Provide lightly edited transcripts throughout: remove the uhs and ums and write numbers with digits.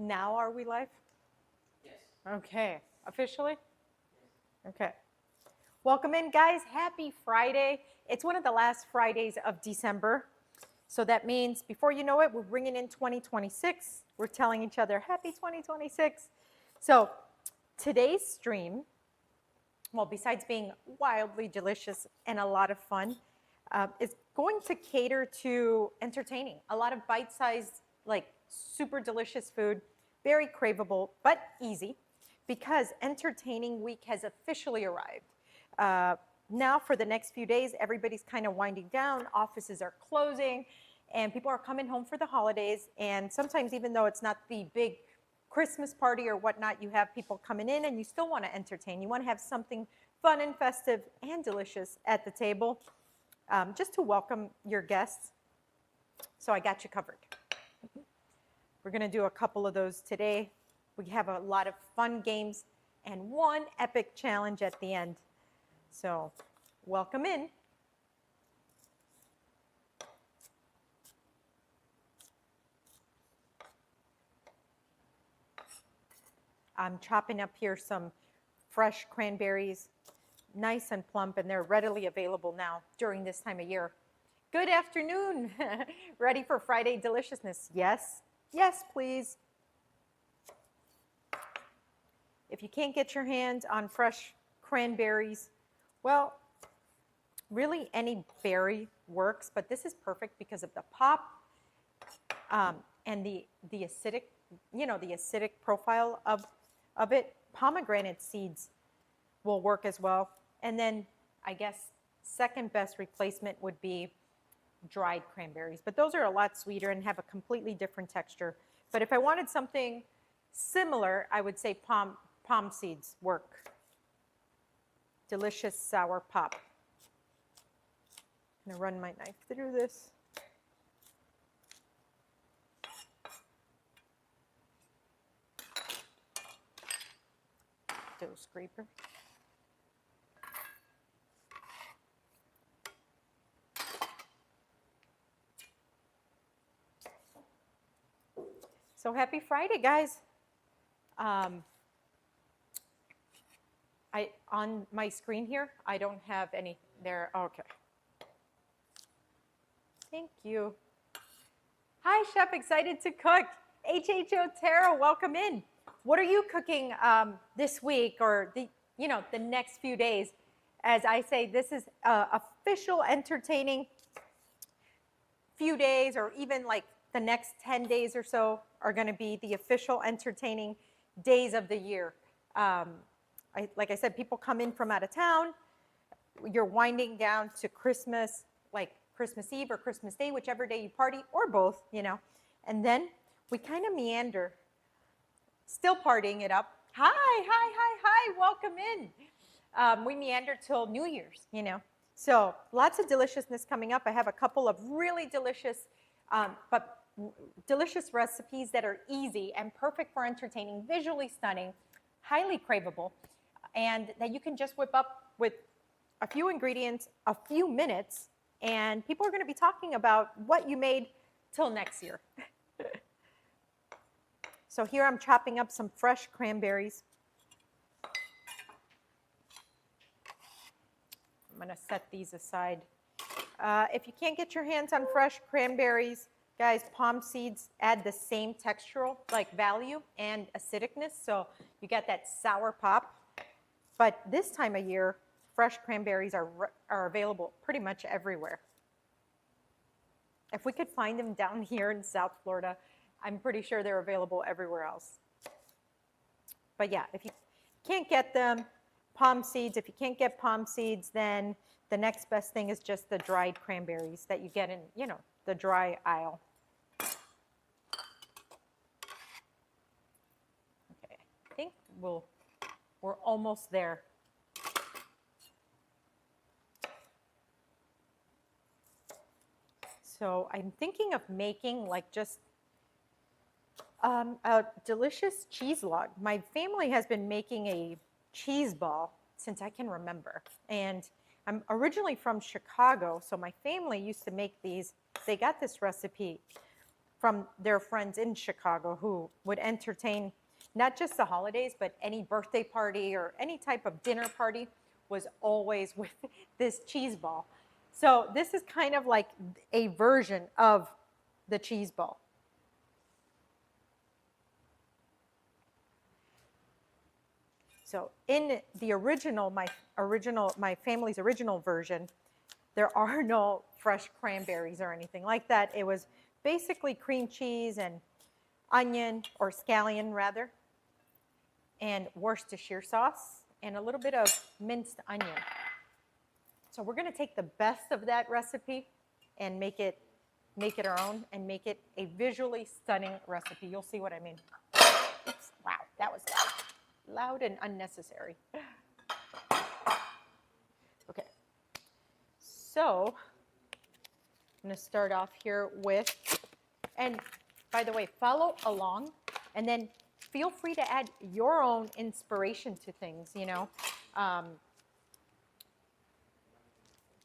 Now are we live? Yes. Okay. Officially? Okay. Welcome in, guys. Happy Friday. It's one of the last Fridays of December. So that means before you know it, we're bringing in 2026. We're telling each other happy 2026. So today's stream, well, besides being wildly delicious and a lot of fun, is going to cater to entertaining. A lot of bite-sized, like super delicious food, very craveable, but easy, because entertaining week has officially arrived. Now for the next few days, everybody's kind of winding down, offices are closing, and people are coming home for the holidays. And sometimes, even though it's not the big Christmas party or whatnot, you have people coming in and you still want to entertain. You want to have something fun and festive and delicious at the table, just to welcome your guests. So I got you covered. We're going to do a couple of those today. We have a lot of fun games and one epic challenge at the end. So welcome in. I'm chopping up here some fresh cranberries, nice and plump, and they're readily available now during this time of year. Good afternoon. Ready for Friday deliciousness? Yes? Yes, please. If you can't get your hands on fresh cranberries, well, really any berry works, but this is perfect because of the pop and the acidic, the acidic profile of it. Pomegranate seeds will work as well. And then I guess second best replacement would be dried cranberries, but those are a lot sweeter and have a completely different texture. But if I wanted something similar, I would say palm seeds work. Delicious sour pop. I'm gonna run my knife through this. Dough scraper. So happy Friday, guys. On my screen here, I don't have any there. Okay. Thank you. Hi, Chef, excited to cook. HHO Tara, welcome in. What are you cooking this week or the next few days? As I say, this is official entertaining few days, or even like the next 10 days or so are going to be the official entertaining days of the year. Like I said, people come in from out of town. You're winding down to Christmas, like Christmas Eve or Christmas Day, whichever day you party, or both, And then we kind of meander, still partying it up. Hi, welcome in. We meander till New Year's, So lots of deliciousness coming up. I have a couple of really delicious, but delicious recipes that are easy and perfect for entertaining, visually stunning, highly craveable, and that you can just whip up with a few ingredients, a few minutes, and people are going to be talking about what you made till next year. So here I'm chopping up some fresh cranberries. I'm going to set these aside. If you can't get your hands on fresh cranberries, guys, palm seeds add the same textural, like value and acidicness, so you get that sour pop. But this time of year, fresh cranberries are available pretty much everywhere. If we could find them down here in South Florida, I'm pretty sure they're available everywhere else. But yeah, if you can't get them, palm seeds. If you can't get palm seeds, then the next best thing is just the dried cranberries that you get in, the dry aisle. Okay, I think we're almost there. So I'm thinking of making like just a delicious cheese log. My family has been making a cheese ball since I can remember. And I'm originally from Chicago, so my family used to make these. They got this recipe from their friends in Chicago who would entertain not just the holidays, but any birthday party or any type of dinner party was always with this cheese ball. So this is kind of like a version of the cheese ball. So in the original, my family's original version, there are no fresh cranberries or anything like that. It was basically cream cheese and onion, or scallion rather, and Worcestershire sauce, and a little bit of minced onion. So we're going to take the best of that recipe and make it our own and make it a visually stunning recipe. You'll see what I mean. Oops, wow, that was loud and unnecessary. Okay, so I'm going to start off here with, and by the way, follow along, and then feel free to add your own inspiration to things, you know.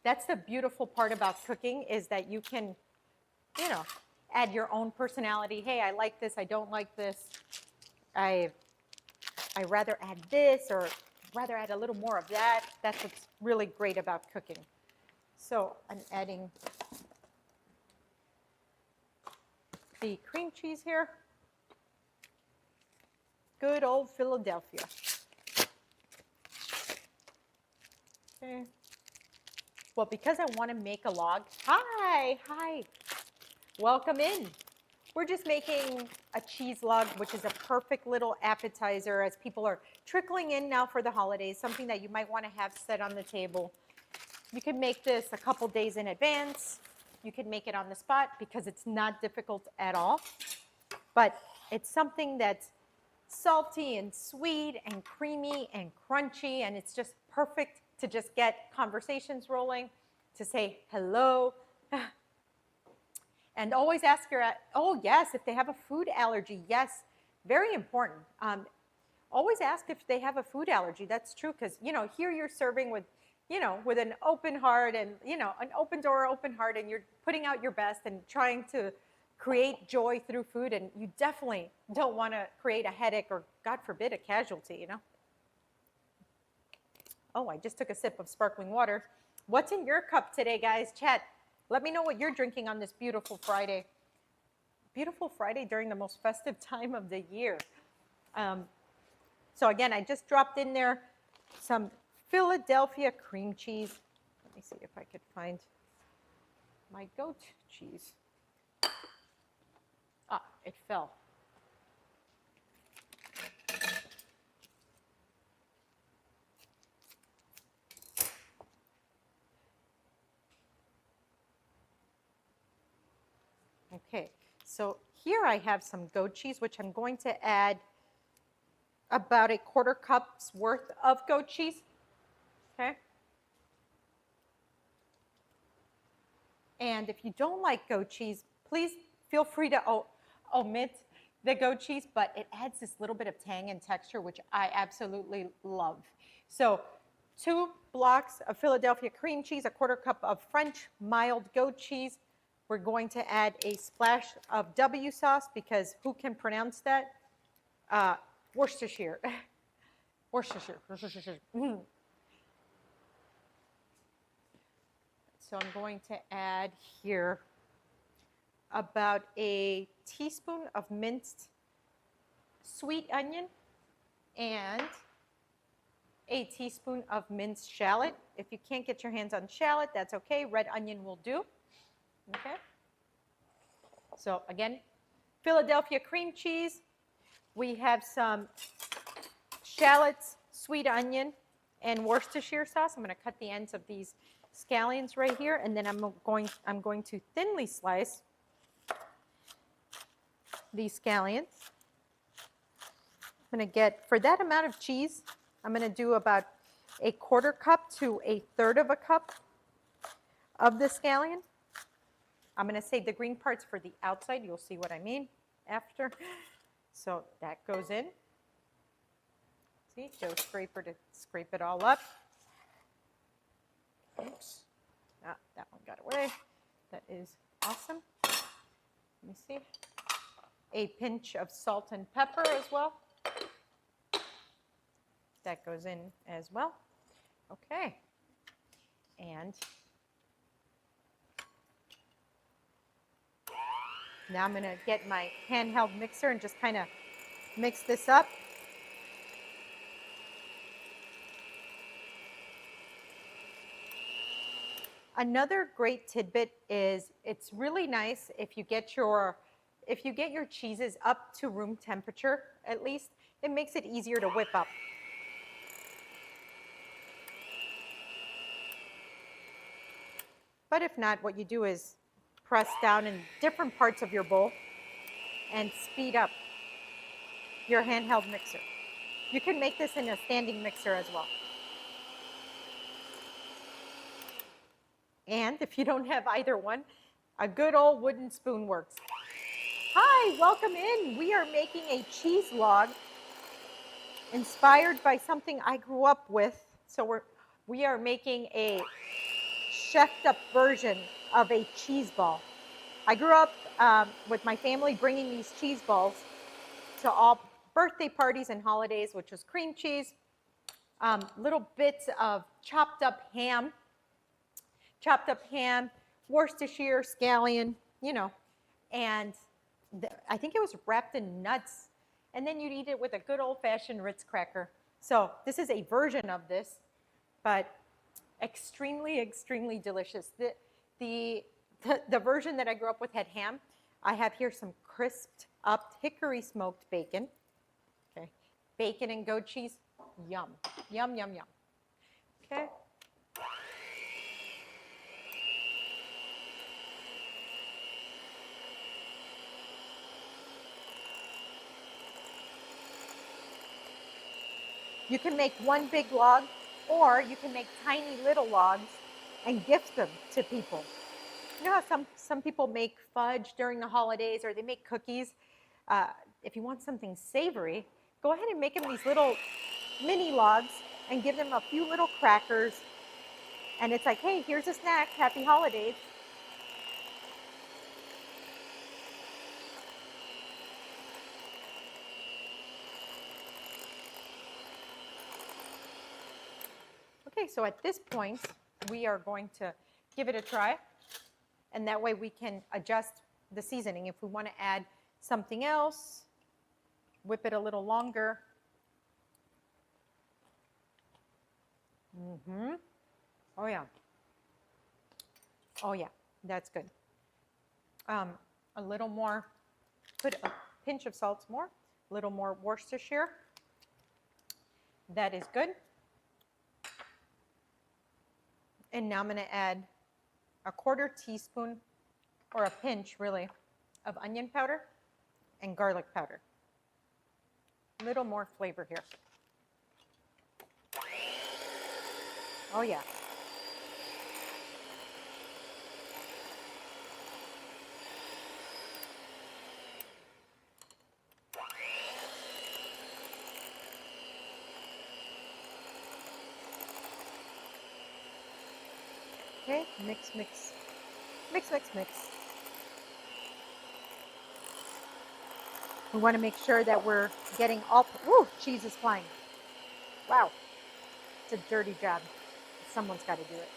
That's the beautiful part about cooking, is that you can, you know, add your own personality. Hey, I like this, I don't like this. I rather add this, or rather add a little more of that. That's what's really great about cooking. So I'm adding the cream cheese here. Good old Philadelphia. Okay. Well, because I want to make a log. Hi. Welcome in. We're just making a cheese log, which is a perfect little appetizer as people are trickling in now for the holidays, something that you might want to have set on the table. You can make this a couple days in advance. You can make it on the spot because it's not difficult at all. But it's something that's salty and sweet and creamy and crunchy, and it's just perfect to just get conversations rolling, to say hello. And always ask your, oh yes, if they have a food allergy, yes, very important. Always ask if they have a food allergy. That's true, because, you know, here you're serving with, you know, with an open heart and, you know, an open door, open heart, and you're putting out your best and trying to create joy through food, and you definitely don't want to create a headache or, God forbid, a casualty, you know. Oh, I just took a sip of sparkling water. What's in your cup today, guys? Chat. Let me know what you're drinking on this beautiful Friday. Beautiful Friday during the most festive time of the year. So again, I just dropped in there some Philadelphia cream cheese. Let me see if I could find my goat cheese. Ah, it fell. Okay, so here I have some goat cheese, which I'm going to add about a quarter cup's worth of goat cheese. Okay. And if you don't like goat cheese, please feel free to omit the goat cheese, but it adds this little bit of tang and texture, which I absolutely love. So 2 blocks of Philadelphia cream cheese, a quarter cup of French mild goat cheese. We're going to add a splash of W sauce, because who can pronounce that? Worcestershire. Worcestershire. So I'm going to add here about a teaspoon of minced sweet onion and a teaspoon of minced shallot. If you can't get your hands on shallot, that's okay. Red onion will do. Okay. So again, Philadelphia cream cheese. We have some shallots, sweet onion, and Worcestershire sauce. I'm going to cut the ends of these scallions right here, and then I'm going to thinly slice these scallions. I'm going to get, for that amount of cheese, I'm going to do about a quarter cup to a third of a cup of the scallion. I'm going to save the green parts for the outside. You'll see what I mean after. So that goes in. See, Joe Scraper to scrape it all up. Oops. Ah, that one got away. That is awesome. Let me see. A pinch of salt and pepper as well. That goes in as well. Okay. And now I'm going to get my handheld mixer and just kind of mix this up. Another great tidbit is it's really nice if you get your cheeses up to room temperature at least. It makes it easier to whip up. But if not, what you do is press down in different parts of your bowl and speed up your handheld mixer. You can make this in a standing mixer as well. And if you don't have either one, a good old wooden spoon works. Hi, welcome in. We are making a cheese log inspired by something I grew up with. So we are making a chefed up version of a cheese ball. I grew up with my family bringing these cheese balls to all birthday parties and holidays, which was cream cheese, little bits of chopped up ham, Worcestershire, scallion, you know, and I think it was wrapped in nuts. And then you'd eat it with a good old-fashioned Ritz cracker. So this is a version of this, but extremely, extremely delicious. The version that I grew up with had ham. I have here some crisped up hickory smoked bacon. Okay, bacon and goat cheese, yum, yum, yum, yum. Okay. You can make one big log, or you can make tiny little logs and gift them to people. You know how some people make fudge during the holidays, or they make cookies? If you want something savory, go ahead and make them these little mini logs and give them a few little crackers. And it's like, hey, here's a snack, happy holidays. Okay, so at this point, we are going to give it a try. And that way we can adjust the seasoning. If we want to add something else, whip it a little longer. Oh yeah. Oh yeah, that's good. A little more, put a pinch of salt more, a little more Worcestershire. That is good. And now I'm going to add a 1/4 teaspoon, or a pinch really, of onion powder and garlic powder. A little more flavor here. Oh yeah. Okay, mix, mix, mix, mix, mix. We want to make sure that we're getting all, woo, cheese is flying. Wow, it's a dirty job. Someone's got to do it.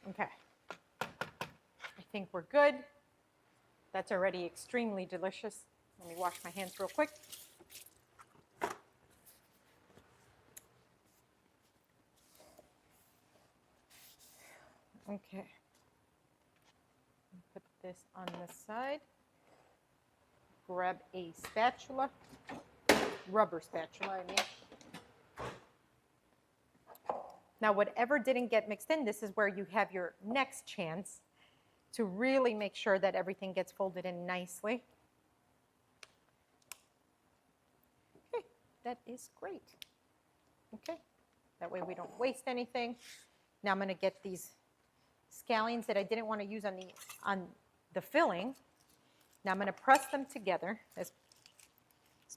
Okay, I think we're good. That's already extremely delicious. Let me wash my hands real quick. Okay, put this on the side. Grab a spatula, rubber spatula, I mean. Now, whatever didn't get mixed in, this is where you have your next chance to really make sure that everything gets folded in nicely. Okay, that is great. Okay, that way we don't waste anything. Now I'm going to get these scallions that I didn't want to use on the filling. Now I'm going to press them together as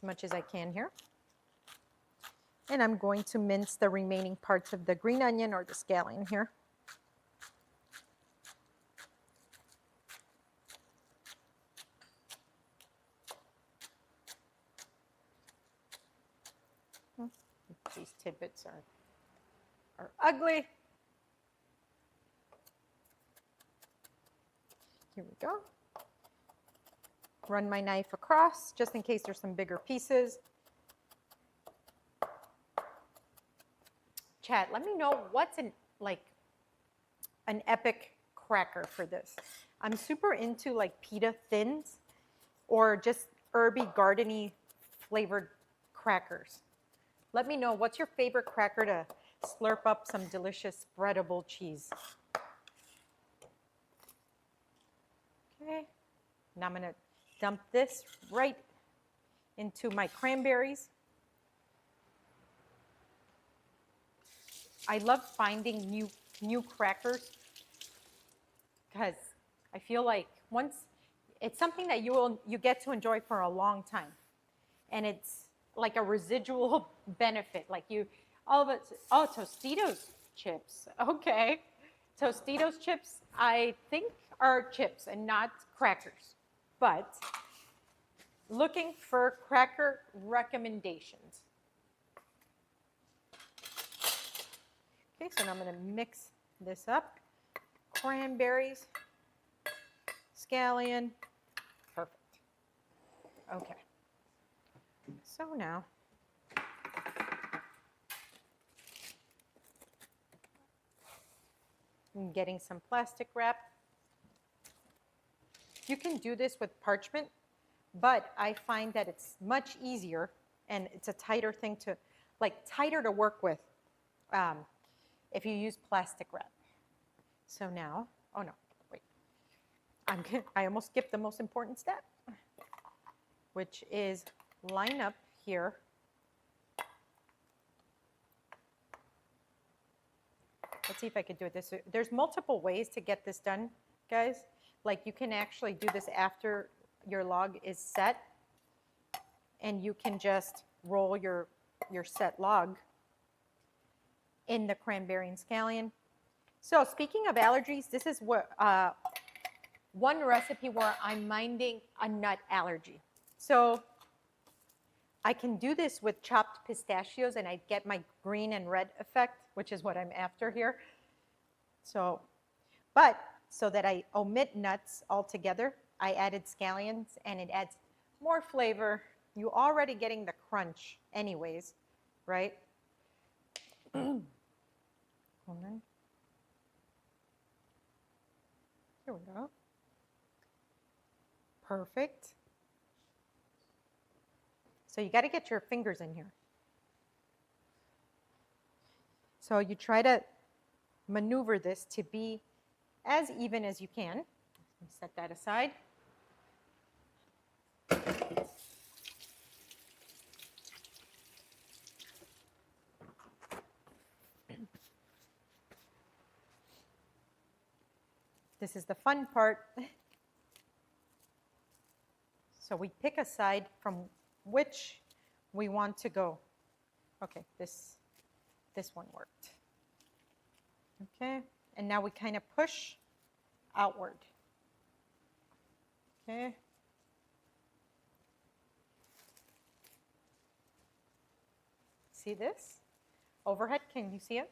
much as I can here. And I'm going to mince the remaining parts of the green onion or the scallion here. These tidbits are ugly. Here we go. Run my knife across just in case there's some bigger pieces. Chat, let me know what's an epic cracker for this. I'm super into like pita thins or just herby, gardeny flavored crackers. Let me know what's your favorite cracker to slurp up some delicious spreadable cheese. Okay, now I'm gonna dump this right into my cranberries. I love finding new crackers because I feel like once it's something that you get to enjoy for a long time, and it's like a residual benefit. Like Tostitos chips. Okay, Tostitos chips I think are chips and not crackers, but looking for cracker recommendations. Okay, so now I'm going to mix this up. Cranberries, scallion, perfect. Okay, so now I'm getting some plastic wrap. You can do this with parchment, but I find that it's much easier and it's a tighter thing to, tighter to work with if you use plastic wrap. So now, oh no, wait. I almost skipped the most important step, which is line up here. Let's see if I could do it this way. There's multiple ways to get this done, guys. Like you can actually do this after your log is set, and you can just roll your set log in the cranberry and scallion. So speaking of allergies, this is what one recipe where I'm minding a nut allergy. So I can do this with chopped pistachios and I get my green and red effect, which is what I'm after here. So, but so that I omit nuts altogether, I added scallions and it adds more flavor. You're already getting the crunch anyways, right? Hold on. Here we go. Perfect. So you got to get your fingers in here. So you try to maneuver this to be as even as you can. Set that aside. This is the fun part. So we pick a side from which we want to go. Okay, this one worked. Okay, and now we kind of push outward. Okay. See this? Overhead, can you see it?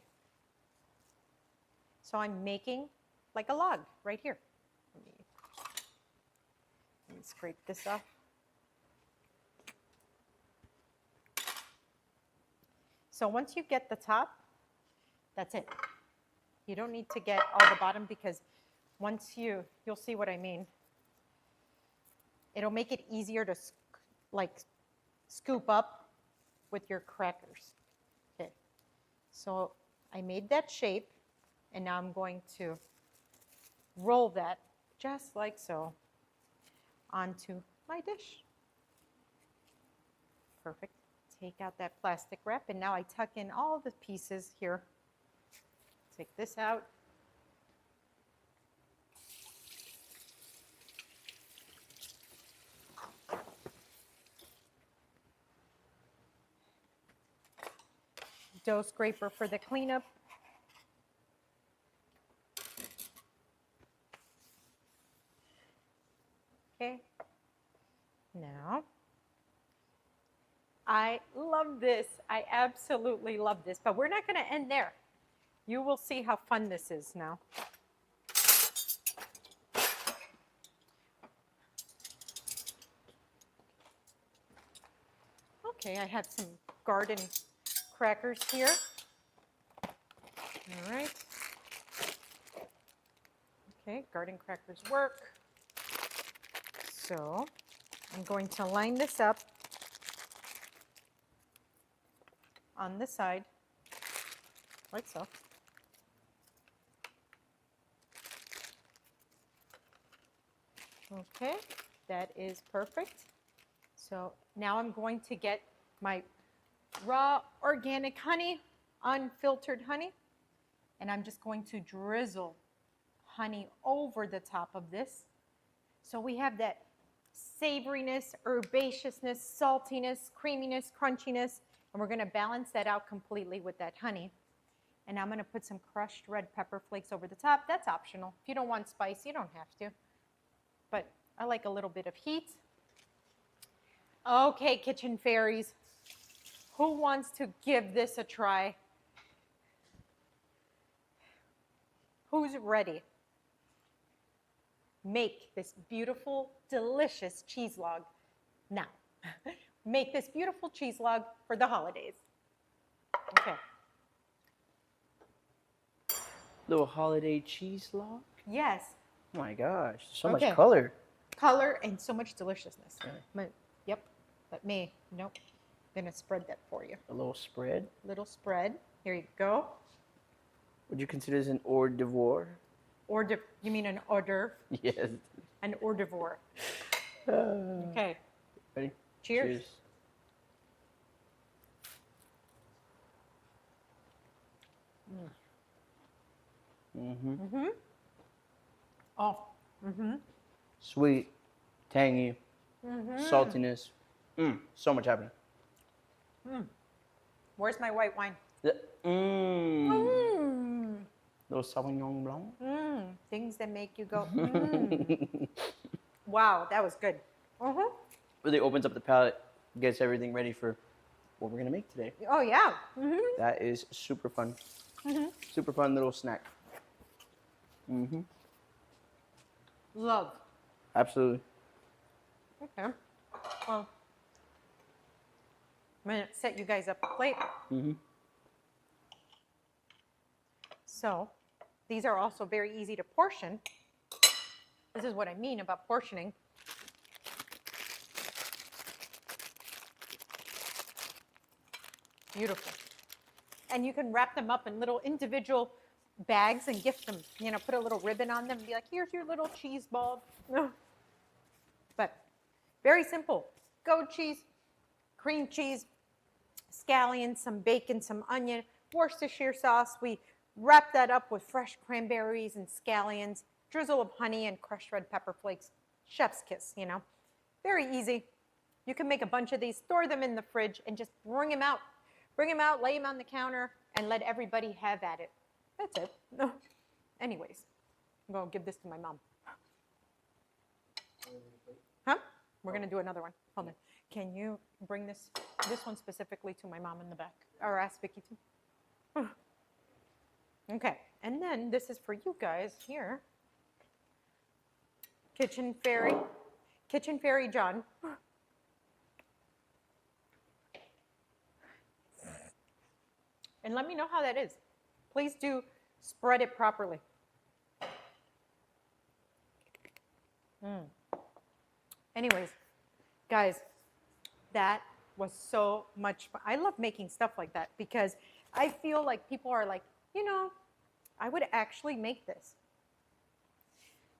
So I'm making like a log right here. Let me scrape this off. So once you get the top, that's it. You don't need to get all the bottom because once you'll see what I mean. It'll make it easier to scoop up with your crackers. Okay, so I made that shape and now I'm going to roll that just like so onto my dish. Perfect. Take out that plastic wrap and now I tuck in all the pieces here. Take this out. Dough scraper for the cleanup. Okay. Now, I love this. I absolutely love this. But we're not going to end there. You will see how fun this is now. Okay, I have some garden crackers here. All right. Okay, garden crackers work. So I'm going to line this up on the side, like so. Okay, that is perfect. So now I'm going to get my raw organic honey, unfiltered honey, and I'm just going to drizzle honey over the top of this. So we have that savoriness, herbaceousness, saltiness, creaminess, crunchiness, and we're going to balance that out completely with that honey. And I'm going to put some crushed red pepper flakes over the top. That's optional. If you don't want spice, you don't have to. But I like a little bit of heat. Okay, kitchen fairies, who wants to give this a try? Who's ready? Make this beautiful, delicious cheese log now. Make this beautiful cheese log for the holidays. Okay. Little holiday cheese log? Yes. Oh my gosh, so Okay. much color. Color and so much deliciousness. Yeah. Yep. But me, nope. I'm gonna spread that for you. A little spread. Little spread. Here you go. Would you consider this an hors d'oeuvre? You mean an hors d'oeuvre? Yes. An hors d'oeuvre. Okay. Ready? Cheers. Mm-hmm. Oh. Mm-hmm. Sweet, tangy, saltiness. So much happening. Where's my white wine? Little Sauvignon Blanc. Things that make you go, Wow, that was good. Really opens up the palate, gets everything ready for what we're gonna make today. Oh, yeah. That is super fun. Super fun little snack. Love. Absolutely. Okay. Well, I'm going to set you guys up a plate. So, these are also very easy to portion. This is what I mean about portioning. Beautiful. And you can wrap them up in little individual bags and gift them. You know, put a little ribbon on them and be like, here's your little cheese ball. But very simple. Goat cheese, cream cheese, scallions, some bacon, some onion, Worcestershire sauce. We wrap that up with fresh cranberries and scallions, drizzle of honey and crushed red pepper flakes. Chef's kiss, you know. Very easy. You can make a bunch of these, store them in the fridge, and just bring them out. Bring them out, lay them on the counter, and let everybody have at it. That's it. Anyways, I'm going to give this to my mom. Huh? We're going to do another one. Hold on. Can you bring this one specifically to my mom in the back? Or ask Vicky to? Okay. And then this is for you guys here. Kitchen Fairy John. And let me know how that is. Please do spread it properly. Anyways, guys, that was so much fun. I love making stuff like that because I feel like people are like, you know, I would actually make this.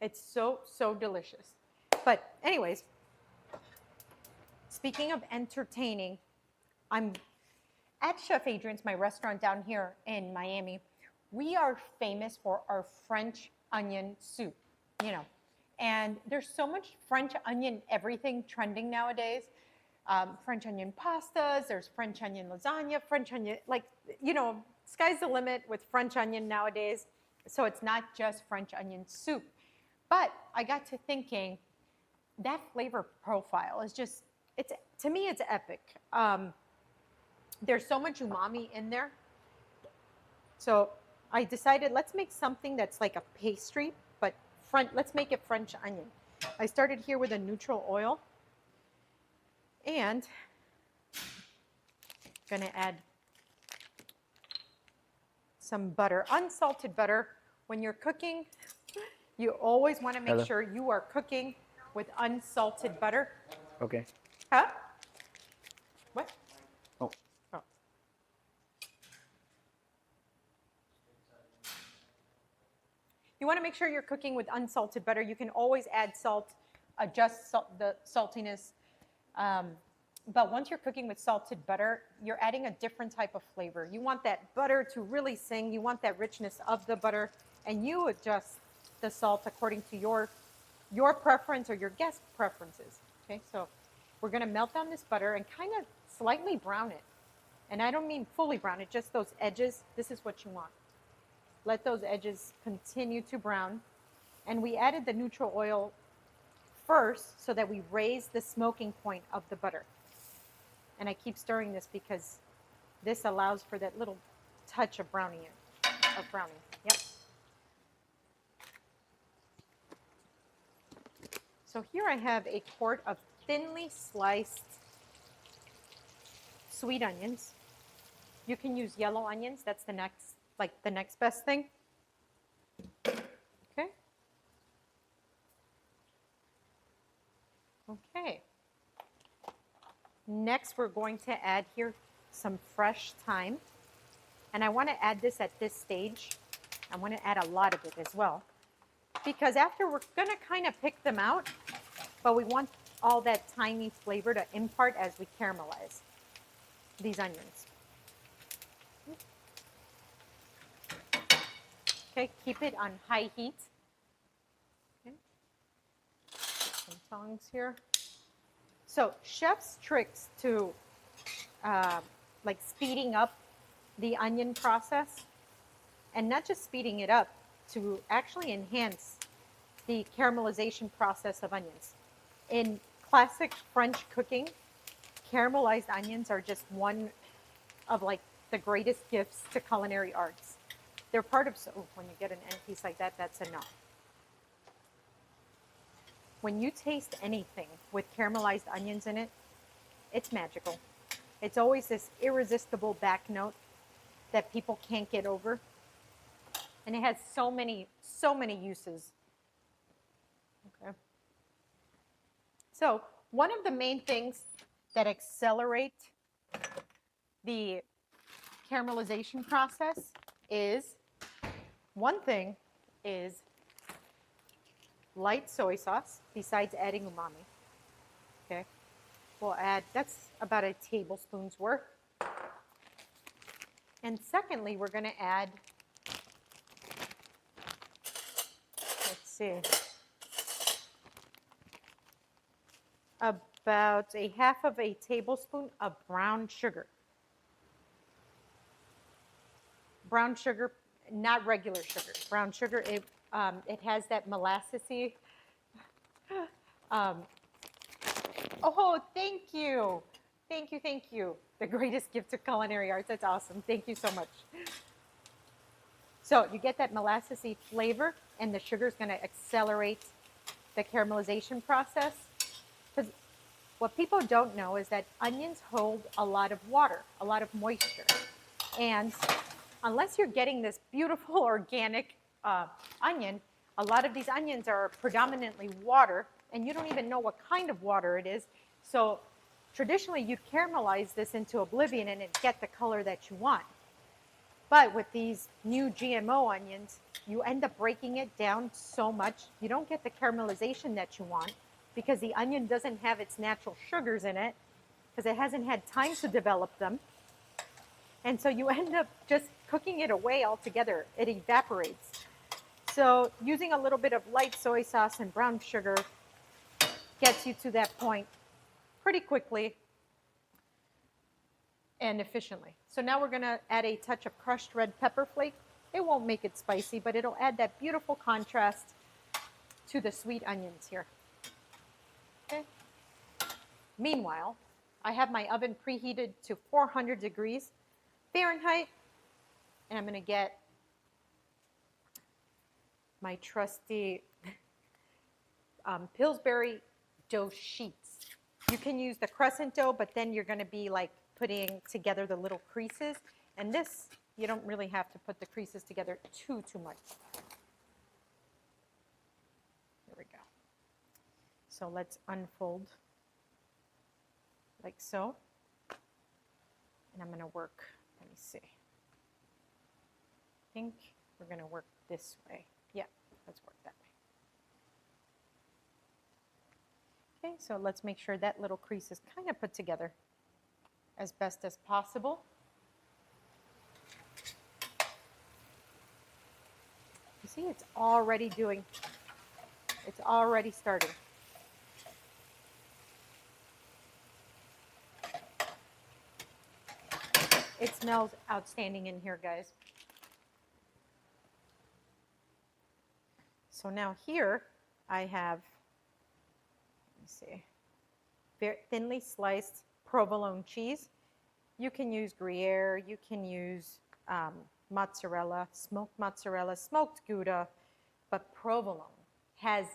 It's so, so delicious. But anyways, speaking of entertaining, I'm at Chef Adrian's, my restaurant down here in Miami. We are famous for our French onion soup, you know. And there's so much French onion everything trending nowadays. French onion pastas, there's French onion lasagna, French onion, like, you know, sky's the limit with French onion nowadays. So it's not just French onion soup. But I got to thinking, that flavor profile is just, to me, it's epic. There's so much umami in there. So I decided let's make something that's like a pastry, but let's make it French onion. I started here with a neutral oil and gonna add some butter, unsalted butter. When you're cooking, you always want to make Hello. sure you are cooking with unsalted butter. Okay. Huh? What? Oh. Oh. You want to make sure you're cooking with unsalted butter. You can always add salt, adjust the saltiness. But once you're cooking with salted butter, you're adding a different type of flavor. You want that butter to really sing. You want that richness of the butter, and you adjust the salt according to your preference or your guest preferences. Okay, so we're going to melt down this butter and kind of slightly brown it. And I don't mean fully brown it, just those edges. This is what you want. Let those edges continue to brown. And we added the neutral oil first so that we raise the smoking point of the butter. And I keep stirring this because this allows for that little touch of browning. Yep. So here I have a quart of thinly sliced sweet onions. You can use yellow onions. That's the next best thing. Okay. Okay. Next, we're going to add here some fresh thyme. And I want to add this at this stage. I want to add a lot of it as well. Because after we're going to kind of pick them out, but we want all that thymy flavor to impart as we caramelize these onions. Okay, keep it on high heat. Okay. Some tongs here. So chef's tricks to like speeding up the onion process, and not just speeding it up, to actually enhance the caramelization process of onions. In classic French cooking, caramelized onions are just one of like the greatest gifts to culinary arts. They're part of, so when you get an end piece like that, that's enough. When you taste anything with caramelized onions in it, it's magical. It's always this irresistible back note that people can't get over. And it has so many uses. Okay. So one of the main things that accelerate the caramelization process is, one thing is light soy sauce, besides adding umami. Okay, we'll add, that's about a tablespoon's worth. And secondly, we're going to add, let's see, about a half of a tablespoon of brown sugar. Brown sugar, not regular sugar. Brown sugar, it has that molassesy. Oh, thank you. Thank you, thank you. The greatest gift to culinary arts. That's awesome. Thank you so much. So you get that molassesy flavor, and the sugar is going to accelerate the caramelization process. Because what people don't know is that onions hold a lot of water, a lot of moisture. And unless you're getting this beautiful organic onion, a lot of these onions are predominantly water, and you don't even know what kind of water it is. So traditionally, you'd caramelize this into oblivion and it'd get the color that you want. But with these new GMO onions, you end up breaking it down so much, you don't get the caramelization that you want, because the onion doesn't have its natural sugars in it, because it hasn't had time to develop them. And so you end up just cooking it away altogether. It evaporates. So using a little bit of light soy sauce and brown sugar gets you to that point pretty quickly and efficiently. So now we're going to add a touch of crushed red pepper flake. It won't make it spicy, but it'll add that beautiful contrast to the sweet onions here. Okay. Meanwhile, I have my oven preheated to 400 degrees Fahrenheit, and I'm going to get my trusty Pillsbury dough sheets. You can use the crescent dough, but then you're going to be like putting together the little creases. And this, you don't really have to put the creases together too much. There we go. So let's unfold like so. And I'm going to work, let me see. I think we're going to work this way. Yeah, let's work that way. Okay, so let's make sure that little crease is kind of put together as best as possible. You see, it's already starting. It smells outstanding in here, guys. So now here I have, let me see, very thinly sliced provolone cheese. You can use Gruyere, you can use mozzarella, smoked Gouda, but provolone has,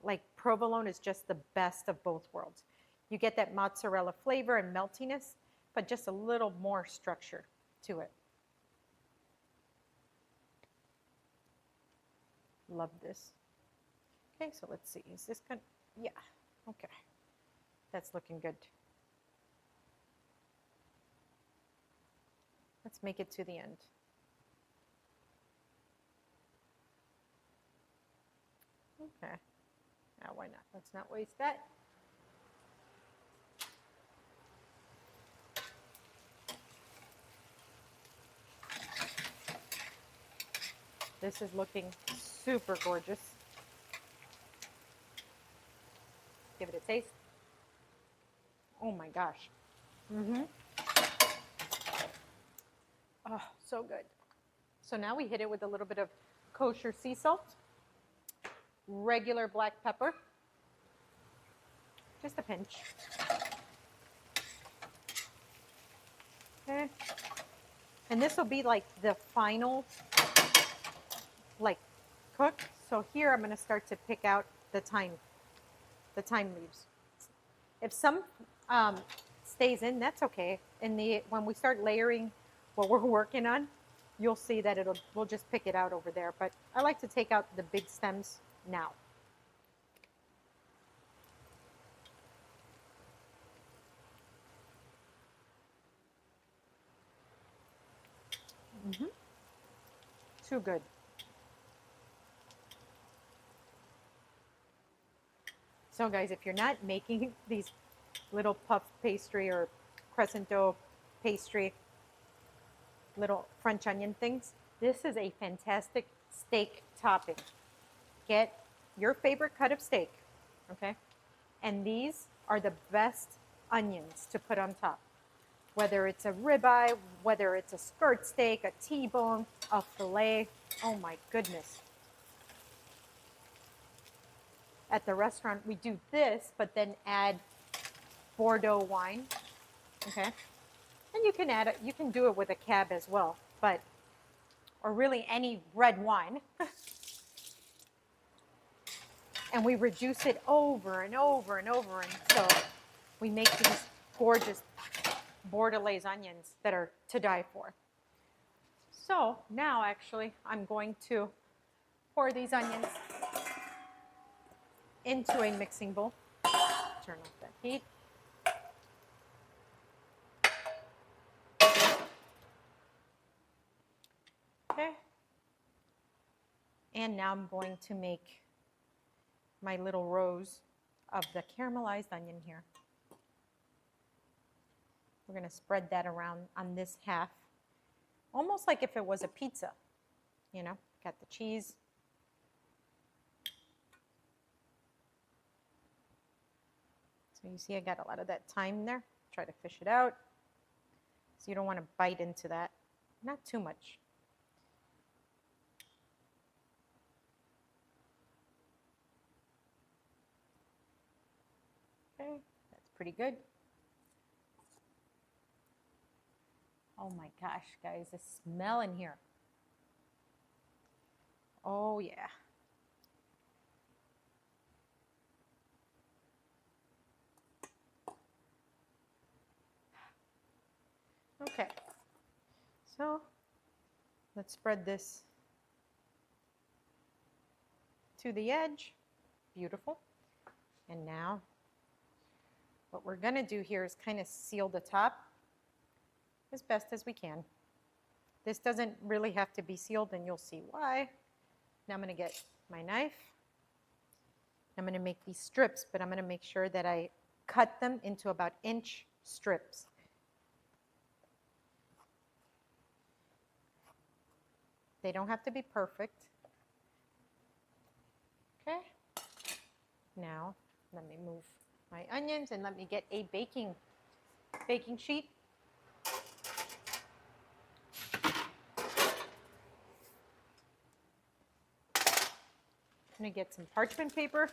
like provolone is just the best of both worlds. You get that mozzarella flavor and meltiness, but just a little more structure to it. Love this. Okay, so let's see. Is this good? Yeah, okay. That's looking good. Let's make it to the end. Okay. Now, why not? Let's not waste that. This is looking super gorgeous. Give it a taste. Oh my gosh. Oh, so good. So now we hit it with a little bit of kosher sea salt, regular black pepper, just a pinch. Okay. And this will be like the final, like, cook. So here I'm going to start to pick out the thyme leaves. If some stays in, that's okay. When we start layering what we're working on, you'll see that we'll just pick it out over there. But I like to take out the big stems now. Too good. So guys, if you're not making these little puff pastry or crescent dough pastry, little French onion things, this is a fantastic steak topping. Get your favorite cut of steak, okay? And these are the best onions to put on top. Whether it's a ribeye, whether it's a skirt steak, a T-bone, a filet, oh my goodness. At the restaurant, we do this, but then add Bordeaux wine, okay? And you can do it with a cab as well, or really any red wine. And we reduce it over and over and over until we make these gorgeous Bordelaise onions that are to die for. So now actually I'm going to pour these onions into a mixing bowl. Turn off that heat. Okay. And now I'm going to make my little rows of the caramelized onion here. We're going to spread that around on this half, almost like if it was a pizza. You know, got the cheese. So you see I got a lot of that thyme there. Try to fish it out. So you don't want to bite into that. Not too much. Okay, that's pretty good. Oh my gosh, guys, the smell in here. Oh yeah. Okay, so let's spread this to the edge. Beautiful. And now what we're going to do here is kind of seal the top as best as we can. This doesn't really have to be sealed, and you'll see why. Now I'm going to get my knife. I'm going to make these strips, but I'm going to make sure that I cut them into about inch strips. They don't have to be perfect. Okay. Now, let me move my onions and let me get a baking sheet. I'm going to get some parchment paper.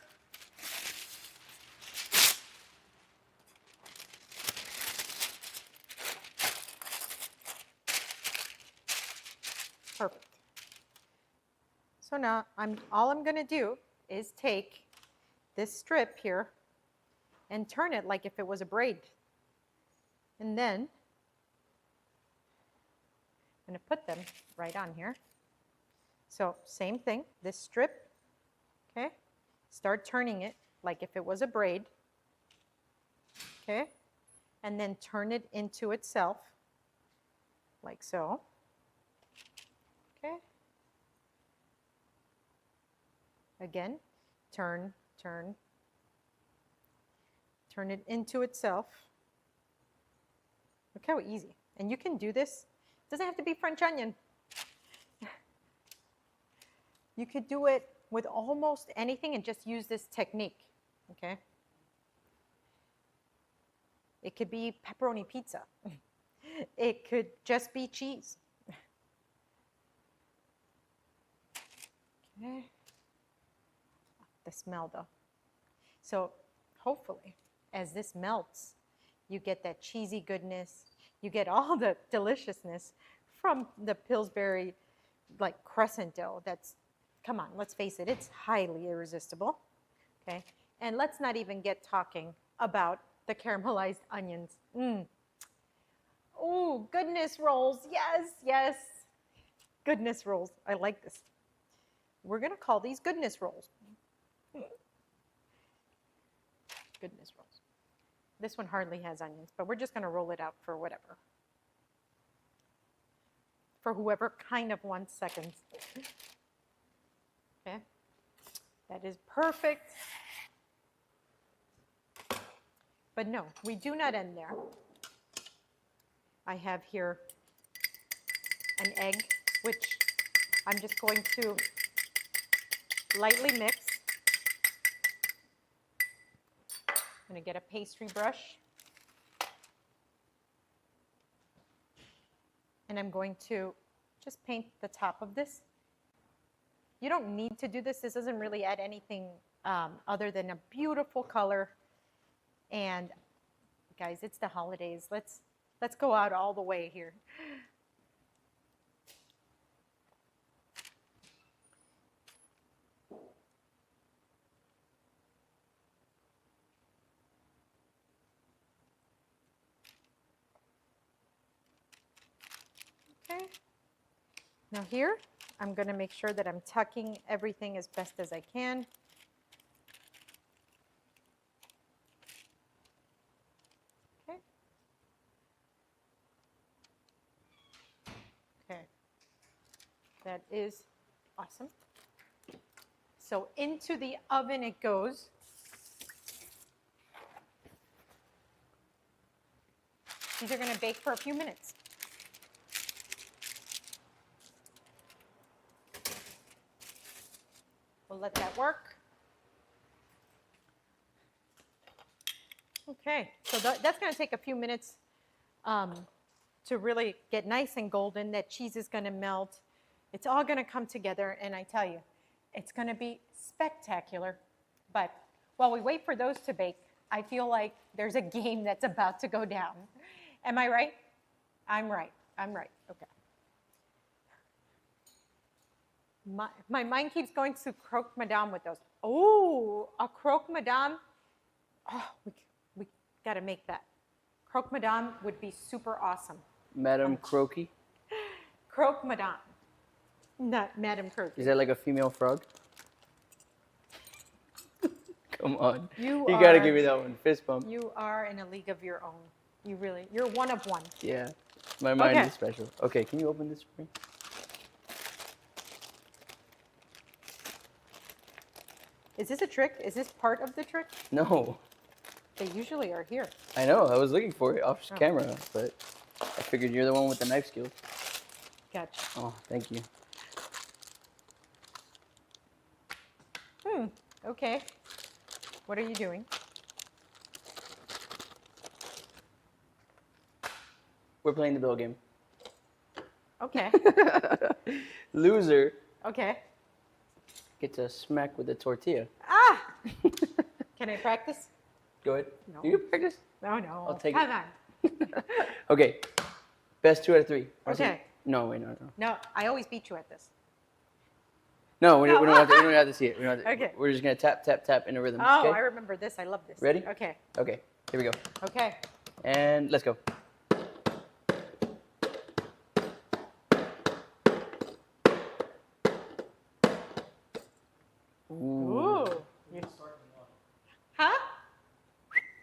Perfect. So now all I'm going to do is take this strip here and turn it like if it was a braid. And then I'm going to put them right on here. So same thing, this strip, okay? Start turning it like if it was a braid, okay? And then turn it into itself, like so, okay? Again, turn it into itself. Look how easy. And you can do this. It doesn't have to be French onion. You could do it with almost anything and just use this technique, okay? It could be pepperoni pizza. It could just be cheese. Okay. The smell though. So hopefully as this melts, you get that cheesy goodness, you get all the deliciousness from the Pillsbury like crescent dough. That's, come on, let's face it, it's highly irresistible, okay? And let's not even get talking about the caramelized onions. Oh, goodness rolls, yes, yes. Goodness rolls, I like this. We're gonna call these goodness rolls. Goodness rolls. This one hardly has onions, but we're just going to roll it out for whatever. For whoever kind of wants seconds. Okay. That is perfect. But no, we do not end there. I have here an egg, which I'm just going to lightly mix. I'm going to get a pastry brush. And I'm going to just paint the top of this. You don't need to do this. This doesn't really add anything other than a beautiful color. And guys, it's the holidays. Let's go out all the way here. Okay. Now here, I'm going to make sure that I'm tucking everything as best as I can. Okay. Okay. That is awesome. So into the oven it goes. These are going to bake for a few minutes. We'll let that work. Okay, so that's going to take a few minutes to really get nice and golden. That cheese is going to melt. It's all going to come together, and I tell you, it's going to be spectacular. But while we wait for those to bake, I feel like there's a game that's about to go down. Am I right? I'm right. I'm right. Okay. My mind keeps going to croque madame with those. Oh, a croque madame. Oh, we got to make that. Croque madame would be super awesome. Madame Croaky. Croque madame. Not Madame Croque. Is that like a female frog? Come on. You gotta are- give me that one. Fist bump. You are in a league of your own. You're one of one. Yeah. My mind Okay. is special. Okay, can you open this for me? Is this a trick? Is this part of the trick? No. They usually are here. I know. I was looking for it off Oh. camera, but I figured you're the one with the knife skills. Gotcha. Oh, thank you. Okay. What are you doing? We're playing the bill game. Okay. Loser Okay. gets a smack with a tortilla. Ah! Can I practice? Go ahead. No. You can practice. No. I'll take Come it. on. Okay. Best 2 out of 3. Or is it- Okay. No, wait, no. No, I always beat you at this. No, we don't have to see it. Okay. We're just gonna tap, tap, tap in a rhythm. Oh, okay? I remember this. I love this. Ready? Okay. Okay. Here we go. Okay. And let's go. Ooh. Ooh. You- Huh?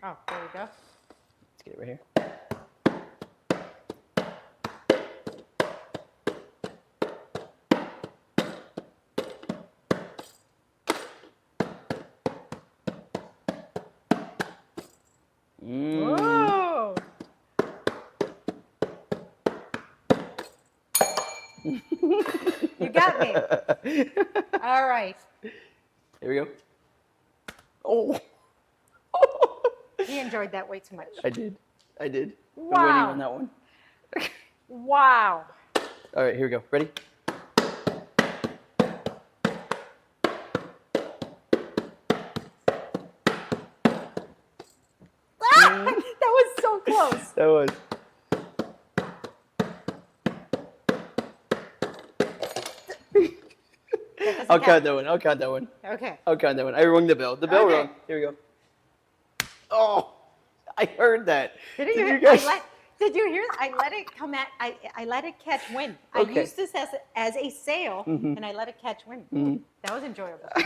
Oh, there we go. Let's get it right here. Ooh. You got me. All right. Here we go. Oh. He enjoyed that way too much. I did. I'm winning Wow. on that one. Wow. All right, here we go. Ready? Ah, that was so close. That was. I'll count that one. I'll count that one. Okay. I'll count that one. I rung the bell. The bell Okay. rung. Here we go. Oh, I heard that. Did you Did hear? you guys? Did you hear? I let it come at. I let it catch wind. I Okay. used this as a sail, and I let it catch wind. That was enjoyable. I'm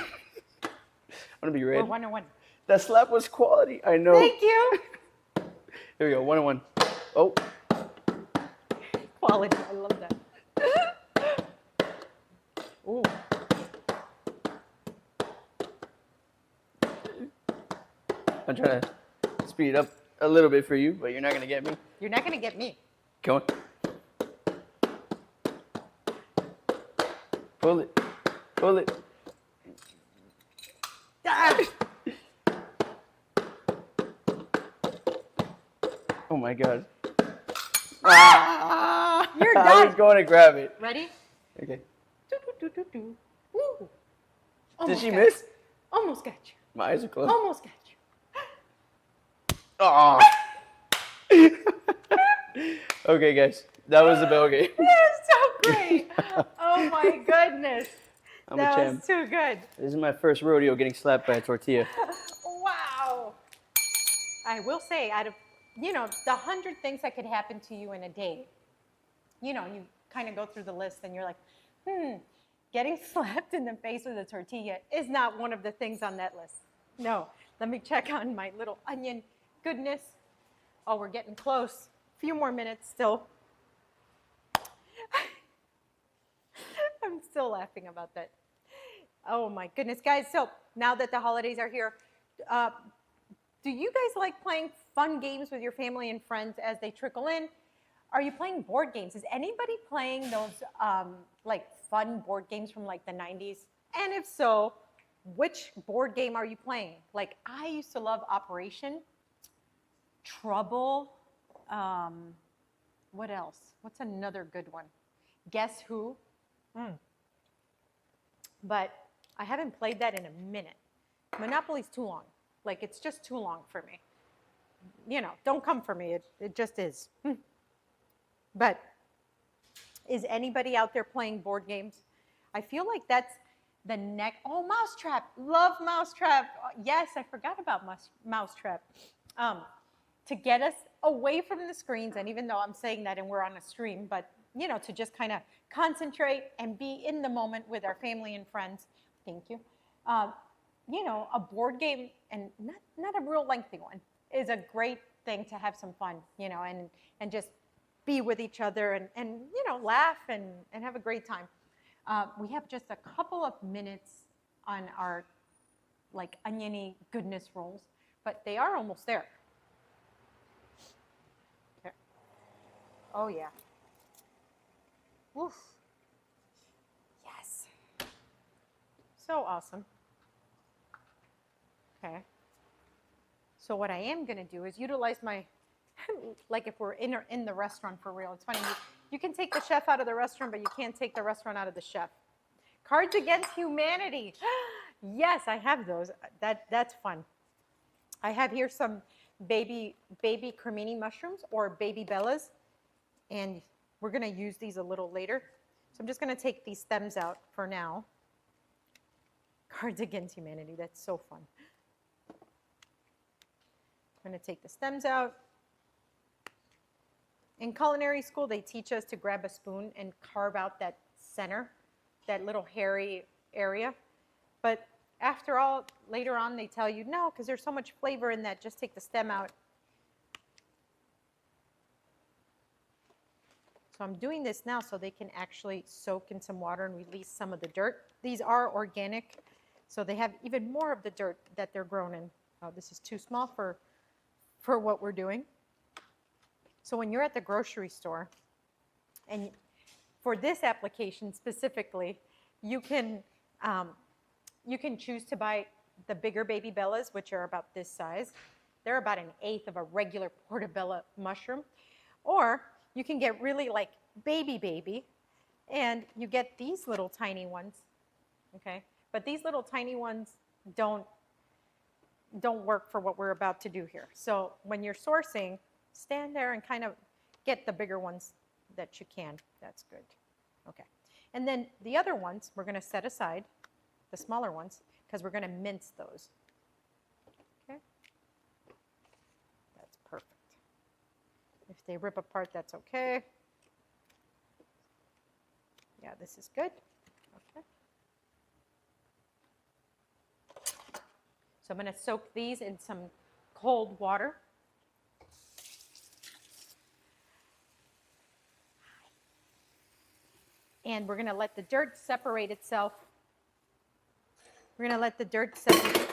gonna be We're ready. 1-1. That slap was quality. I know. Thank you. Here we go. 1-1. Oh, Quality. I love that. Ooh. I'm trying to speed it up a little bit for you, but you're not gonna get me. You're not gonna get me. Come on. Pull it. Pull it. Ah! Oh my god. Ah! You're I done. was going to grab it. Ready? Okay. Do, do, do, do, do. Woo. Did Almost she got miss? you. Almost got you. My eyes are closed. Almost got you. Oh. Okay, guys. That was the bell game. That was so great. Oh my goodness. I'm a That champ. was too good. This is my first rodeo getting slapped by a tortilla. Wow. I will say, out of, the 100 things that could happen to you in a day, you kind of go through the list and you're like, getting slapped in the face with a tortilla is not one of the things on that list. No. Let me check on my little onion goodness. Oh, we're getting close. A few more minutes still. I'm still laughing about that. Oh my goodness, guys. So now that the holidays are here, do you guys like playing fun games with your family and friends as they trickle in? Are you playing board games? Is anybody playing those like fun board games from like the 90s? And if so, which board game are you playing? Like I used to love Operation, Trouble, what else? What's another good one? Guess Who? But I haven't played that in a minute. Monopoly's too long. Like, it's just too long for me. Don't come for me. It just is. But Is anybody out there playing board games? I feel like that's the next. Oh, Mousetrap. Love Mousetrap. Yes, I forgot about Mousetrap. To get us away from the screens, and even though I'm saying that and we're on a stream, but you know, to just kind of concentrate and be in the moment with our family and friends. Thank you. You know, a board game, and not a real lengthy one, is a great thing to have some fun, you know, and just be with each other and you know, laugh and have a great time. We have just a couple of minutes on our like oniony goodness rolls, but they are almost there. Okay. Oh yeah. Woof. Yes. So awesome. Okay. So what I am going to do is utilize my, like if we're in the restaurant for real. It's funny, you can take the chef out of the restaurant, but you can't take the restaurant out of the chef. Cards Against Humanity. Yes, I have those. That's fun. I have here some baby cremini mushrooms or baby bellas, and we're going to use these a little later. So I'm just going to take these stems out for now. Cards Against Humanity. That's so fun. I'm going to take the stems out. In culinary school, they teach us to grab a spoon and carve out that center, that little hairy area. But after all, later on, they tell you, no, because there's so much flavor in that, just take the stem out. So I'm doing this now so they can actually soak in some water and release some of the dirt. These are organic, so they have even more of the dirt that they're grown in. Oh, this is too small for what we're doing. So when you're at the grocery store, and for this application specifically, you can choose to buy the bigger baby bellas, which are about this size. They're about 1/8 of a regular portobello mushroom. Or you can get really like baby, and you get these little tiny ones, okay? But these little tiny ones don't work for what we're about to do here. So when you're sourcing, stand there and kind of get the bigger ones that you can. That's good. Okay. And then the other ones, we're going to set aside, the smaller ones, because we're going to mince those. Okay. That's perfect. If they rip apart, that's okay. Yeah, this is good. Okay. So I'm going to soak these in some cold water. And we're going to let the dirt separate itself. We're going to let the dirt separate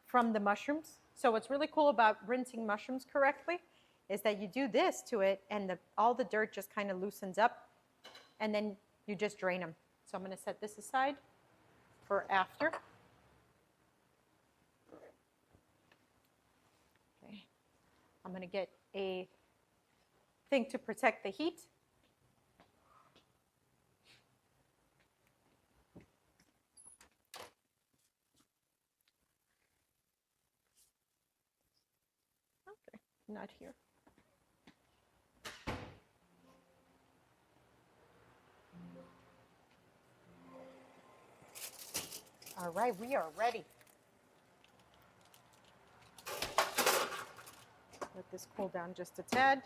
from the mushrooms. So what's really cool about rinsing mushrooms correctly is that you do this to it, and all the dirt just kind of loosens up, and then you just drain them. So I'm going to set this aside for after. Okay. I'm going to get a thing to protect the heat. Okay, not here. All right, we are ready. Let this cool down just a tad.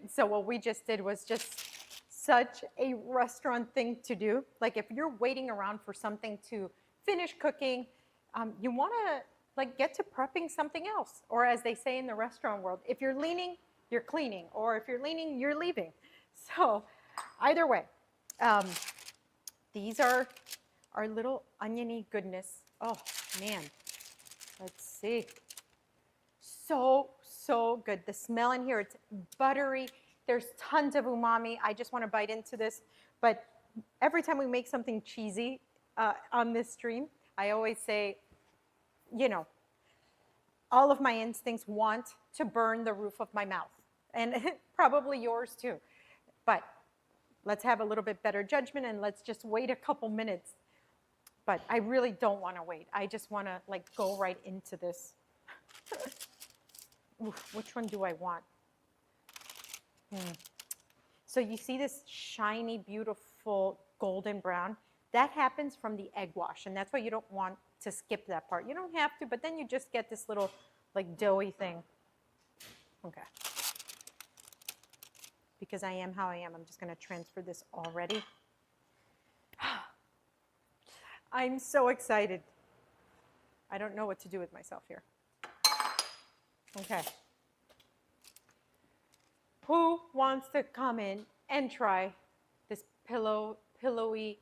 So what we just did was just such a restaurant thing to do. Like if you're waiting around for something to finish cooking, you want to like get to prepping something else. Or as they say in the restaurant world, if you're leaning, you're cleaning. Or if you're leaning, you're leaving. So either way, these are our little oniony goodness. Oh man, let's see. So good. The smell in here, it's buttery. There's tons of umami. I just want to bite into this. But every time we make something cheesy on this stream, I always say, you know, all of my instincts want to burn the roof of my mouth. And probably yours too. But let's have a little bit better judgment and let's just wait a couple minutes. But I really don't want to wait. I just want to like go right into this. Oof, which one do I want? So you see this shiny, beautiful golden brown? That happens from the egg wash, and that's why you don't want to skip that part. You don't have to, but then you just get this little like doughy thing. Okay. Because I am how I am, I'm just going to transfer this already. I'm so excited. I don't know what to do with myself here. Okay. Who wants to come in and try this pillowy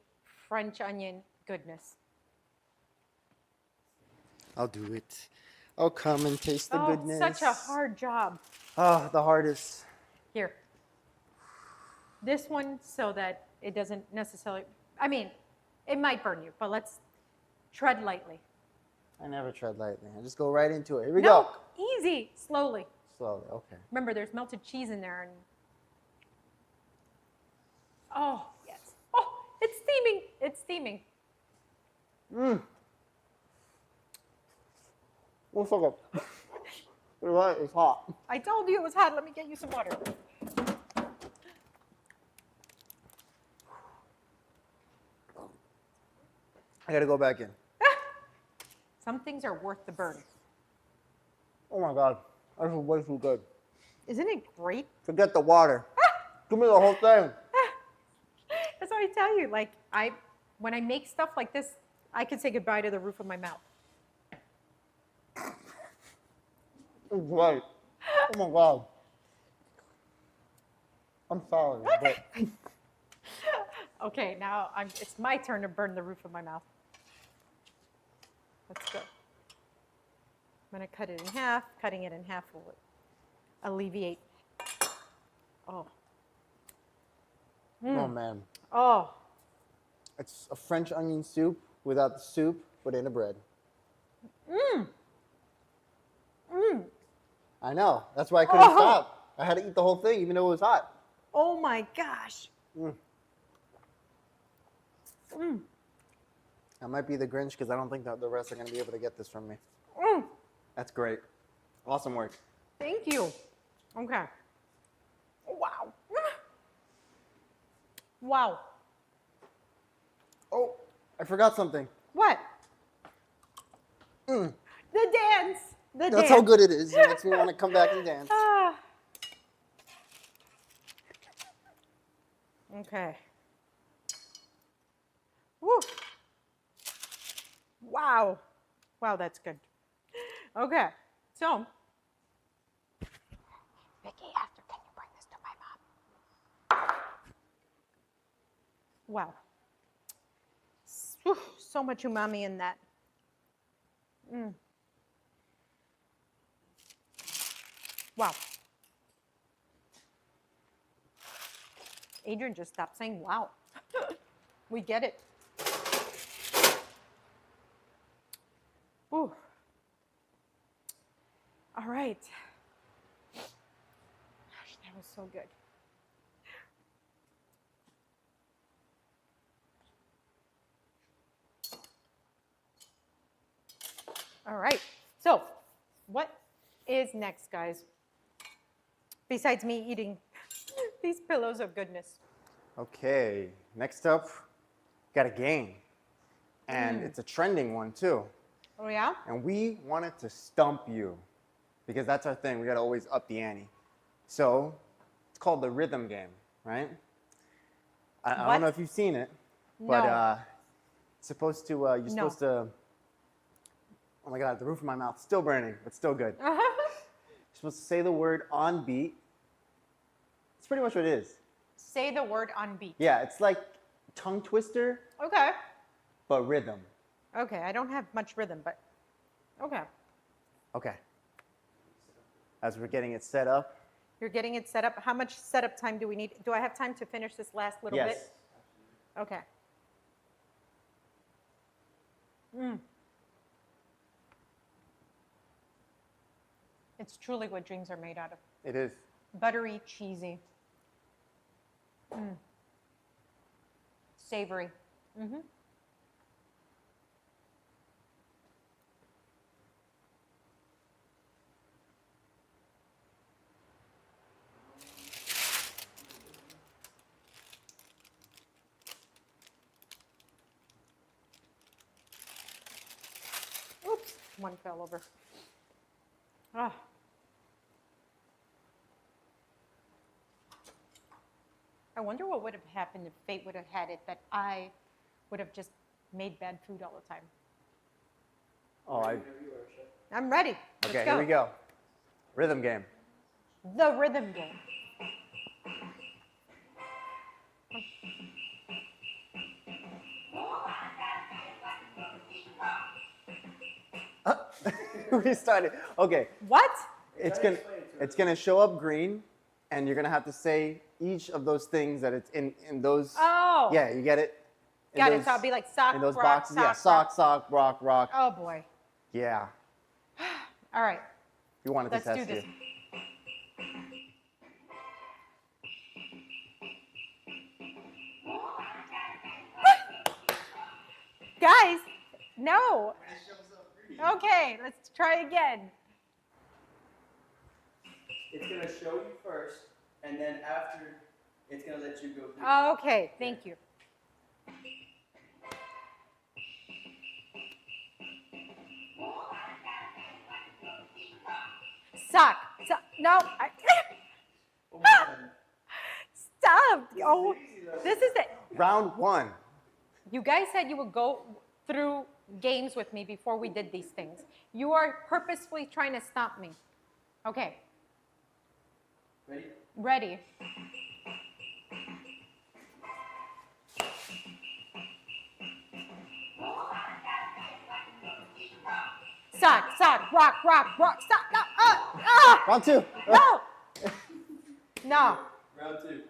French onion goodness? I'll do it. I'll come and taste the goodness. Such a hard job. Oh, the hardest. Here. This one so that it doesn't necessarily, I mean, it might burn you, but let's tread lightly. I never tread lightly. I just go right into it. Here we No, go. easy, slowly. Slowly, okay. Remember, there's melted cheese in there. And oh, yes. Oh, it's steaming. It's steaming. One second. You're right, it's hot. I told you it was hot. Let me get you some water. I gotta go back in. Some things are worth the burn. Oh my God, this is way too good. Isn't it great? Forget the water. Give me the whole thing. That's what I tell you. Like, when I make stuff like this, I can say goodbye to the roof of my mouth. It's great. Oh my God. I'm sorry, but Okay, now it's my turn to burn the roof of my mouth. Let's go. I'm going to cut it in half. Cutting it in half will alleviate. Oh. oh man. Oh. It's a French onion soup without the soup, but in a bread. I know. That's why I couldn't stop. I had to eat the whole thing, even though it was hot. Oh my gosh. I might be the Grinch because I don't think that the rest are going to be able to get this from me. That's great. Awesome work. Thank you. Okay. Wow. Wow. Oh, I forgot something. What? The dance. The That's dance. how good it is. It makes me want to come back and dance. Ah. Okay. Woo. Wow. Wow, that's good. Okay. So, Vicky, after, can you bring this to my mom? Wow. Whew, so much umami in that. Wow. Adrian just stopped saying wow. We get it. Ooh. All right. Gosh, that was so good. All right. So, what is next, guys? Besides me eating these pillows of goodness. Okay, next up, got a game. And it's a trending one too. Oh, yeah? And we wanted to stump you because that's our thing. We got to always up the ante. So it's called the rhythm game, right? I What? don't know if you've seen it, but No. it's supposed to, you're supposed to, oh my God, the roof of my mouth still burning, but still good. You're supposed to say the word on beat. It's pretty much what it is. Say the word on beat. Yeah, it's like tongue twister, Okay. but rhythm. Okay, I don't have much rhythm, but okay. Okay. As we're getting it set up. You're getting it set up. How much setup time do we need? Do I have time to finish this last little Yes. bit? Okay. It's truly what dreams are made out of. It is. Buttery, cheesy. Savory. Mm-hmm. Oops, one fell over. Ah. I wonder what would have happened if fate would have had it that I would have just made bad food all the time. Oh, I'm ready. Let's okay, go. here we go. Rhythm game. The rhythm game. We started. Okay, What? it's gonna show up green, and you're gonna have to say each of those things that it's in those. Oh. Yeah, you get it. In Got it. those- So I'll be like sock, in those rock, boxes. sock, Yeah, sock, rock. rock, rock. Oh boy. Yeah, All right. we wanted Let's to do test this. you. Guys, no. Okay, let's try again. It's gonna show you first, and then after, it's gonna let you go through. Okay, thank you. Sock. No. Stop. Oh, this is it. Round one. You guys said you would go through games with me before we did these things. You are purposefully trying to stop me. Okay, Ready? ready. Sock, rock, stop, no, Round two. no, no. Round two.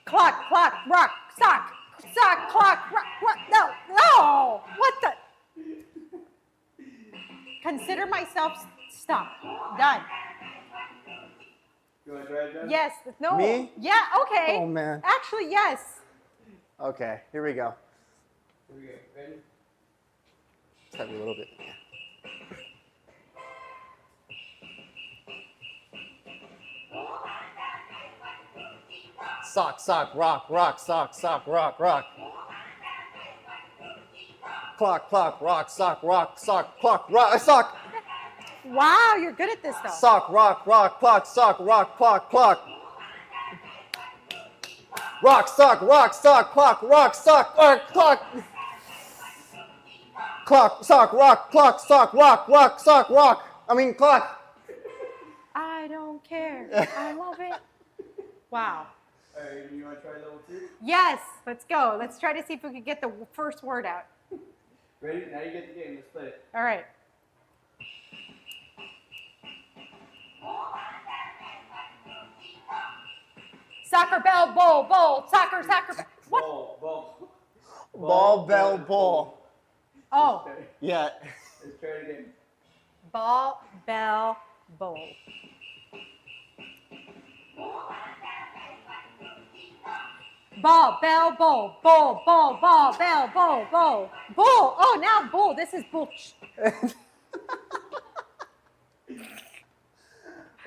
Clock, rock, sock, clock, rock, no, what the? Consider myself stopped, done. You wanna try it, John? Yes, no. Me? Yeah, okay. Oh, man. Actually, yes. Okay, here we go. Here we go. Ready? Let's have a little bit. Sock, rock, sock, rock. Clock, rock, sock, clock, rock, sock. Wow, you're good at this though. Sock, rock, clock, sock, rock, clock. Rock, sock, clock, clock. Clock, sock, rock, rock. I mean, clock. I don't care. I love it. Wow. Alright, you wanna try level two? Yes, let's go. Let's try to see if we can get the first word out. Ready? Now you get the game. Let's play it. All right. Soccer bell, bowl, soccer bell. What? Ball. Ball, ball. Oh, Okay. Yeah. Let's try it again. ball, bell, bowl. Ball, bell, bowl, ball, bell, bowl. Bull. Oh, now bull. This is bull.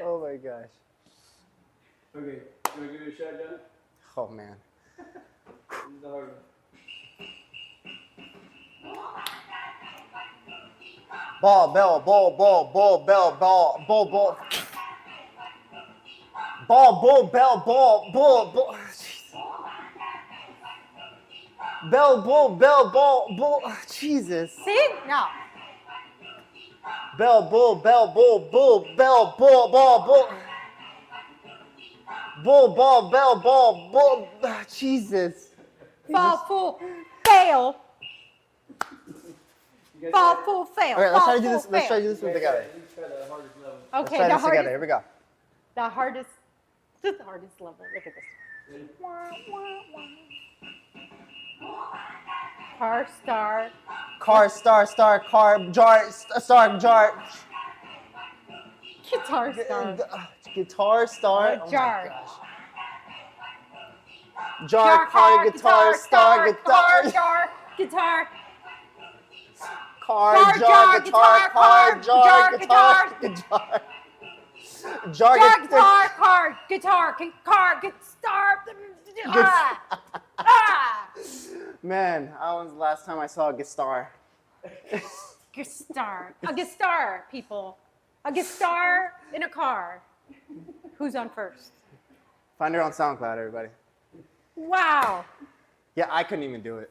Oh my gosh. Okay. You wanna give it a shot, John? Oh man. This is the hard one. Ball, bell, ball, bell, ball. Ball, bell, ball. Bell, Jesus. See? No. Bell, bull. Bull, ball, bell, bull. Jesus. Fall, fool, fail. You guys Fall, ready? fool, fail. All right, let's Fall, try to do this. fool, Let's try to fail. do this one Yeah, together. let's try the hardest level. Let's Okay, try the this together. hardest, Here we go. the hardest level. Look at this. Ready? Car, star, Car, star, jar. guitar, star. Guitar, star. Oh, jar. My gosh. Jar, car, guitar, star, guitar. jar, guitar. Car, Jar, jar, guitar, car, jar, guitar. guitar. Jar, Jar, guitar, car, star. Ah. Man, that was the last time I saw a guitar. Guitar. A guitar, people. A guitar in a car. Who's on first? Find her on SoundCloud, everybody. Wow. Yeah, I couldn't even do it.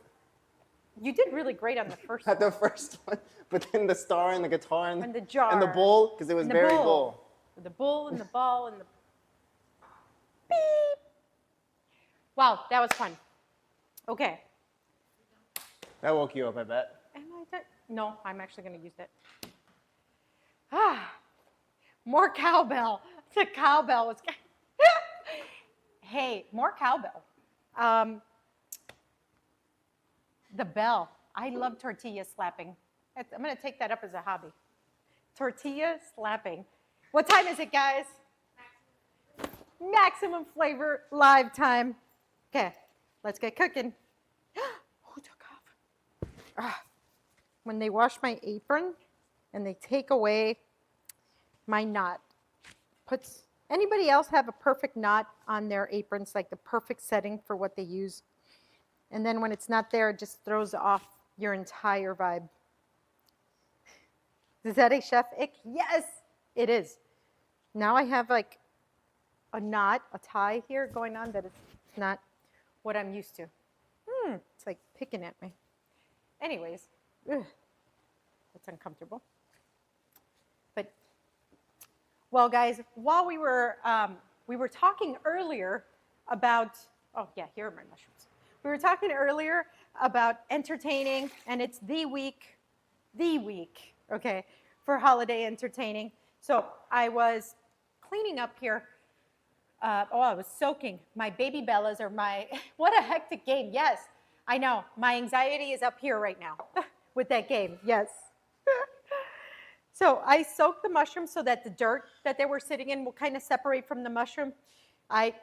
You did really great on the first At one. the first one, but then the star and the guitar And the jar. and the bull, because it was And the very bull. bull. The bull and the ball and the beep. Wow, that was fun. Okay. That woke you up, I bet. Am I done? No, I'm actually going to use it. Ah, more cowbell. The cowbell was. Hey, more cowbell. The bell. I love tortilla slapping. I'm going to take that up as a hobby. Tortilla slapping. What time is it, guys? Maximum flavor live time. Okay, let's get cooking. Who took off? Ah, when they wash my apron and they take away my knot, anybody else have a perfect knot on their aprons, like the perfect setting for what they use? And then when it's not there, it just throws off your entire vibe. Is that a chef ick? Yes, it is. Now I have like a knot, a tie here going on that is not what I'm used to. It's like picking at me. Anyways, that's uncomfortable. But, well, guys, while we were talking earlier about, oh yeah, here are my mushrooms. We were talking earlier about entertaining, and it's the week, okay, for holiday entertaining. So I was cleaning up here. I was soaking. My baby Bellas are my, what a hectic game. Yes, I know. My anxiety is up here right now with that game. Yes. So I soaked the mushrooms so that the dirt that they were sitting in will kind of separate from the mushroom. I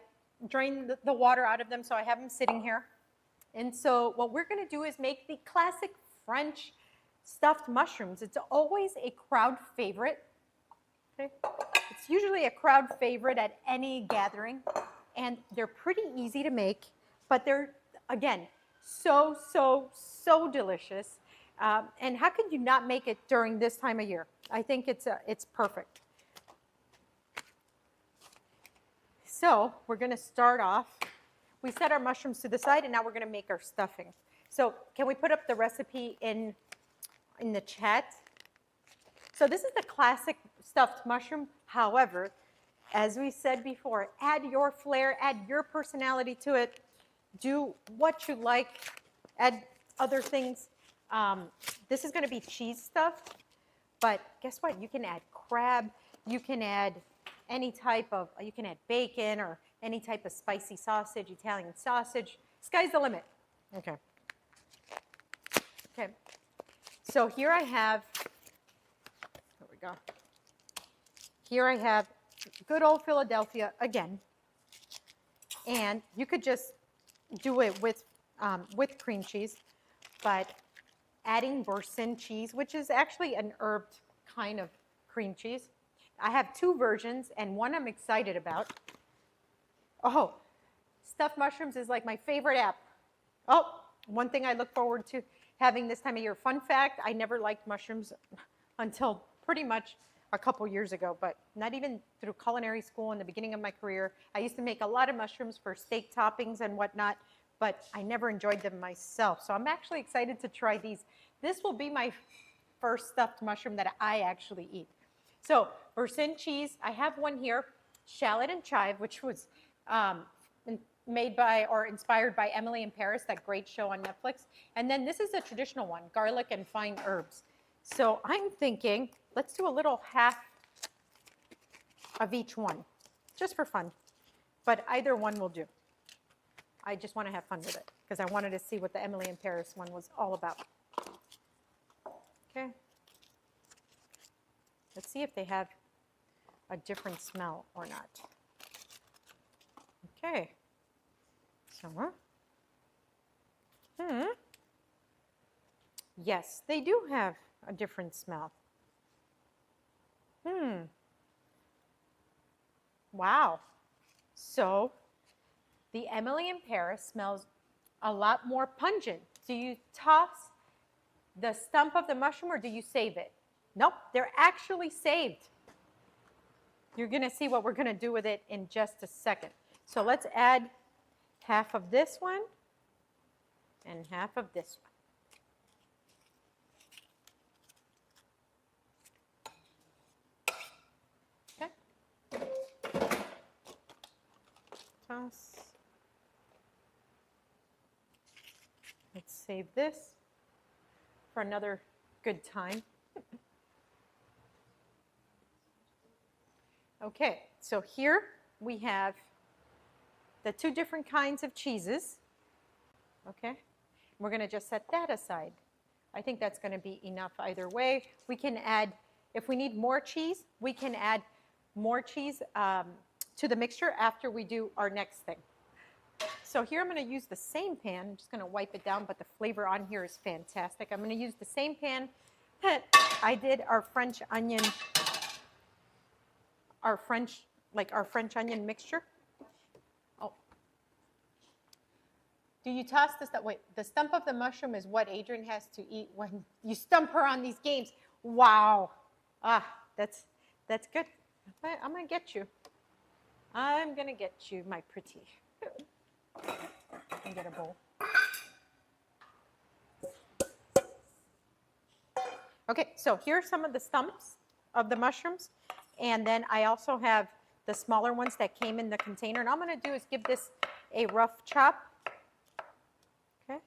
drained the water out of them, so I have them sitting here. And so what we're going to do is make the classic French stuffed mushrooms. It's always a crowd favorite. Okay. It's usually a crowd favorite at any gathering, and they're pretty easy to make, but they're, again, so delicious. And how could you not make it during this time of year? I think it's perfect. So we're going to start off. We set our mushrooms to the side, and now we're going to make our stuffing. So can we put up the recipe in the chat? So this is the classic stuffed mushroom. However, as we said before, add your flair, add your personality to it. Do what you like. Add other things. This is going to be cheese stuffed, but guess what? You can add crab. You can add any type of, you can add bacon or any type of spicy sausage, Italian sausage. Sky's the limit. Okay. Okay. So here I have, there we go. Here I have good old Philadelphia again. And you could just do it with cream cheese, but adding Boursin cheese, which is actually an herbed kind of cream cheese. I have two versions, and one I'm excited about. Oh, stuffed mushrooms is like my favorite app. Oh, one thing I look forward to having this time of year. Fun fact, I never liked mushrooms until pretty much a couple years ago, but not even through culinary school in the beginning of my career. I used to make a lot of mushrooms for steak toppings and whatnot, but I never enjoyed them myself. So I'm actually excited to try these. This will be my first stuffed mushroom that I actually eat. So Boursin cheese, I have one here, shallot and chive, which was made by or inspired by Emily in Paris, that great show on Netflix. And then this is a traditional one, garlic and fine herbs. So I'm thinking, let's do a little half of each one, just for fun. But either one will do. I just want to have fun with it because I wanted to see what the Emily in Paris one was all about. Okay. Let's see if they have a different smell or not. Okay. So, yes, they do have a different smell. Wow. So the Emily in Paris smells a lot more pungent. Do you toss the stump of the mushroom or do you save it? Nope, they're actually saved. You're going to see what we're going to do with it in just a second. So let's add half of this one and half of this one. Okay. Toss. Let's save this for another good time. Okay, so here we have the two different kinds of cheeses. Okay, we're going to just set that aside. I think that's going to be enough either way. We can add, if we need more cheese, we can add more cheese to the mixture after we do our next thing. So here I'm going to use the same pan. I'm just going to wipe it down, but the flavor on here is fantastic. I'm going to use the same pan that I did our French onion, our French onion mixture. Oh. Do you toss this? Wait, the stump of the mushroom is what Adrienne has to eat when you stump her on these games. Wow. Ah, that's good. I'm going to get you. I'm going to get you, my pretty. And get a bowl. Okay, so here are some of the stumps of the mushrooms. And then I also have the smaller ones that came in the container. And all I'm going to do is give this a rough chop. Okay.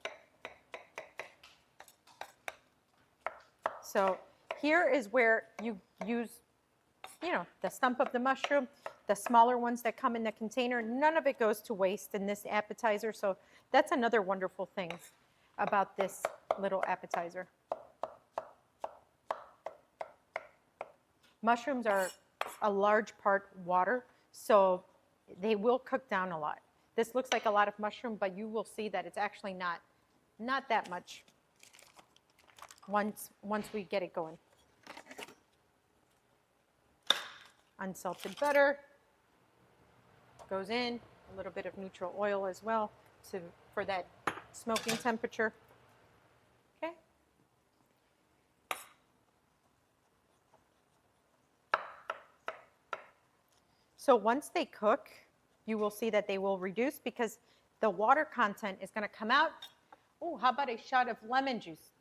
So here is where you use, the stump of the mushroom, the smaller ones that come in the container. None of it goes to waste in this appetizer. So that's another wonderful thing about this little appetizer. Mushrooms are a large part water, so they will cook down a lot. This looks like a lot of mushroom, but you will see that it's actually not that much once we get it going. Unsalted butter goes in, a little bit of neutral oil as well for that smoking temperature. Okay. So once they cook, you will see that they will reduce because the water content is going to come out. Oh, how about a shot of lemon juice?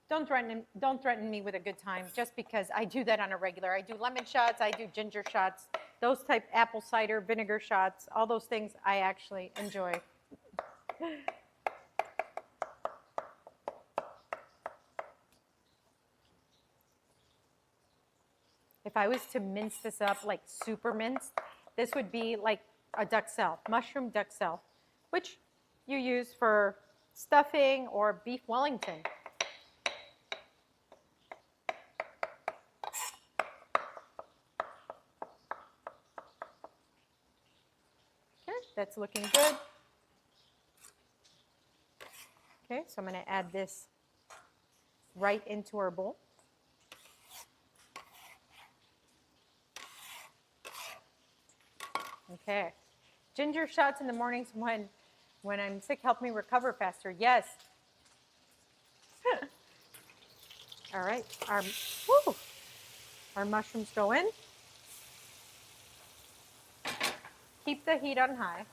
Don't threaten me with a good time just because I do that on a regular. I do lemon shots, I do ginger shots, those type apple cider vinegar shots, all those things I actually enjoy. If I was to mince this up like super minced, this would be like a duxelle, mushroom duxelle, which you use for stuffing or beef Wellington. Okay, that's looking good. Okay, so I'm going to add this right into our bowl. Okay, ginger shots in the mornings when I'm sick help me recover faster. Yes. All right, our mushrooms go in. Keep the heat on high.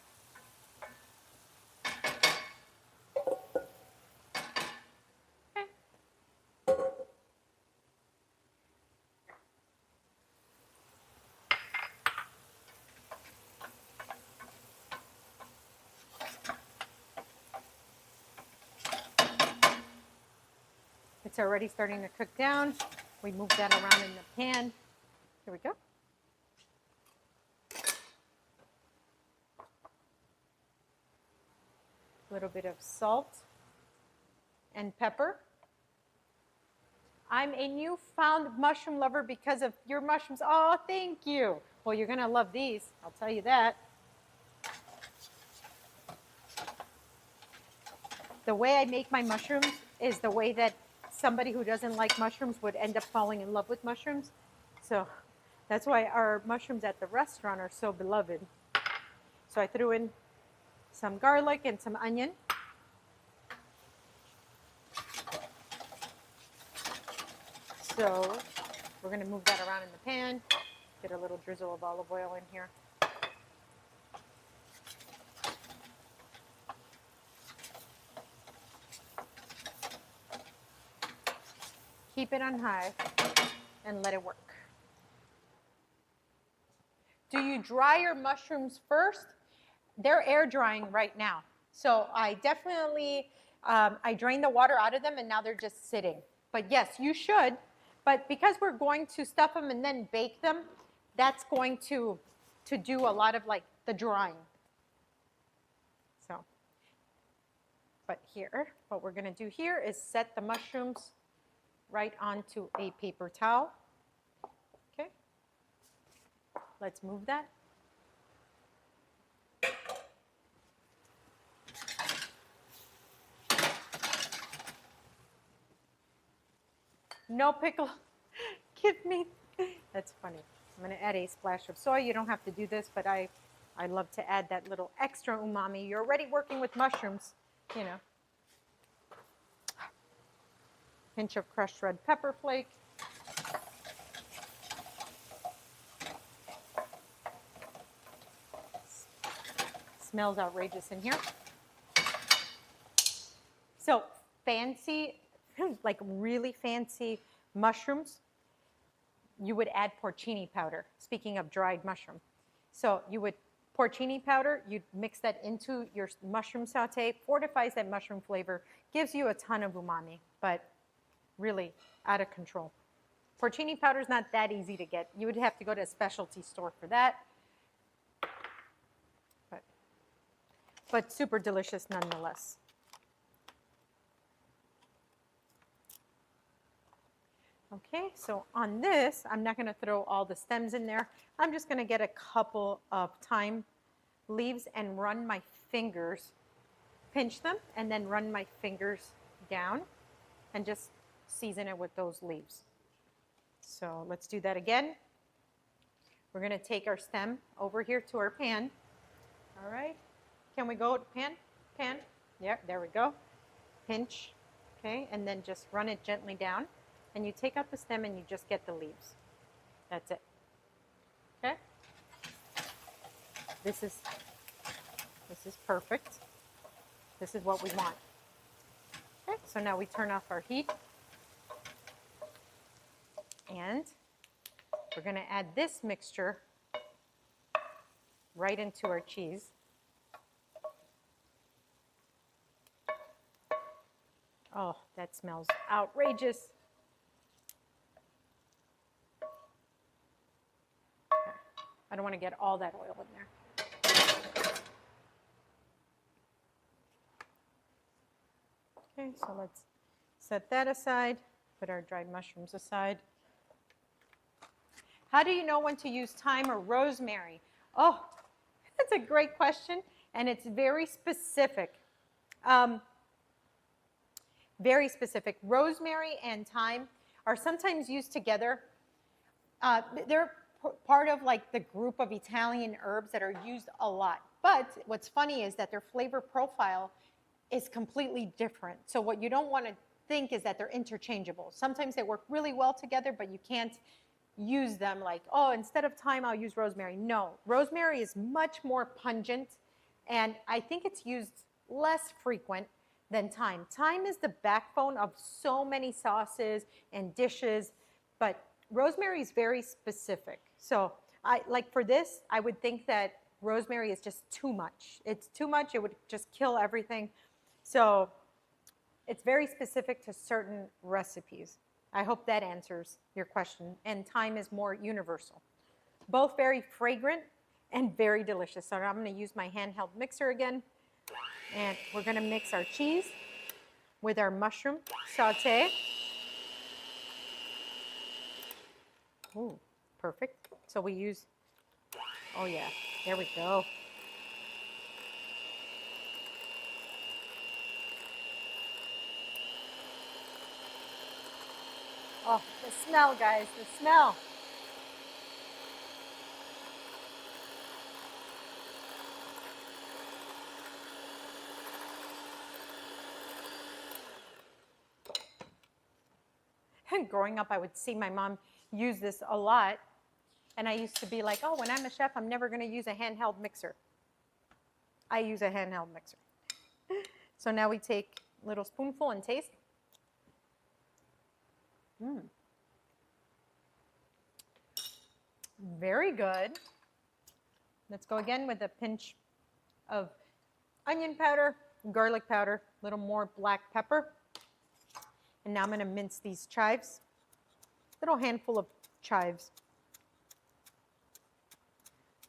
It's already starting to cook down. We move that around in the pan. Here we go. A little bit of salt and pepper. I'm a newfound mushroom lover because of your mushrooms. Oh, thank you. Well, you're going to love these. I'll tell you that. The way I make my mushrooms is the way that somebody who doesn't like mushrooms would end up falling in love with mushrooms. So that's why our mushrooms at the restaurant are so beloved. So I threw in some garlic and some onion. So we're going to move that around in the pan. Get a little drizzle of olive oil in here. Keep it on high and let it work. Do you dry your mushrooms first? They're air drying right now. So I definitely, I drained the water out of them and now they're just sitting. But yes, you should. But because we're going to stuff them and then bake them, that's going to do a lot of like the drying. So, but here, what we're going to do here is set the mushrooms right onto a paper towel. Okay. Let's move that. No pickle. Give me. That's funny. I'm going to add a splash of soy. You don't have to do this, but I love to add that little extra umami. You're already working with mushrooms, you know. Pinch of crushed red pepper flake. Smells outrageous in here. So fancy, like really fancy mushrooms, you would add porcini powder, speaking of dried mushroom. So you would porcini powder, you'd mix that into your mushroom saute, fortifies that mushroom flavor, gives you a ton of umami, but really out of control. Porcini powder is not that easy to get. You would have to go to a specialty store for that. But super delicious nonetheless. Okay, so on this, I'm not going to throw all the stems in there. I'm just going to get a couple of thyme leaves and run my fingers, pinch them, and then run my fingers down and just season it with those leaves. So let's do that again. We're going to take our stem over here to our pan. All right. Can we go to pan? Pan? Yeah, there we go. Pinch. Okay, and then just run it gently down. And you take out the stem and you just get the leaves. That's it. Okay? This is perfect. This is what we want. Okay, so now we turn off our heat. And we're going to add this mixture right into our cheese. Oh, that smells outrageous. Okay. I don't want to get all that oil in there. Okay, so let's set that aside, put our dried mushrooms aside. How do you know when to use thyme or rosemary? Oh, that's a great question, and it's very specific. Very specific. Rosemary and thyme are sometimes used together. They're part of like the group of Italian herbs that are used a lot. But what's funny is that their flavor profile is completely different. So what you don't want to think is that they're interchangeable. Sometimes they work really well together, but you can't use them like, oh, instead of thyme, I'll use rosemary. No, rosemary is much more pungent, and I think it's used less frequent than thyme. Thyme is the backbone of so many sauces and dishes, but rosemary is very specific. So like for this, I would think that rosemary is just too much. It's too much, it would just kill everything. So it's very specific to certain recipes. I hope that answers your question. And thyme is more universal. Both very fragrant and very delicious. So I'm going to use my handheld mixer again. And we're going to mix our cheese with our mushroom saute. Ooh, perfect. So we use, oh yeah, there we go. Oh, the smell, guys, the smell. Growing up, I would see my mom use this a lot. And I used to be like, oh, when I'm a chef, I'm never going to use a handheld mixer. I use a handheld mixer. So now we take a little spoonful and taste. Very good. Let's go again with a pinch of onion powder, garlic powder, a little more black pepper. And now I'm going to mince these chives. Little handful of chives.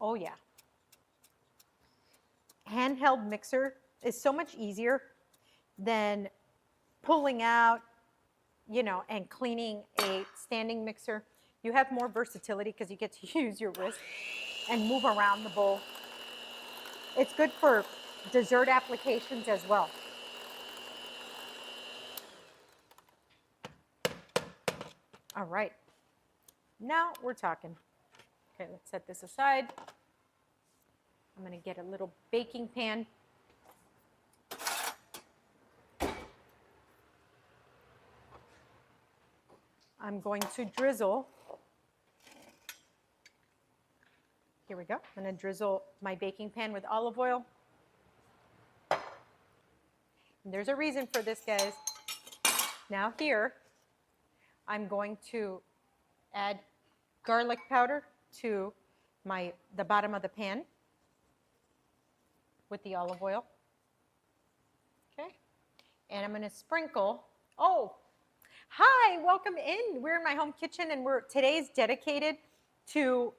Oh yeah. Handheld mixer is so much easier than pulling out, you know, and cleaning a standing mixer. You have more versatility because you get to use your wrist and move around the bowl. It's good for dessert applications as well. All right. Now we're talking. Okay, let's set this aside. I'm going to get a little baking pan. I'm going to drizzle. Here we go. I'm going to drizzle my baking pan with olive oil. And there's a reason for this, guys. Now here, I'm going to add garlic powder to the bottom of the pan with the olive oil. Okay. And I'm going to sprinkle. Oh, hi, welcome in. We're in my home kitchen, and today's dedicated to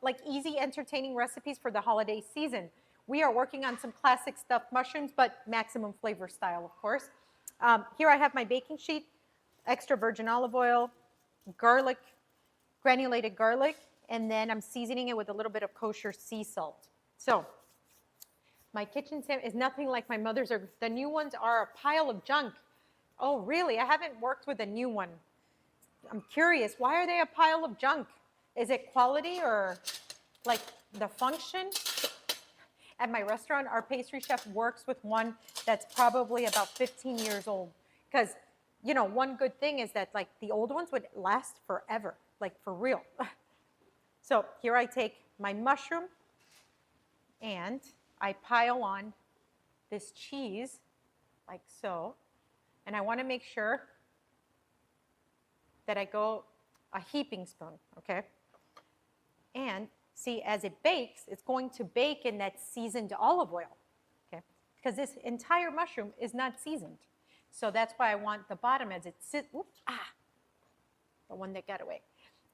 like easy, entertaining recipes for the holiday season. We are working on some classic stuffed mushrooms, but maximum flavor style, of course. Here I have my baking sheet, extra virgin olive oil, garlic, granulated garlic, and then I'm seasoning it with a little bit of kosher sea salt. So my kitchen is nothing like my mother's. The new ones are a pile of junk. Oh, really? I haven't worked with a new one. I'm curious, why are they a pile of junk? Is it quality or like the function? At my restaurant, our pastry chef works with one that's probably about 15 years old. Because, you know, one good thing is that like the old ones would last forever, like for real. So here I take my mushroom and I pile on this cheese like so. And I want to make sure that I go a heaping spoon, okay? And see, as it bakes, it's going to bake in that seasoned olive oil, okay? Because this entire mushroom is not seasoned. So that's why I want the bottom as it the one that got away.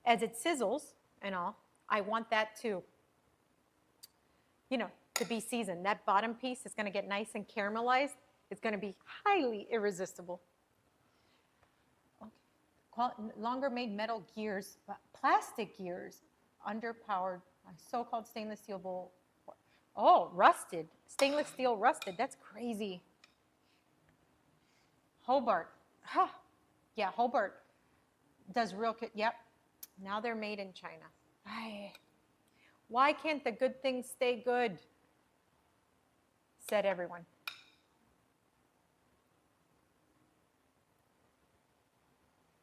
As it sizzles and all, I want that to, you know, to be seasoned. That bottom piece is going to get nice and caramelized. It's going to be highly irresistible. Okay. Longer made metal gears, plastic gears, underpowered, so-called stainless steel bowl. Oh, rusted. Stainless steel rusted. That's crazy. Hobart. Huh. Yeah, Hobart does real good. Yep. Now they're made in China. Why can't the good things stay good? Said everyone.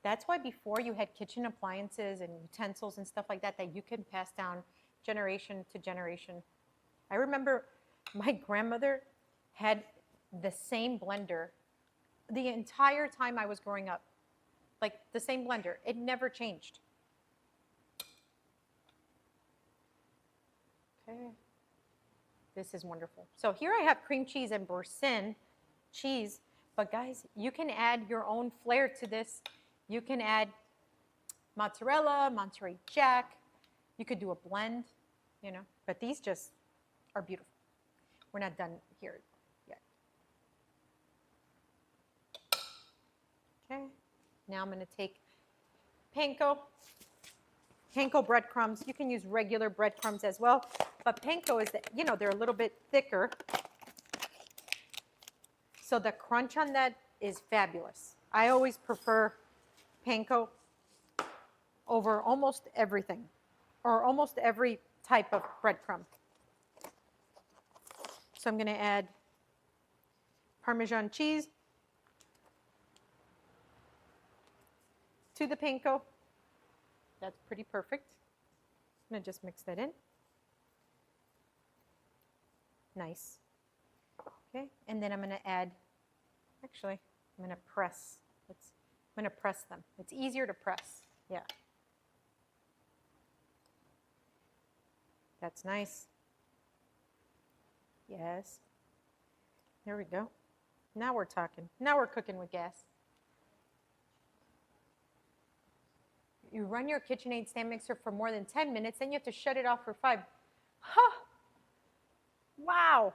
That's why before you had kitchen appliances and utensils and stuff like that that you can pass down generation to generation. I remember my grandmother had the same blender the entire time I was growing up. Like the same blender. It never changed. Okay. This is wonderful. So here I have cream cheese and Boursin cheese. But guys, you can add your own flair to this. You can add mozzarella, Monterey Jack. You could do a blend, you know. But these just are beautiful. We're not done here yet. Okay. Now I'm going to take panko. panko breadcrumbs. You can use regular breadcrumbs as well, but panko is, you know, they're a little bit thicker. So the crunch on that is fabulous. I always prefer panko over almost everything, or almost every type of breadcrumb. So I'm going to add Parmesan cheese to the panko. That's pretty perfect. I'm going to just mix that in. Nice. Okay, and then I'm going to add, actually, I'm going to press. I'm going to press them. It's easier to press. Yeah. That's nice. Yes. There we go. Now we're talking. Now we're cooking with gas. You run your KitchenAid stand mixer for more than 10 minutes, then you have to shut it off for 5. Huh. Wow.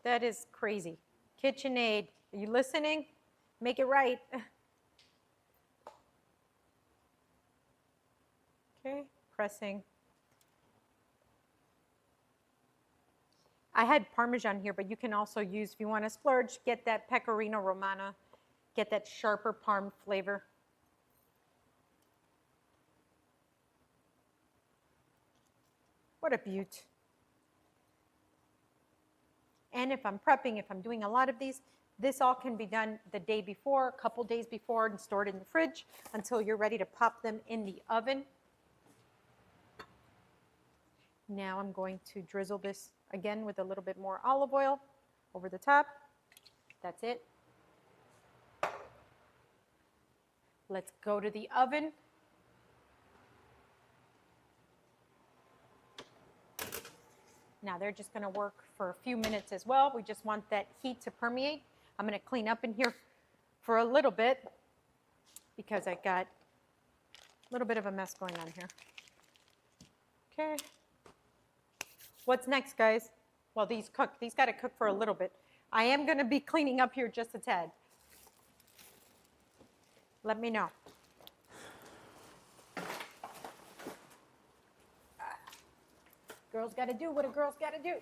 That is crazy. KitchenAid, are you listening? Make it right. Okay, pressing. I had Parmesan here, but you can also use, if you want to splurge, get that Pecorino Romano, get that sharper Parm flavor. What a beaut. And if I'm prepping, if I'm doing a lot of these, this all can be done the day before, a couple days before, and stored in the fridge until you're ready to pop them in the oven. Now I'm going to drizzle this again with a little bit more olive oil over the top. That's it. Let's go to the oven. Now they're just going to work for a few minutes as well. We just want that heat to permeate. I'm going to clean up in here for a little bit because I got a little bit of a mess going on here. Okay. What's next, guys? Well, these cook. These got to cook for a little bit. I am going to be cleaning up here just a tad. Let me know. Girls got to do what a girl's got to do.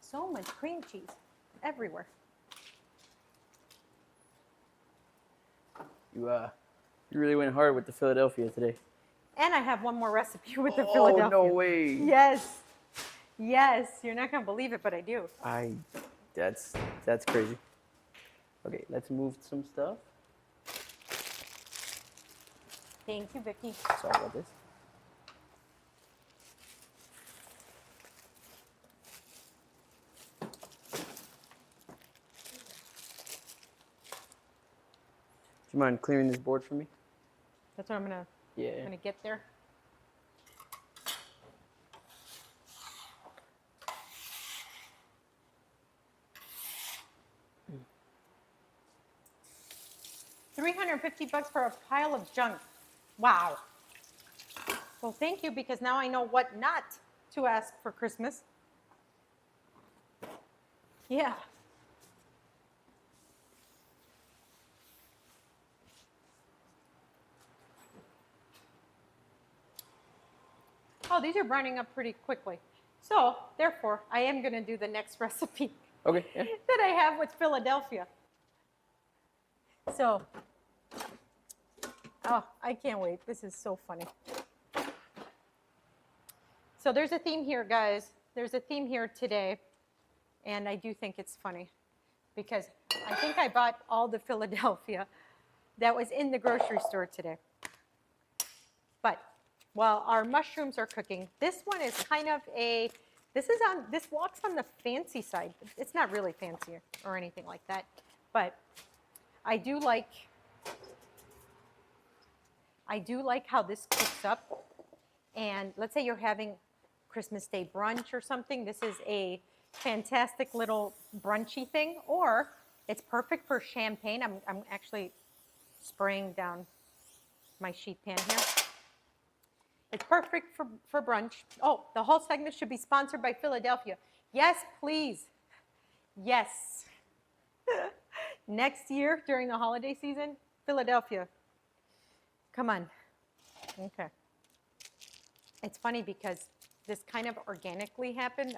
So much cream cheese everywhere. You really went hard with the Philadelphia today. And I have one more recipe with the Philadelphia. Oh, no way. Yes. Yes. You're not going to believe it, but I do. That's crazy. Okay, let's move some stuff. Thank you, Vicki. Sorry about this. Do you mind clearing this board for me? That's what I'm going to get there. $350 for a pile of junk. Wow. Well, thank you, because now I know what not to ask for Christmas. Yeah. Oh, these are browning up pretty quickly. So, therefore, I am going to do the next recipe Okay, yeah. that I have with Philadelphia. So, oh, I can't wait. This is so funny. So there's a theme here, guys. There's a theme here today, and I do think it's funny because I think I bought all the Philadelphia that was in the grocery store today. But while our mushrooms are cooking, this one is kind of this walks on the fancy side. It's not really fancy or anything like that, but I do like how this cooks up. And let's say you're having Christmas Day brunch or something. This is a fantastic little brunchy thing, or it's perfect for champagne. I'm actually spraying down my sheet pan here. It's perfect for brunch. Oh, the whole segment should be sponsored by Philadelphia. Yes, please. Yes. Next year during the holiday season, Philadelphia. Come on. Okay. It's funny because this kind of organically happened.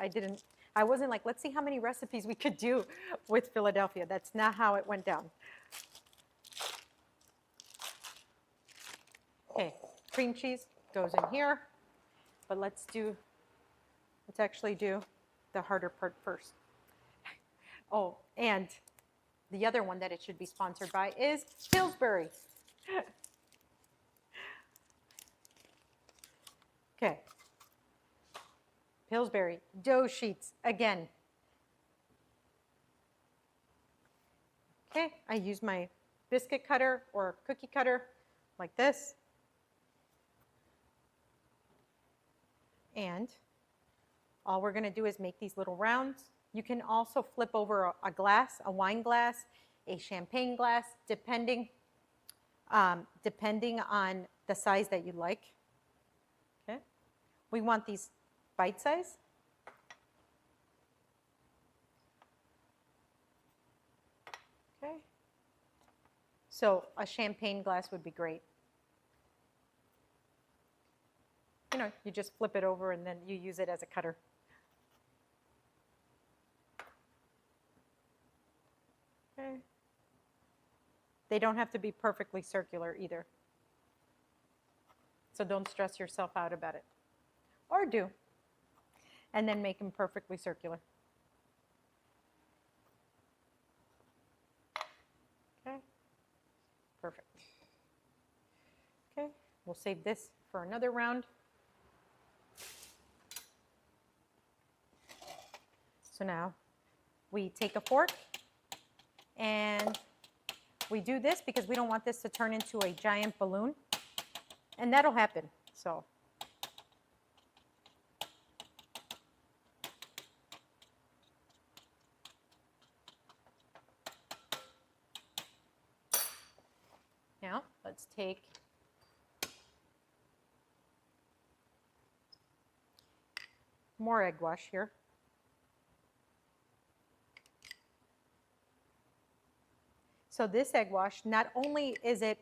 I wasn't like, let's see how many recipes we could do with Philadelphia. That's not how it went down. Okay, cream cheese goes in here, but let's actually do the harder part first. Oh, and the other one that it should be sponsored by is Pillsbury. Okay. Pillsbury dough sheets again. Okay, I use my biscuit cutter or cookie cutter like this. And all we're going to do is make these little rounds. You can also flip over a glass, a wine glass, a champagne glass, depending on the size that you like. Okay. We want these bite size. Okay. So a champagne glass would be great. You know, you just flip it over and then you use it as a cutter. Okay. They don't have to be perfectly circular either. So don't stress yourself out about it. Or do. And then make them perfectly circular. Okay. Perfect. Okay. We'll save this for another round. So now we take a fork and we do this because we don't want this to turn into a giant balloon. And that'll happen. So now let's take more egg wash here. So this egg wash, not only is it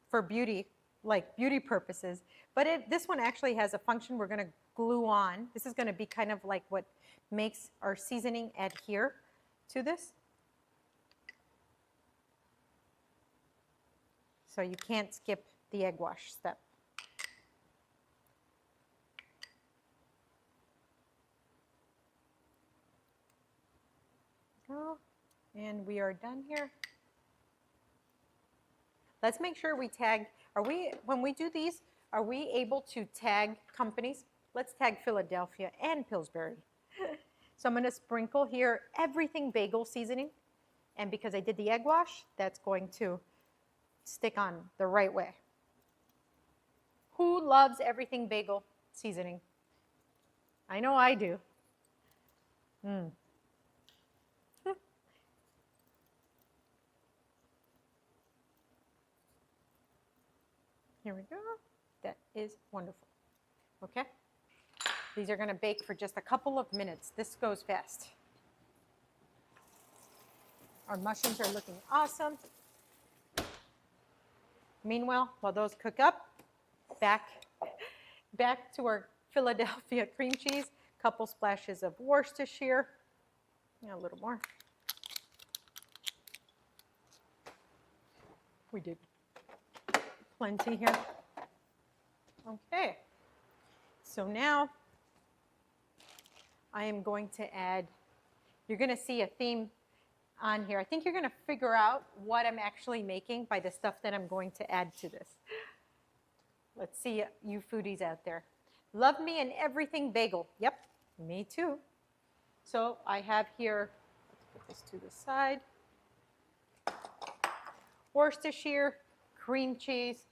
for beauty, like beauty purposes, but this one actually has a function we're going to glue on. This is going to be kind of like what makes our seasoning adhere to this. So you can't skip the egg wash step. And we are done here. Let's make sure we tag, when we do these, are we able to tag companies? Let's tag Philadelphia and Pillsbury. So I'm going to sprinkle here everything bagel seasoning. And because I did the egg wash, that's going to stick on the right way. Who loves everything bagel seasoning? I know I do. Here we go. That is wonderful. Okay. These are going to bake for just a couple of minutes. This goes fast. Our mushrooms are looking awesome. Meanwhile, while those cook up, back to our Philadelphia cream cheese, couple splashes of Worcestershire, a little more. We did plenty here. Okay, so now I am going to add, you're going to see a theme on here. I think you're going to figure out what I'm actually making by the stuff that I'm going to add to this. Let's see, you foodies out there. Love me an everything bagel. Yep, me too. So I have here, let's put this to the side, Worcestershire, cream cheese,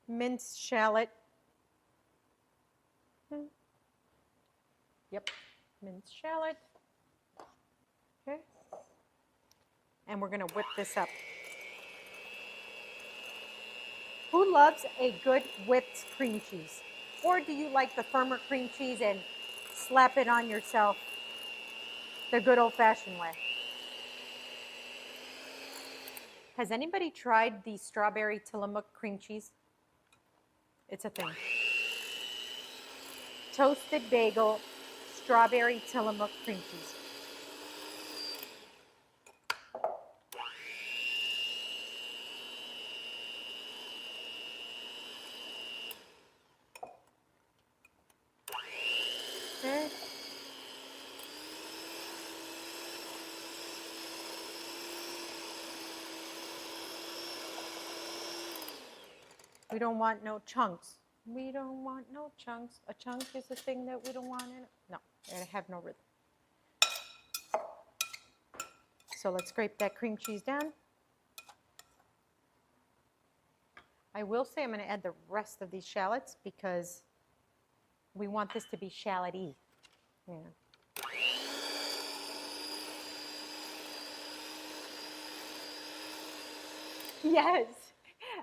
minced shallot. Yep, minced shallot. Okay. And we're going to whip this up. Who loves a good whipped cream cheese? Or do you like the firmer cream cheese and slap it on yourself the good old-fashioned way? Has anybody tried the strawberry Tillamook cream cheese? It's a thing. Toasted bagel, strawberry Tillamook cream cheese. Okay. We don't want no chunks. We don't want no chunks. A chunk is a thing that we don't want in it. No, I have no rhythm. So let's scrape that cream cheese down. I will say I'm going to add the rest of these shallots because we want this to be shallot-y. Yeah. Yes,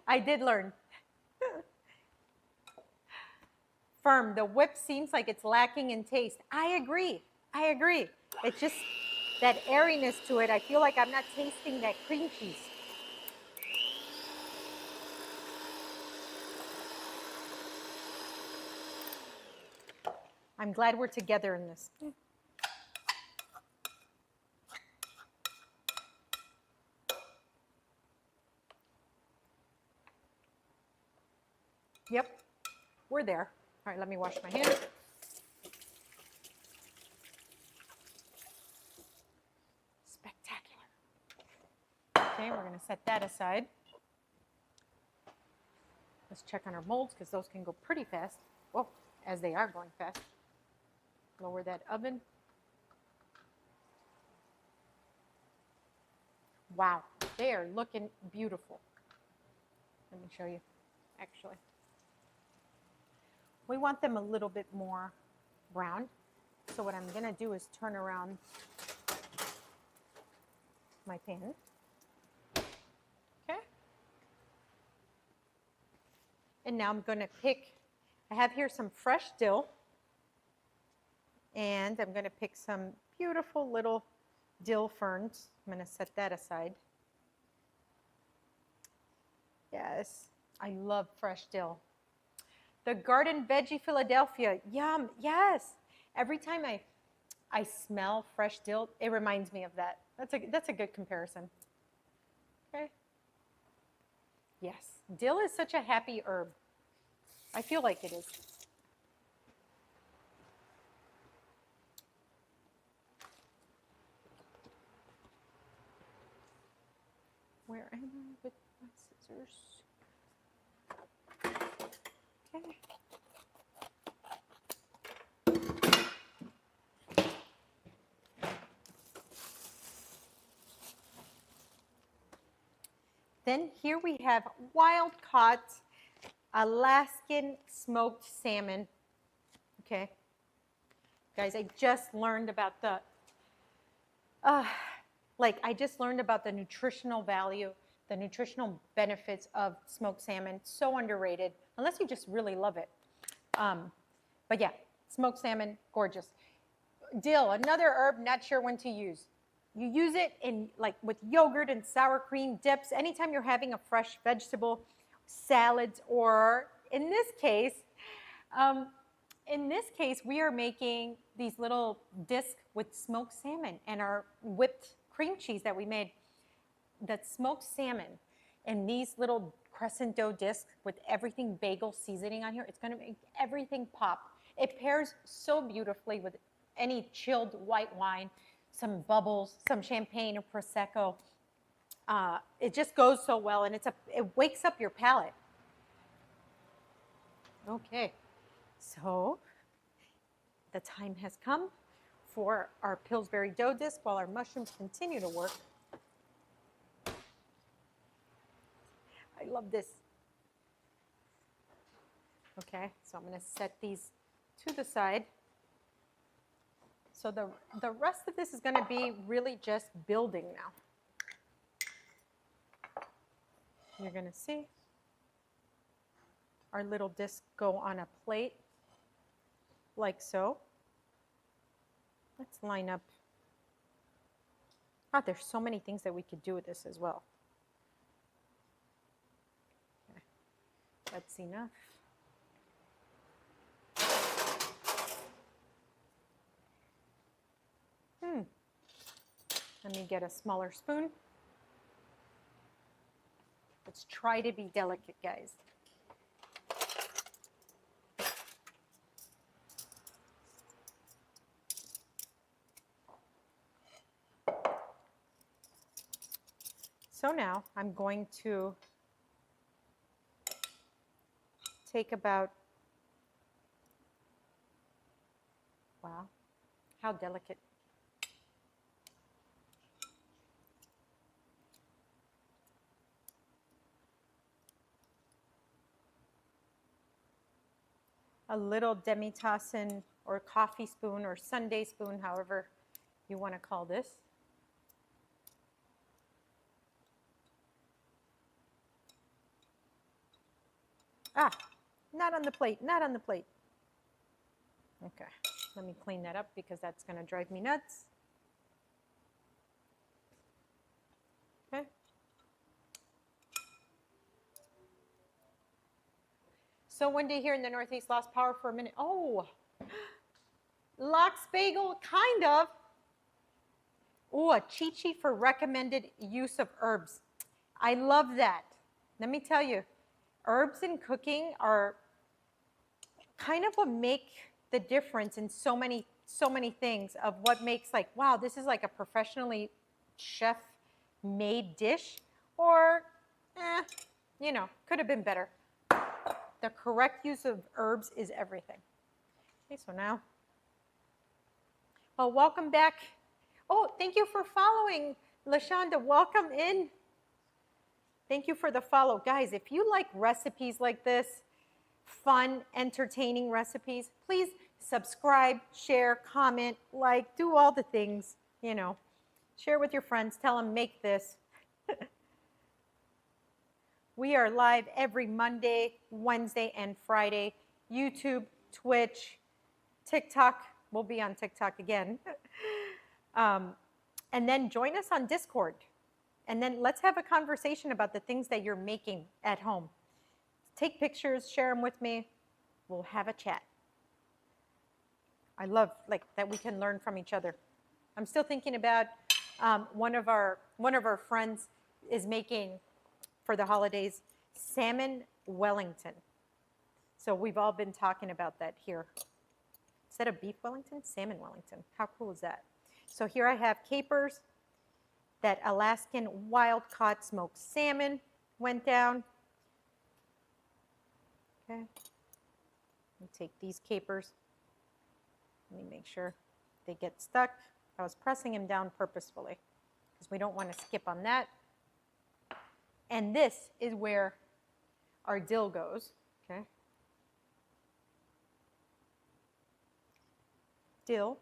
I did learn. Firm, the whip seems like it's lacking in taste. I agree. I agree. It's just that airiness to it. I feel like I'm not tasting that cream cheese. I'm glad we're together in this. Yep, we're there. All right, let me wash my hands. Spectacular. Okay, we're going to set that aside. Let's check on our molds because those can go pretty fast. Whoa, as they are going fast. Lower that oven. Wow, they are looking beautiful. Let me show you, actually. We want them a little bit more brown. So what I'm going to do is turn around my pan. Okay. And now I'm going to pick, I have here some fresh dill. And I'm going to pick some beautiful little dill ferns. I'm going to set that aside. Yes, I love fresh dill. The Garden Veggie Philadelphia, yum, yes. Every time I smell fresh dill, it reminds me of that. That's a good comparison. Okay. Yes, dill is such a happy herb. I feel like it is. Where am I with my scissors? Okay. Then here we have wild caught Alaskan smoked salmon. Okay. Guys, I just learned about the I just learned about the nutritional value, the nutritional benefits of smoked salmon. So underrated, unless you just really love it. But yeah, smoked salmon, gorgeous. Dill, another herb, not sure when to use. You use it in with yogurt and sour cream dips, anytime you're having a fresh vegetable, salads, or in this case, we are making these little discs with smoked salmon and our whipped cream cheese that we made. That smoked salmon and these little crescent dough discs with everything bagel seasoning on here, it's going to make everything pop. It pairs so beautifully with any chilled white wine, some bubbles, some champagne or Prosecco. It just goes so well, and it wakes up your palate. Okay, so the time has come for our Pillsbury dough disc while our mushrooms continue to work. I love this. Okay, so I'm going to set these to the side. So the rest of this is going to be really just building now. You're going to see our little discs go on a plate like so. Let's line up. There's so many things that we could do with this as well. That's enough. Let me get a smaller spoon. Let's try to be delicate, guys. So now I'm going to take about, wow, how delicate. A little demi-tassen or coffee spoon or Sunday spoon, however you want to call this. Ah, not on the plate, not on the plate. Okay, let me clean that up because that's going to drive me nuts. Okay. So one day here in the Northeast lost power for a minute. Oh, lox bagel, kind of. Oh, a cheat sheet for recommended use of herbs. I love that. Let me tell you, herbs in cooking are kind of what make the difference in so many things of what makes like, wow, this is like a professionally chef-made dish, or, you know, could have been better. The correct use of herbs is everything. Okay, so now, well, welcome back. Oh, thank you for following, LaShonda. Welcome in. Thank you for the follow. Guys, if you like recipes like this, fun, entertaining recipes, please subscribe, share, comment, like, do all the things, you know. Share with your friends. Tell them, make this. We are live every Monday, Wednesday, and Friday. YouTube, Twitch, TikTok. We'll be on TikTok again. And then join us on Discord. And then let's have a conversation about the things that you're making at home. Take pictures, share them with me. We'll have a chat. I love like that we can learn from each other. I'm still thinking about one of our friends is making for the holidays salmon Wellington. So we've all been talking about that here. Instead of beef Wellington, salmon Wellington. How cool is that? So here I have capers. That Alaskan wild-caught smoked salmon went down. Okay. Let me take these capers. Let me make sure they get stuck. I was pressing them down purposefully because we don't want to skip on that. And this is where our dill goes. Okay. Dill.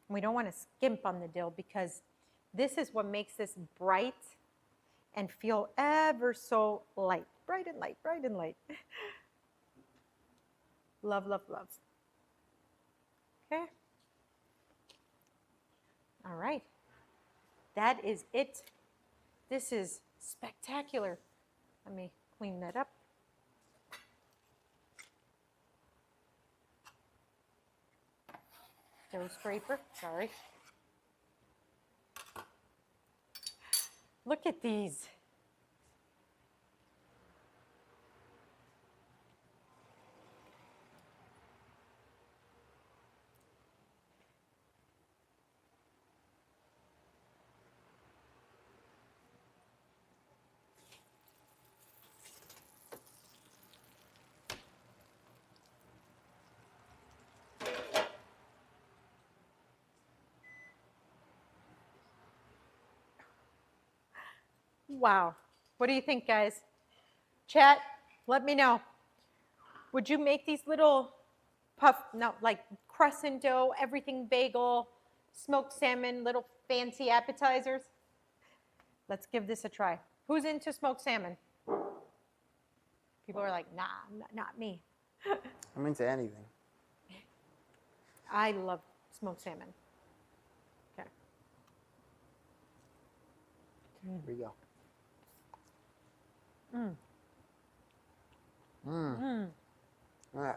We don't want to skimp on the dill because this is what makes this bright and feel ever so light. Bright and light, bright and light. Love, love, love. Okay. All right. That is it. This is spectacular. Let me clean that up. Dough scraper, sorry. Look at these. Wow. What do you think, guys? Chat, let me know. Would you make these little like crescent dough, everything bagel, smoked salmon, little fancy appetizers? Let's give this a try. Who's into smoked salmon? People are like, nah, not me. I'm into anything. I love smoked salmon. Okay. Here we go.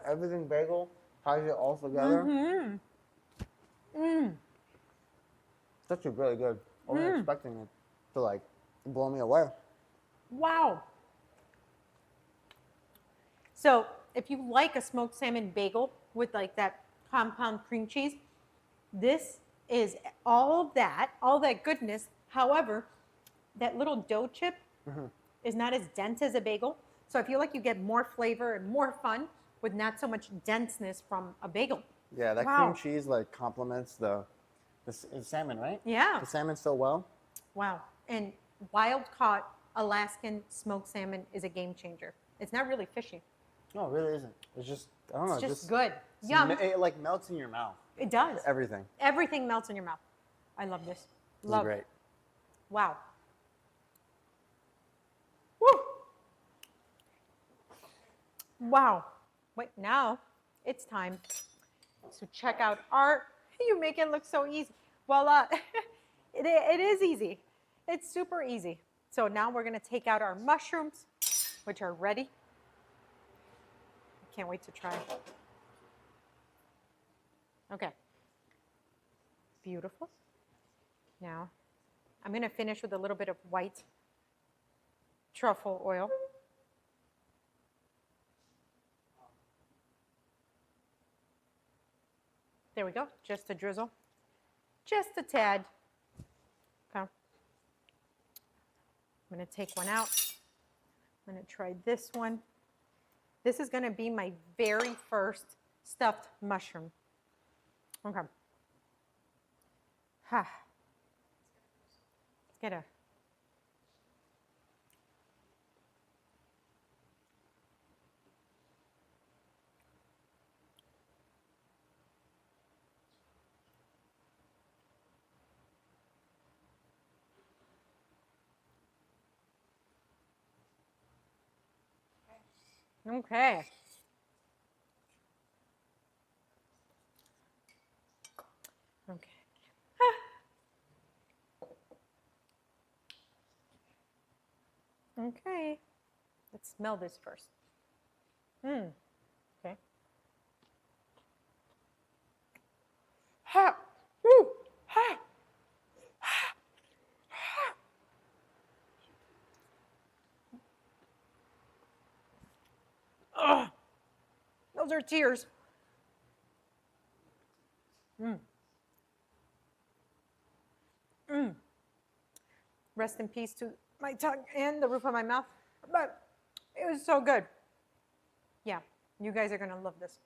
Everything bagel ties it all together. It's actually really good. I wasn't expecting it to like blow me away. Wow. So if you like a smoked salmon bagel with like that compound cream cheese, this is all that goodness. However, that little dough chip is not as dense as a bagel. So I feel like you get more flavor and more fun with not so much denseness from a bagel. Yeah, that Wow. cream cheese like complements the salmon, right? Yeah. The salmon so well. Wow. And wild caught Alaskan smoked salmon is a game changer. It's not really fishy. No, it really isn't. It's just, I don't know. It's just good. Yum. It like melts in your mouth. It does. Everything. Everything melts in your mouth. I love this. It's Love. great. Wow. Woo. Wow. Wait, now it's time to check out our, you make it look so easy. Well, it is easy. It's super easy. So now we're going to take out our mushrooms, which are ready. Can't wait to try. Okay. Beautiful. Now, I'm going to finish with a little bit of white truffle oil. There we go. Just a drizzle. Just a tad. Okay. I'm going to take one out. I'm going to try this one. This is going to be my very first stuffed mushroom. Okay. Ha. Let's get a. Okay. Okay. Okay. Let's smell this first. Okay. Ha. Woo. Ha. Ugh. Those are tears. Rest in peace to my tongue and the roof of my mouth. But it was so good. Yeah, you guys are going to love this.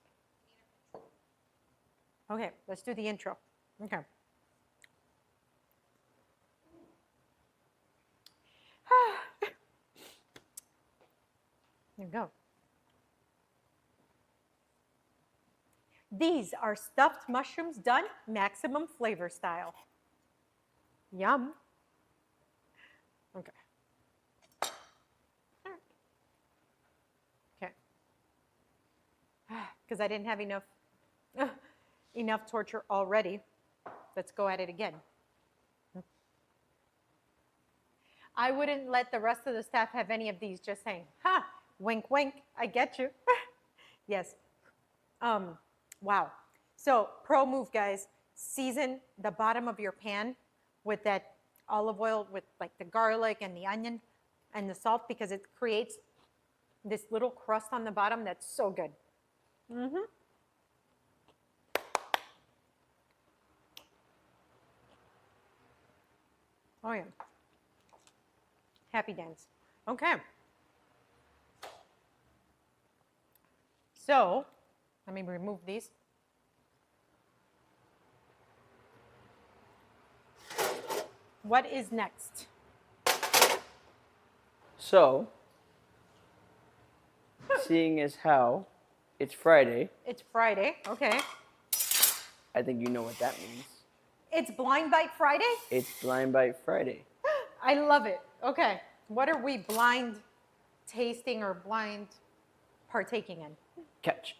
Okay, let's do the intro. Okay. There you go. These are stuffed mushrooms done maximum flavor style. Yum. Okay. Okay. Because I didn't have enough torture already. Let's go at it again. I wouldn't let the rest of the staff have any of these, just saying, ha, wink, wink, I get you. Yes. Wow. So pro move, guys, season the bottom of your pan with that olive oil with like the garlic and the onion and the salt because it creates this little crust on the bottom that's so good. Oh yeah. Happy dance. Okay. So, let me remove these. What is next? So, seeing as how it's Friday, It's Friday. Okay. I think you know what that means. It's Blind Bite Friday? It's Blind Bite Friday. I love it. Okay. What are we blind tasting or blind partaking in? Catch.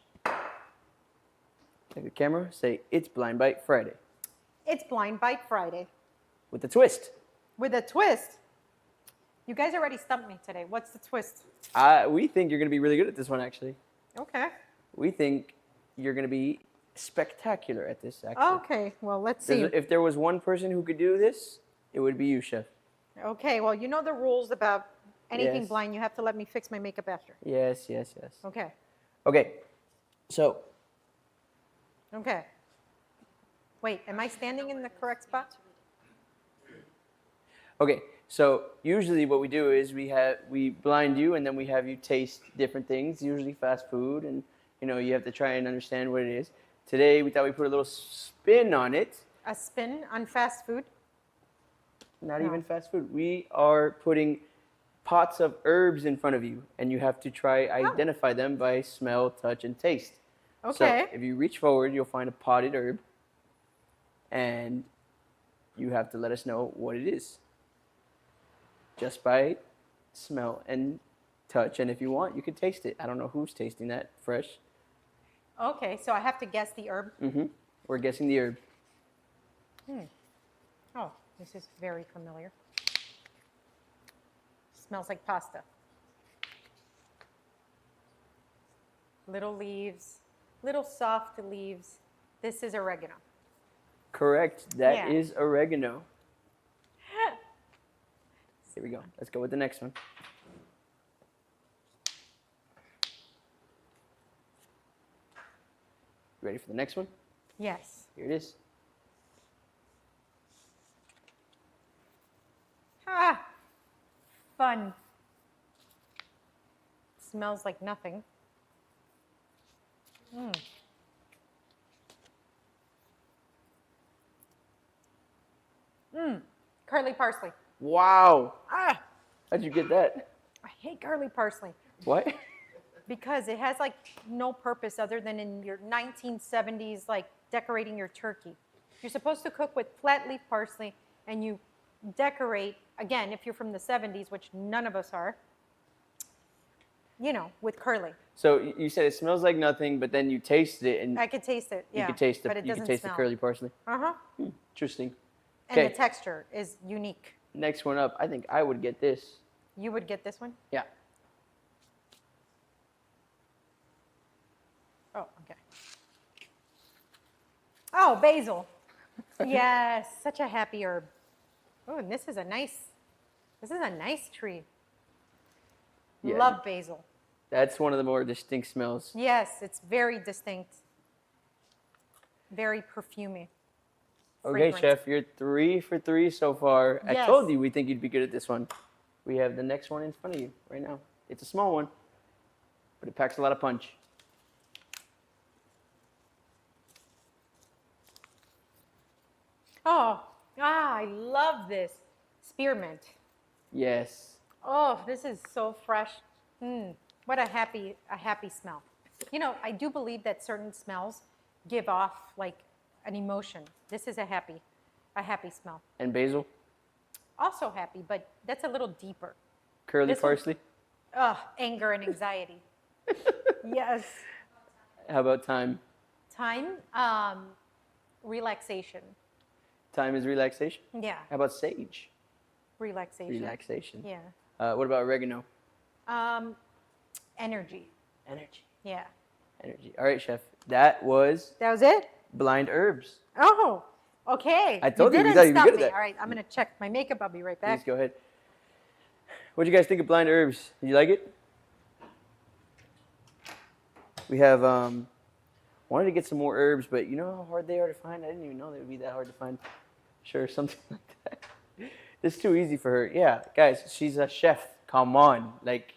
Take the camera, say, it's Blind Bite Friday. It's Blind Bite Friday. With a twist. With a twist. You guys already stumped me today. What's the twist? We think you're going to be really good at this one, actually. Okay. We think you're going to be spectacular at this, actually. Okay. Well, let's see. If there was one person who could do this, it would be you, Chef. Okay. Well, you know the rules about anything Yes. blind. You have to let me fix my makeup after. Yes, yes, yes. Okay. Okay, so Okay. Wait, am I standing in the correct spot? okay, so usually what we do is we blind you and then we have you taste different things, usually fast food, and you have to try and understand what it is. Today we thought we'd put a little spin on it. A spin on fast food? Not No. even fast food. We are putting pots of herbs in front of you, and you have to try identify them by smell, touch, and taste. Okay. So if you reach forward, you'll find a potted herb, and you have to let us know what it is. Just by smell and touch, and if you want, you can taste it. I don't know who's tasting that fresh. Okay, so I have to guess the herb. We're guessing the herb. Oh, this is very familiar. Smells like pasta. Little leaves, little soft leaves. This is oregano. Correct. That Yeah. is oregano. Here we go. Let's go with the next one. Ready for the next one? Yes. Here it is. Ah, fun. Smells like nothing. Curly parsley. Wow. Ah, How'd you get that? I hate curly parsley What? because it has like no purpose other than in your 1970s, like decorating your turkey. You're supposed to cook with flat leaf parsley and you decorate, again, if you're from the 70s, which none of us are, with curly. So you said it smells like nothing, but then you tasted it and I could taste it, yeah. you could taste but it the doesn't the smell. curly parsley. Uh-huh. Interesting. And the Okay. texture is unique. Next one up. I think I would get this. You would get this one? Yeah. Oh, okay. Oh, basil. Yes, such a happy herb. Oh, and this is a nice tree. Yeah. Love basil. That's one of the more distinct smells. Yes, it's very distinct. Very perfumey. Okay, Fragrant. Chef, you're 3 for 3 so far. I Yes. told you we think you'd be good at this one. We have the next one in front of you right now. It's a small one, but it packs a lot of punch. Oh, I love this. Spearmint. Yes. Oh, this is so fresh. What a happy smell. I do believe that certain smells give off like an emotion. This is a happy smell. And basil? Also happy, but that's a little deeper. Curly This one- parsley? Anger and anxiety. Yes. How about thyme? Time, relaxation. Thyme is relaxation. Yeah, How about sage? relaxation. Relaxation. Yeah. What about oregano? Energy. Energy. Yeah. Energy. All right, Chef. That was That was it? blind herbs. Oh, okay. I told you, we didn't thought you'd be stump good at me. that. All right, I'm going to check my makeup. I'll be right back. Please go ahead. What do you guys think of blind herbs? Did you like it? We have wanted to get some more herbs, but you know how hard they are to find? I didn't even know they would be that hard to find. Sure, something like that. It's too easy for her. Yeah, guys, she's a chef. Come on. Like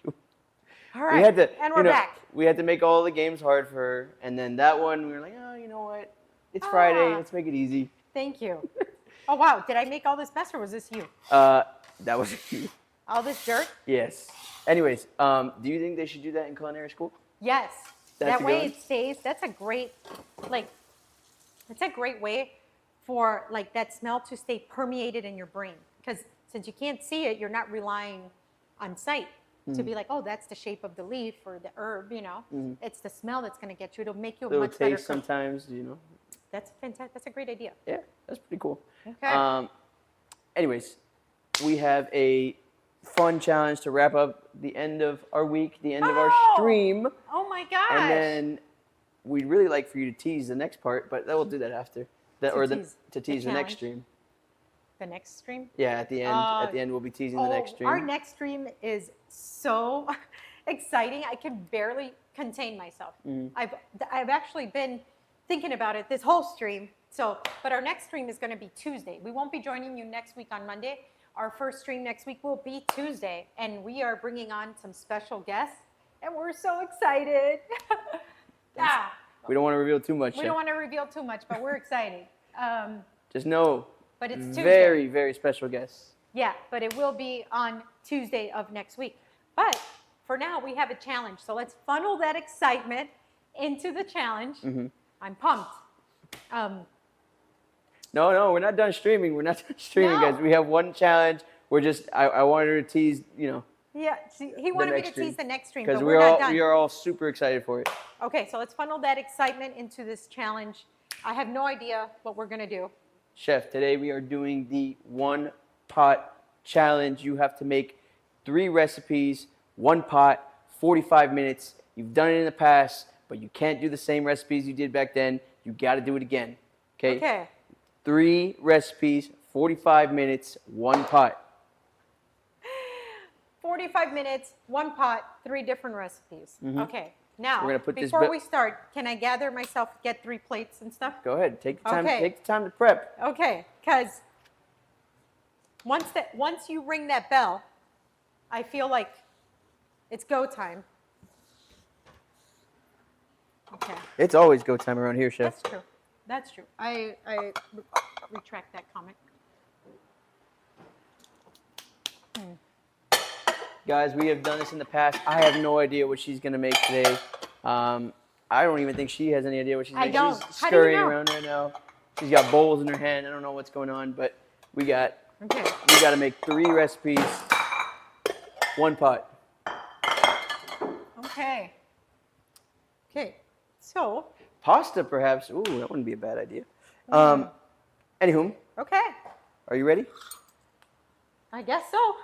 All right, we had to and we're back. We had to make all the games hard for her. And then that one we were like, oh, you know what? It's Friday, let's make it easy. Thank you. Oh, wow. Did I make all this mess or was this you? That was you. All this dirt? Yes. Anyways, do you think they should do that in culinary school? Yes. That's That a way good one? it stays. That's a great, it's a great way for that smell to stay permeated in your brain. Because since you can't see it, you're not relying on sight to be like, oh, that's the shape of the leaf or the herb, It's the smell that's going to get you. It'll make you a Little much better taste cook. sometimes, That's fantastic. That's a great idea. Yeah, that's pretty cool. Okay. Anyways, we have a fun challenge to wrap up the end of our week, the end of our Oh! stream. Oh my gosh. And then we'd really like for you to tease the next part, but we'll do that after. To tease the next challenge. stream. The next stream? Yeah, at the end. At the end, we'll be teasing the next stream. Our next stream is so exciting. I can barely contain myself. I've actually been thinking about it this whole stream. But our next stream is going to be Tuesday. We won't be joining you next week on Monday. Our first stream next week will be Tuesday, and we are bringing on some special guests, and we're so excited. We don't want to reveal too much. We don't want to reveal too much, but we're excited. Just know. But it's Tuesday. Very, very special guests. Yeah, but it will be on Tuesday of next week. But for now, we have a challenge. So let's funnel that excitement into the challenge. I'm pumped. No, we're not done streaming. We're not done streaming, guys. We have one challenge. We're just, I wanted her to tease, Yeah, he wanted me to tease the next stream, because but we're not done. we are all super excited for it. Okay, so let's funnel that excitement into this challenge. I have no idea what we're going to do. Chef, today we are doing the one pot challenge. You have to make 3 recipes, 1 pot, 45 minutes. You've done it in the past, but you can't do the same recipes you did back then. You got to do it again. Okay? 3 recipes, 45 minutes, 1 pot. 45 minutes, 1 pot, 3 different recipes. Okay. Now, We're gonna put this before we start, can I gather myself, get 3 plates and stuff? Go ahead. Take the time. Okay. Take the time to prep. Okay, because once you ring that bell, I feel like it's go time. Okay. It's always go time around here, Chef. That's true. That's true. I retract that comment. Guys, we have done this in the past. I have no idea what she's going to make today. I don't even think she has any idea what she's making. I don't. She's How do you scurrying know? around right now. She's got bowls in her hand. I don't know what's going on, but we got Okay. to make 3 recipes, 1 pot. Okay. Okay. So. Pasta, perhaps. Ooh, that wouldn't be a bad idea. Anywho, Okay. are you ready? I guess so.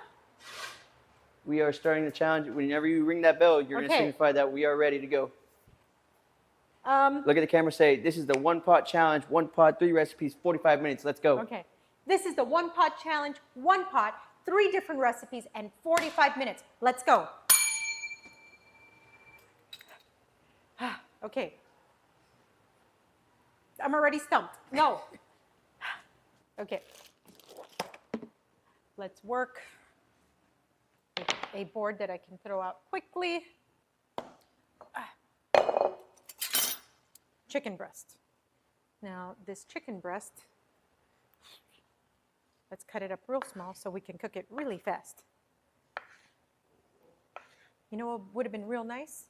We are starting the challenge. Whenever you ring that bell, you're going to Okay. signify that we are ready to go. Look at the camera. Say, this is the 1 pot challenge. 1 pot, 3 recipes, 45 minutes. Let's go. Okay. This is the 1 pot challenge, 1 pot, 3 different recipes, and 45 minutes. Let's go. Okay. I'm already stumped. No. Okay. Let's work with a board that I can throw out quickly. Chicken breast. Now, this chicken breast, let's cut it up real small so we can cook it really fast. You know what would have been real nice?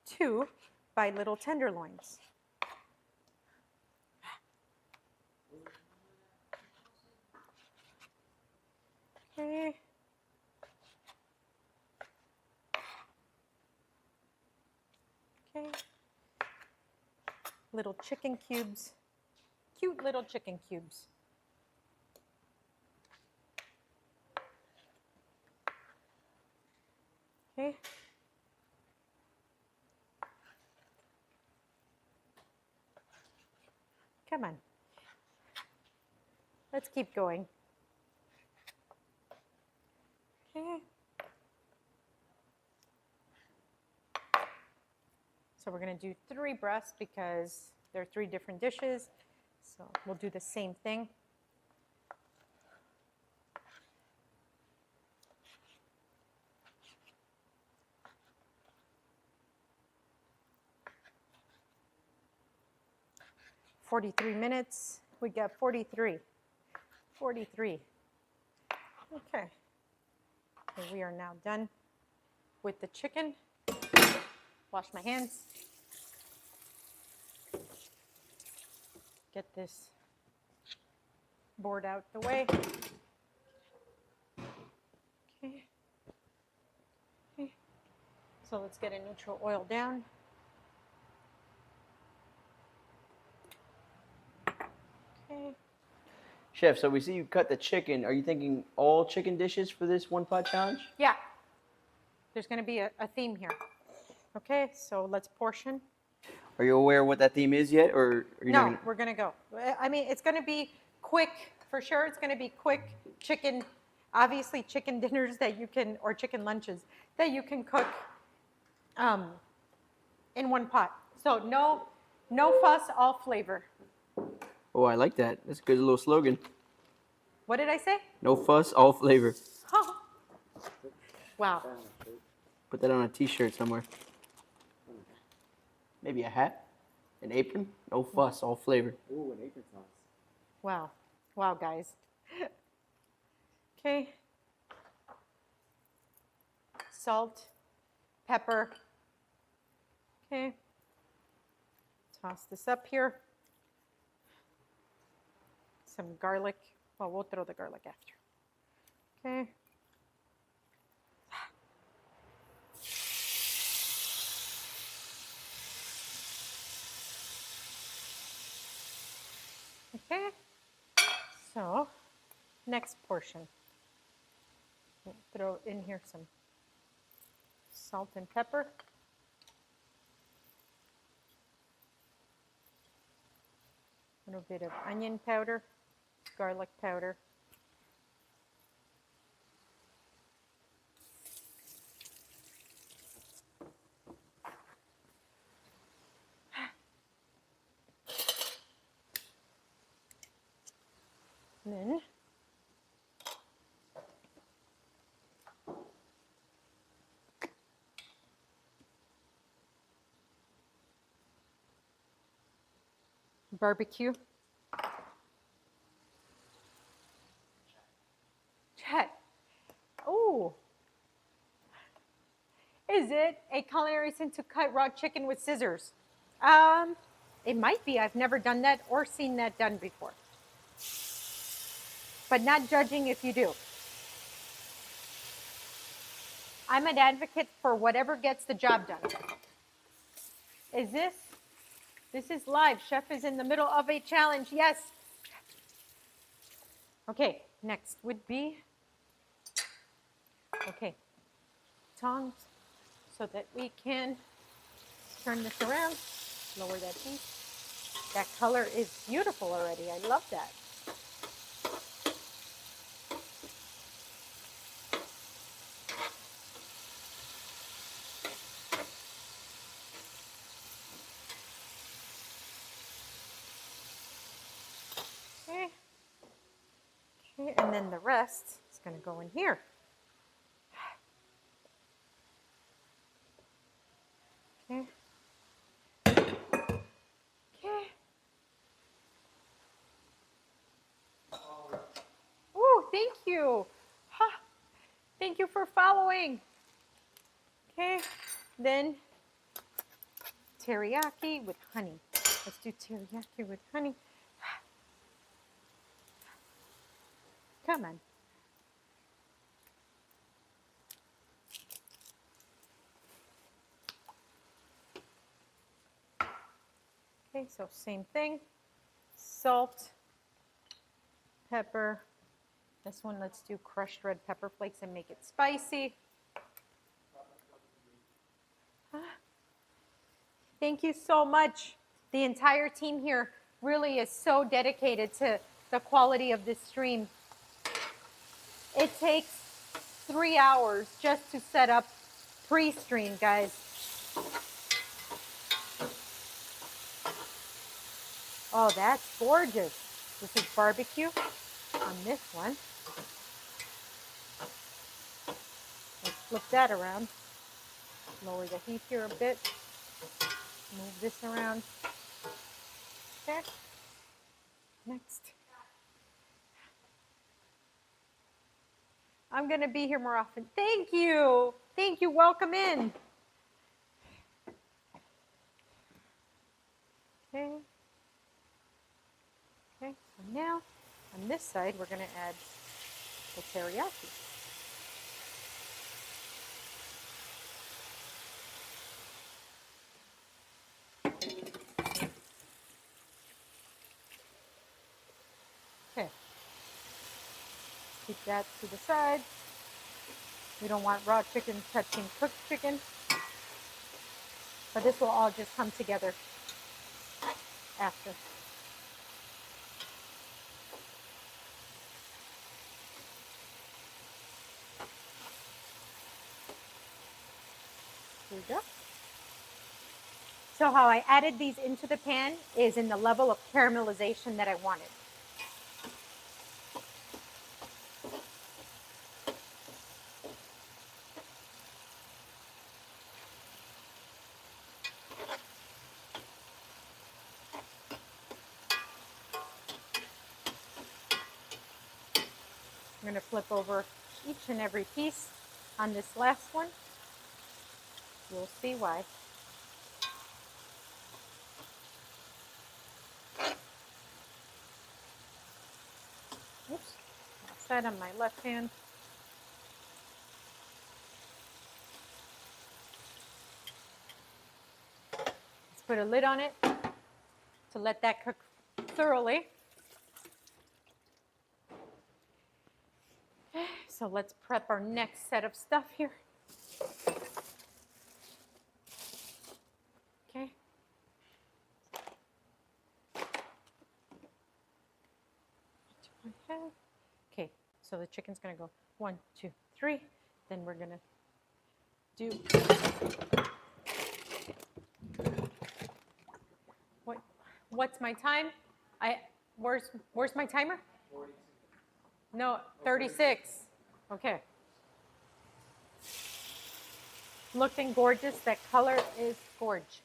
2 by little tenderloins. Okay. Okay. Little chicken cubes. Cute little chicken cubes. Okay. Come on. Let's keep going. Okay. So we're going to do 3 breasts because there are 3 different dishes. So we'll do the same thing. "43 minutes." We got 43. 43. Okay. So we are now done with the chicken. Wash my hands. Get this board out the way. Okay. Okay. So let's get a neutral oil down. Okay. Chef, so we see you cut the chicken. Are you thinking all chicken dishes for this one pot challenge? Yeah. There's going to be a theme here. Okay, so let's portion. Are you aware what that theme is yet, or are you not No, gonna... we're going to go. I mean, it's going to be quick, for sure. It's going to be quick chicken, obviously chicken dinners that you can, or chicken lunches that you can cook in one pot. So no fuss, all flavor. Oh, I like that. That's a good little slogan. What did I say? No fuss, all flavor. Wow. Put that on a t-shirt somewhere. Maybe a hat? An apron? No fuss, all flavor. Ooh, an apron sauce. Wow. Wow, guys. Okay. Salt, pepper. Okay. Toss this up here. Some garlic. Well, we'll throw the garlic after. Okay. Okay. So, next portion. We'll throw in here some salt and pepper. A little bit of onion powder, garlic powder. And then barbecue. Chet. Oh. Is it a culinary sin to cut raw chicken with scissors? It might be. I've never done that or seen that done before. But not judging if you do. I'm an advocate for whatever gets the job done. Is this? This is live. Chef is in the middle of a challenge. Yes. Okay, next would be, okay, tongs so that we can turn this around, lower that heat. That color is beautiful already. I love that. Okay. Okay, and then the rest is going to go in here. Okay. Okay. Oh, thank you. Ha. Thank you for following. Okay. Then teriyaki with honey. Let's do teriyaki with honey. Come on. Okay, so same thing. Salt, pepper. This one, let's do crushed red pepper flakes and make it spicy. Thank you so much. The entire team here really is so dedicated to the quality of this stream. It takes 3 hours just to set up pre-stream, guys. Oh, that's gorgeous. This is barbecue on this one. Let's flip that around. Lower the heat here a bit. Move this around. Okay. Next. I'm going to be here more often. Thank you. Thank you. Welcome in. Okay. Okay, so now on this side, we're going to add the teriyaki. Okay, Keep that to the side. We don't want raw chicken touching cooked chicken. But this will all just come together after. There we go. So how I added these into the pan is in the level of caramelization that I wanted. I'm going to flip over each and every piece on this last one. You'll see why. Oops, set on my left hand. Let's put a lid on it to let that cook thoroughly. So let's prep our next set of stuff here. Okay. Okay, so the chicken's gonna go 1, 2, 3. Then we're gonna do what's my time? Where's my timer? 42. No, 36. Okay. Looking gorgeous. That color is gorgeous.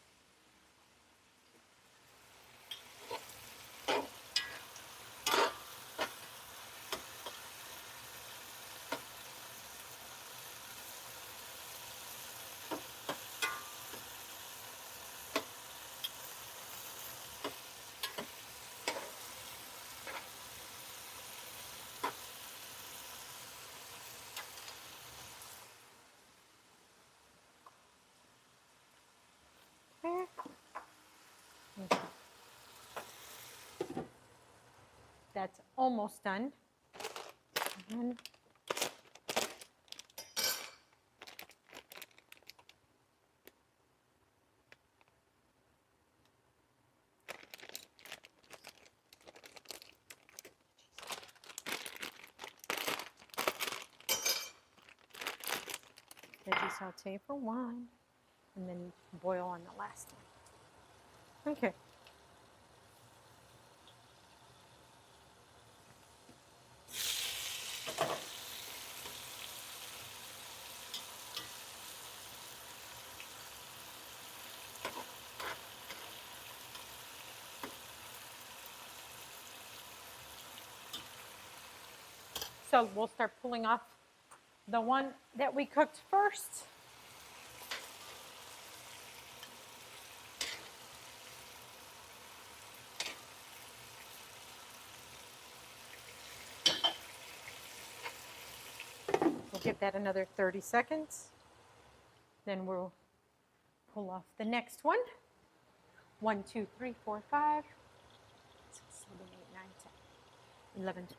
That's almost done. And veggie saute for 1, and then boil on the last one. Okay. So we'll start pulling off the one that we cooked first. We'll give that another 30 seconds. Then we'll pull off the next one. 1, 2, 3, 4, 5, 6, 7, 8, 9, 10, 11, 12.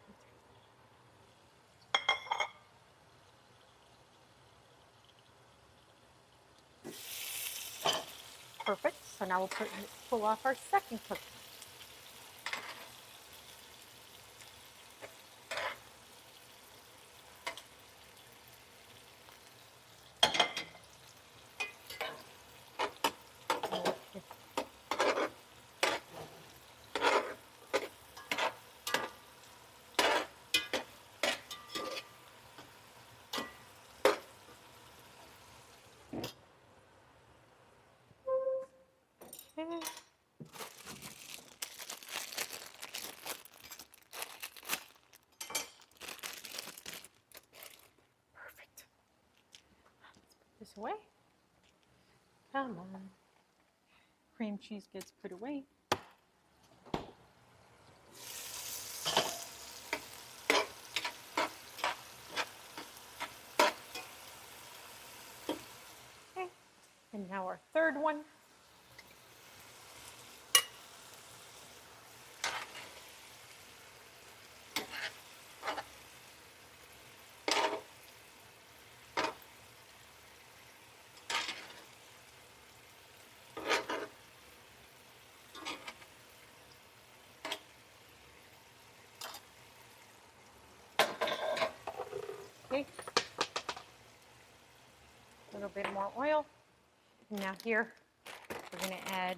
Perfect. So now we'll pull off our second cook. Okay. Perfect. Let's put this away. Come on. Cream cheese gets put away. Okay. And now our third one. bit more oil. Now here, we're going to add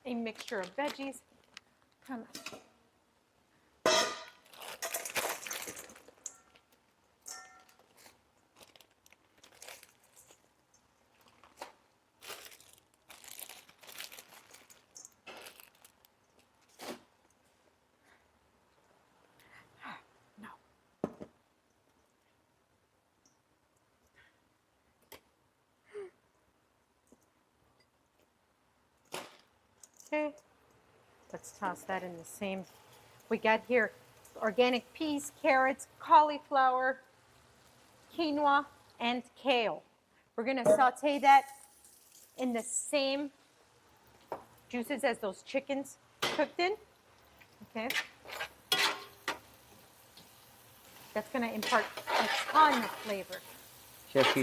a mixture of veggies. Come on. No. Okay, let's toss that in the same. We got here organic peas, carrots, cauliflower, quinoa, and kale. We're gonna saute that in the same juices as those chickens cooked in. Okay. That's gonna impart a ton of flavor. Chef, can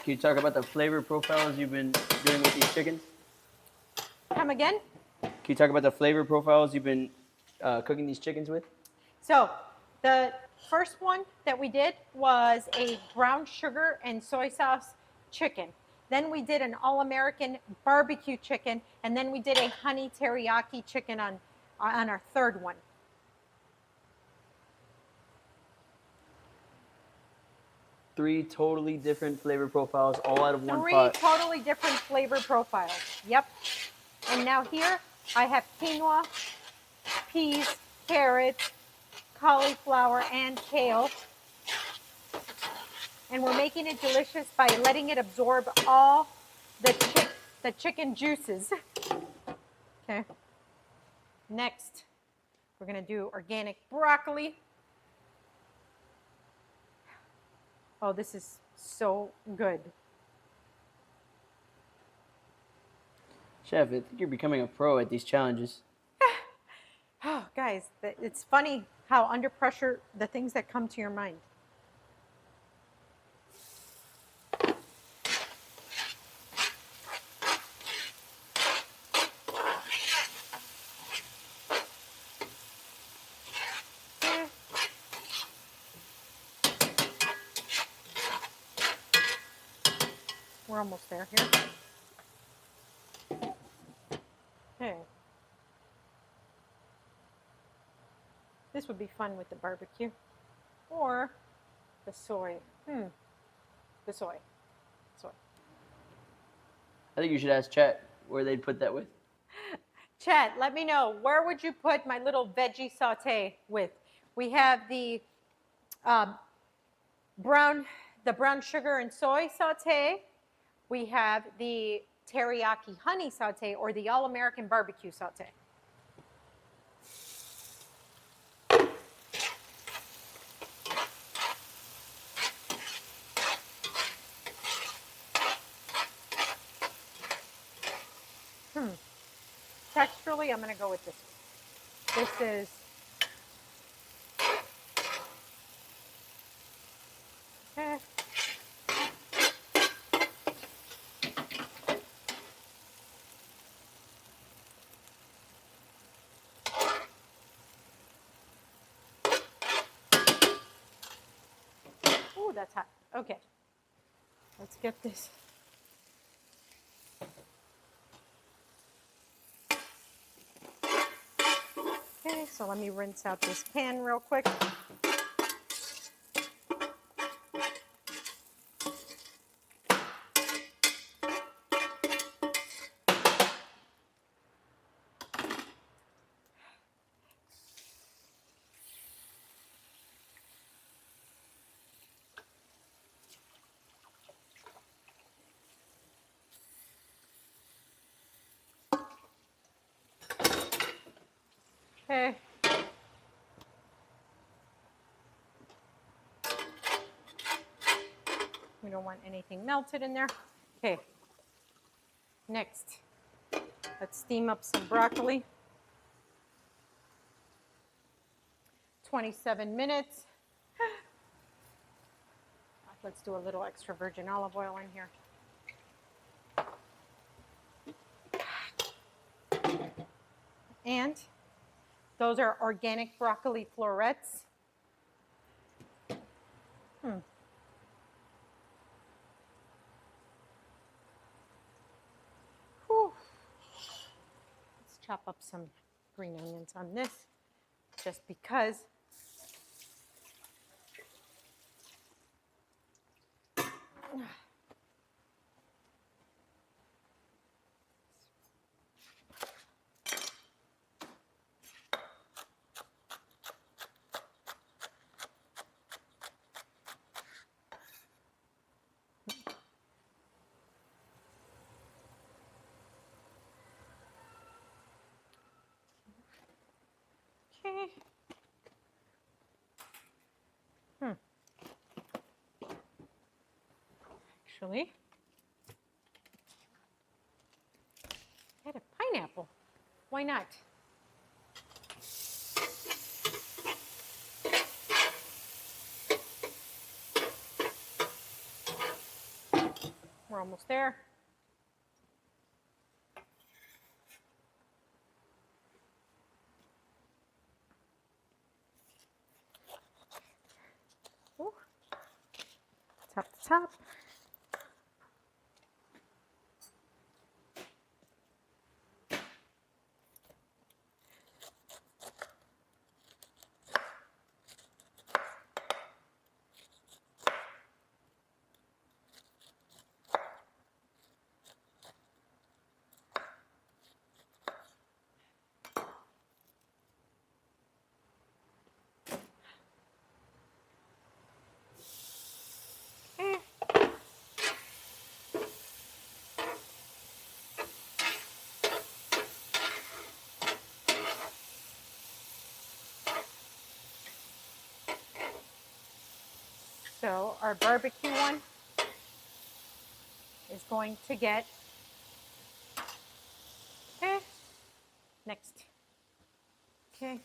you talk about the flavor profiles you've been doing with these chickens? Come again? Can you talk about the flavor profiles you've been cooking these chickens with? So the first one that we did was a brown sugar and soy sauce chicken. Then we did an all-American barbecue chicken, and then we did a honey teriyaki chicken on our third one. Three totally different flavor profiles, all out of one Three pot. totally different flavor profiles. Yep. And now here I have quinoa, peas, carrots, cauliflower, and kale. And we're making it delicious by letting it absorb all the chicken juices. Okay. Next, we're gonna do organic broccoli. Oh, this is so good. Chef, I think you're becoming a pro at these challenges. Oh, guys, it's funny how under pressure, the things that come to your mind. We're almost there here. Okay. This would be fun with the barbecue or the soy. The soy. I think you should ask chat where they'd put that with. Chat, let me know, where would you put my little veggie saute with? We have the brown sugar and soy saute. We have the teriyaki honey saute or the all-American barbecue saute. Texturally, I'm going to go with this one. This is okay. Ooh, that's hot. Okay. Let's get this. Okay, so let me rinse out this pan real quick. Okay. We don't want anything melted in there. Okay. Next, let's steam up some broccoli. 27 minutes. Let's do a little extra virgin olive oil in here. And those are organic broccoli florets. Whew. Let's chop up some green onions on this, just because. Okay. Actually, I had a pineapple. Why not? We're almost there. Ooh. Top to top. So our barbecue one is going to get, okay, next. Okay.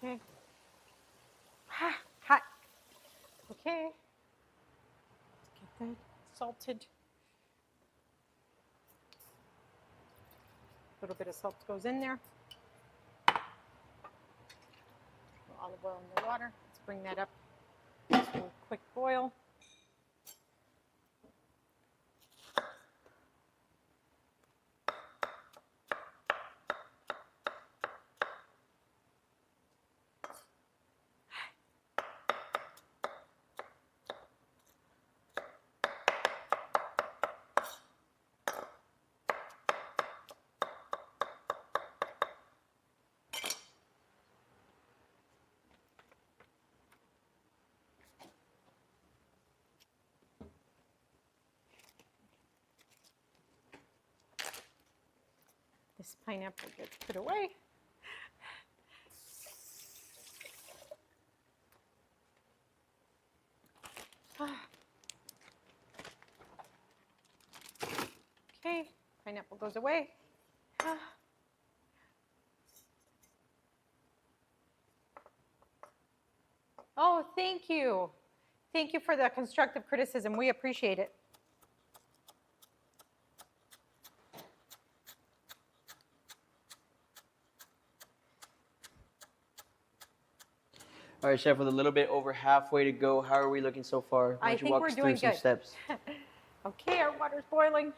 Okay. Hot. Okay. Let's get that salted. A little bit of salt goes in there. Olive oil in the water. Let's bring that up to a quick boil. This pineapple gets put away. Okay, pineapple goes away. Oh, thank you. Thank you for the constructive criticism. We appreciate it. All right, Chef, with a little bit over halfway to go, how are we looking so far? Why I don't you think walk we're us doing through some good. steps? Okay, our water's boiling.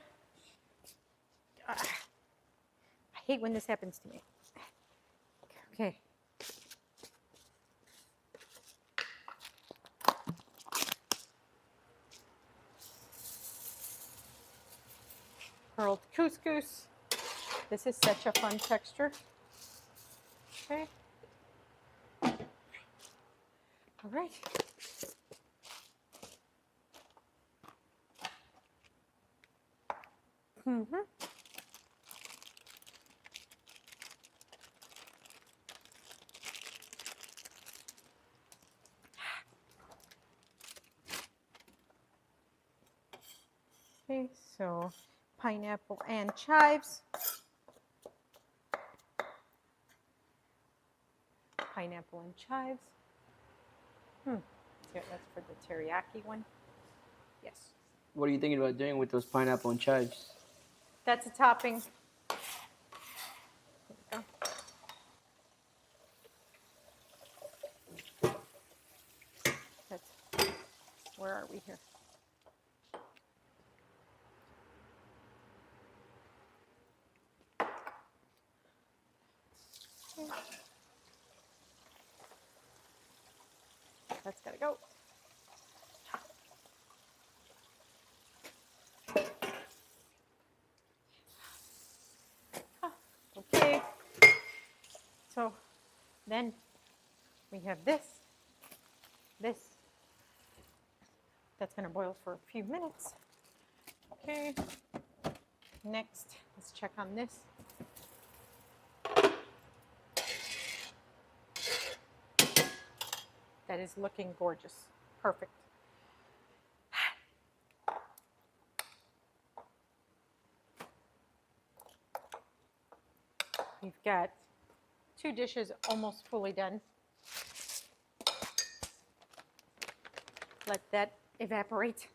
I hate when this happens to me. Okay. Pearled couscous. This is such a fun texture. Okay. All right. Mm-hmm. Okay, so pineapple and chives. pineapple and chives. That's for the teriyaki one. Yes. What are you thinking about doing with those pineapple and chives? That's a topping. There we go. Where are we here? Okay. That's gotta go. Okay. So then we have this. That's going to boil for a few minutes. Okay. Next, let's check on this. That is looking gorgeous. Perfect. We've got 2 dishes almost fully done. Let that evaporate.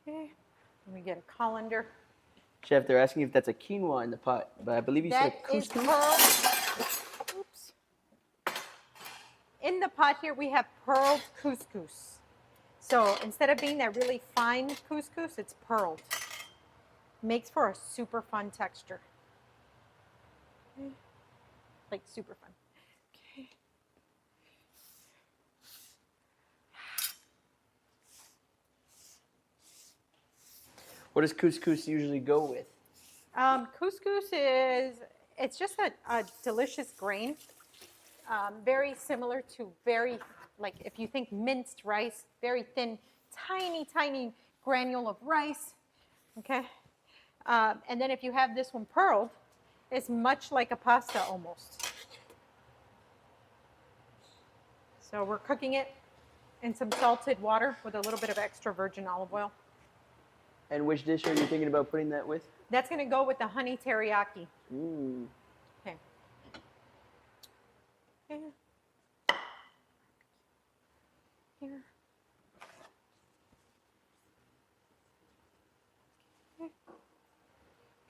Okay, and we get a colander. Chef, they're asking if that's a quinoa in the pot, but I believe you said That is couscous. pearl. Oops. In the pot here, we have pearled couscous. So instead of being that really fine couscous, it's pearled. Makes for a super fun texture. Like super fun. Okay. What does couscous usually go with? Couscous it's just a delicious grain. Very similar to like if you think minced rice, very thin, tiny, tiny granule of rice. Okay. And then if you have this one pearled, it's much like a pasta almost. So we're cooking it in some salted water with a little bit of extra virgin olive oil. And which dish are you thinking about putting that with? That's going to go with the honey teriyaki. Mm. Okay. Here. Here.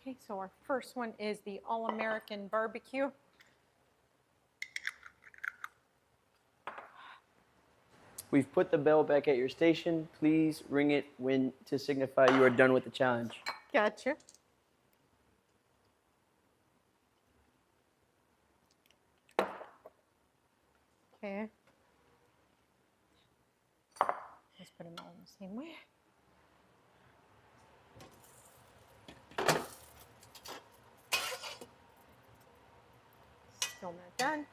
Okay, so our first one is the All-American Barbecue. We've put the bell back at your station. Please ring it when to signify you are done with the challenge. Gotcha. Okay. Let's put them all in the same way. Still not done.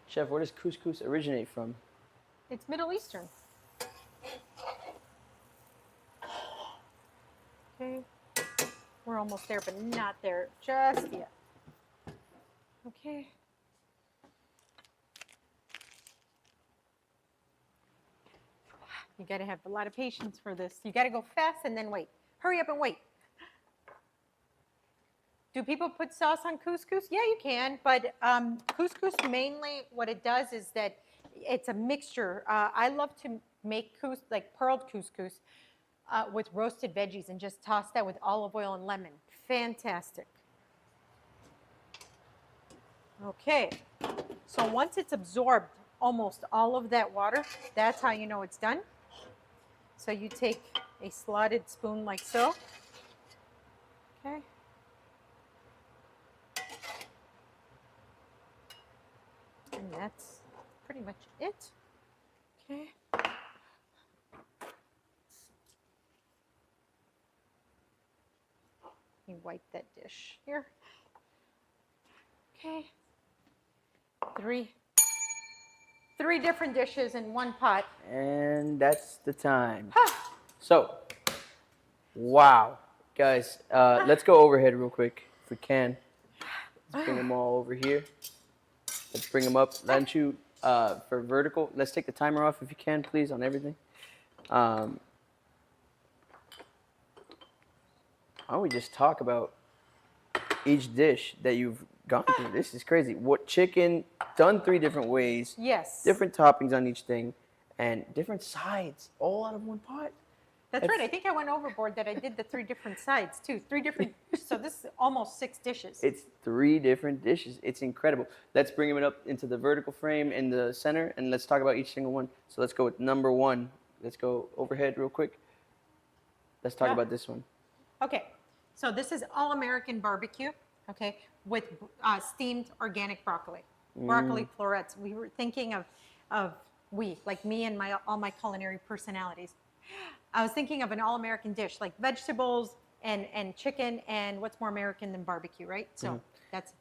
Chef, where does couscous originate from? It's Middle Eastern. Okay. We're almost there, but not there just yet. Okay. You got to have a lot of patience for this. You got to go fast and then wait. Hurry up and wait. Do people put sauce on couscous? Yeah, you can, but couscous mainly what it does is that it's a mixture. I love to make like pearled couscous with roasted veggies and just toss that with olive oil and lemon. Fantastic. Okay, so once it's absorbed almost all of that water, that's how you know it's done. So you take a slotted spoon like so. Okay. And that's pretty much it. Okay. You wipe that dish here. Okay. Three different dishes in one pot. And that's the time. So, wow. Guys, let's go overhead real quick if we can. Let's bring them all over here. Let's bring them up. Why don't you, for vertical, let's take the timer off if you can, please, on everything. Why don't we just talk about each dish that you've gone through? This is crazy. What chicken, done 3 different ways. Yes. Different toppings on each thing, and different sides, all out of one pot. That's right. I think I went overboard that I did the 3 different sides too. 3 different. So this is almost 6 dishes. It's 3 different dishes. It's incredible. Let's bring them up into the vertical frame in the center, and let's talk about each single one. So let's go with number 1. Let's go overhead real quick. Let's talk about this one. Okay. So this is all-American barbecue. Okay, with steamed organic broccoli, broccoli florets. We were thinking of like me and all my culinary personalities. I was thinking of an all-American dish like vegetables and chicken, and what's more American than barbecue, right? So that's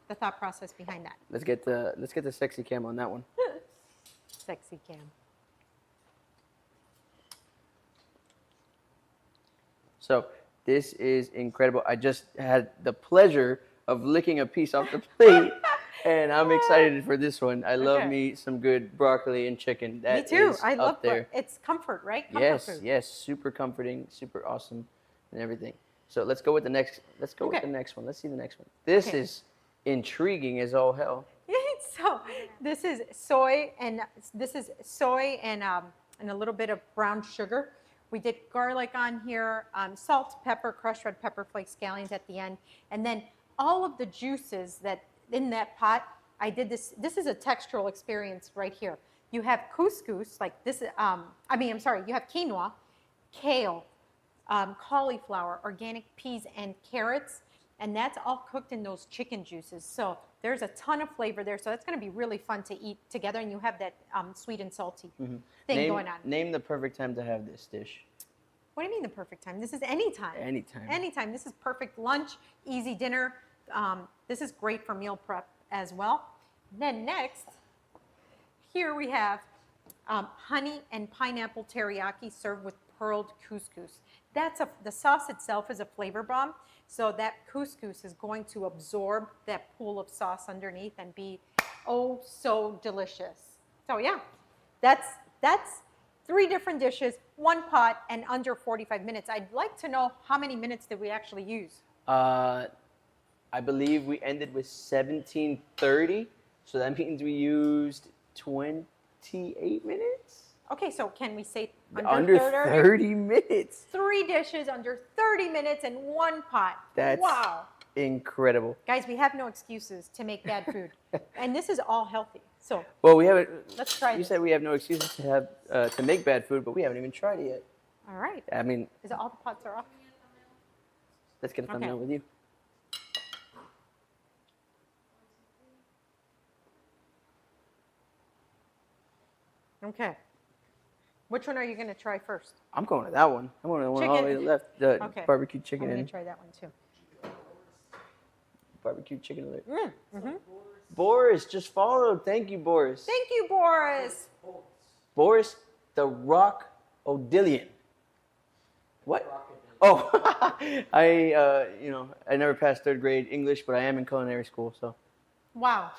the thought process behind that. Let's get the sexy cam on that one. Sexy cam. So this is incredible. I just had the pleasure of licking a piece off the plate, and I'm excited for this one. I love me some good broccoli and chicken. That Me too. is I love up there. It's comfort, right? Comfort food. Yes, super comforting, super awesome, and everything. So let's go with the next. Let's go with Okay. the next one. Let's see the next one. This is intriguing as all hell. So this is soy and a little bit of brown sugar. We did garlic on here, salt, pepper, crushed red pepper flakes, scallions at the end, and then all of the juices that in that pot. I did this. This is a textural experience right here. You have couscous, like this. You have quinoa, kale, cauliflower, organic peas, and carrots, and that's all cooked in those chicken juices. So there's a ton of flavor there. So that's going to be really fun to eat together, and you have that sweet and salty thing going on. Name the perfect time to have this dish. What do you mean the perfect time? This is anytime. Anytime. Anytime. This is perfect lunch, easy dinner. This is great for meal prep as well. Then next, here we have honey and pineapple teriyaki served with pearled couscous. The sauce itself is a flavor bomb, so that couscous is going to absorb that pool of sauce underneath and be oh so delicious. So yeah, that's 3 different dishes, 1 pot, and under 45 minutes. I'd like to know how many minutes did we actually use? I believe we ended with 17:30, so that means we used 28 minutes. Okay, so can we say Under 30 minutes. 3 dishes under 30 minutes and 1 pot. That's wow. Incredible. Guys, we have no excuses to make bad food. And this is all healthy. So Well, we haven't. let's try You this. said we have no excuses to have to make bad food, but we haven't even tried it yet. All right. I mean, Is it all the pots are off? let's get a thumbnail Okay. with you. Okay. Which one are you going to try first? I'm going to that one. I'm going to the one all the way to the left. The Okay. barbecue I'm chicken going and to try that one too. barbecue chicken alert. Mm-hmm. Boris just followed. Thank you, Boris. Thank you, Boris. Boris the Rock Odillion. What? Oh, I never passed 3rd grade English, but I am in culinary school, so. Wow.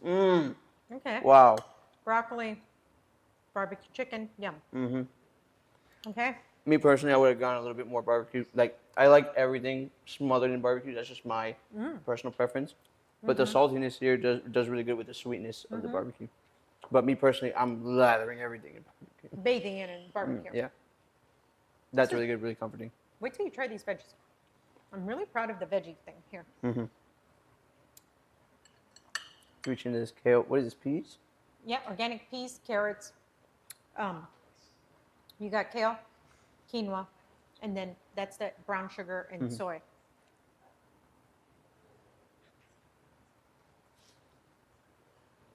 Mmm. Okay. Wow. Broccoli, barbecue chicken, yum. Mm-hmm. Okay. Me personally, I would have gone a little bit more barbecue. Like, I like everything smothered in barbecue. That's just my personal preference. But the saltiness here does really good with the sweetness of the barbecue. But me personally, I'm lathering everything in barbecue. Bathing in barbecue. Yeah. That's really good, really comforting. Wait till you try these veggies. I'm really proud of the veggie thing here. Mm-hmm. Reach into this kale. What is this, peas? Yeah, organic peas, carrots. You got kale, quinoa, and then that's that brown sugar and soy.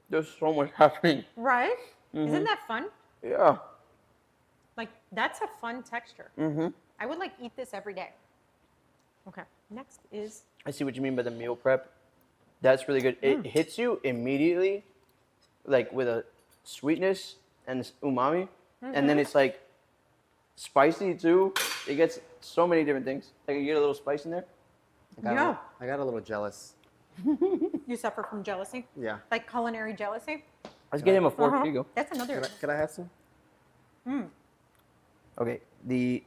There's so much happening. Right? Isn't that fun? Yeah. Like, that's a fun texture. Mm-hmm. I would like eat this every day. Okay, next is, I see what you mean by the meal prep. That's really good. It hits you immediately, like with a sweetness and this umami, and then it's like spicy too. It gets so many different things. Like you get a little spice in there. I got a little jealous. You suffer from jealousy? Yeah. Like culinary jealousy? Let's get him a fork. Uh-huh. Here you go. That's another. Can I have some? Okay, the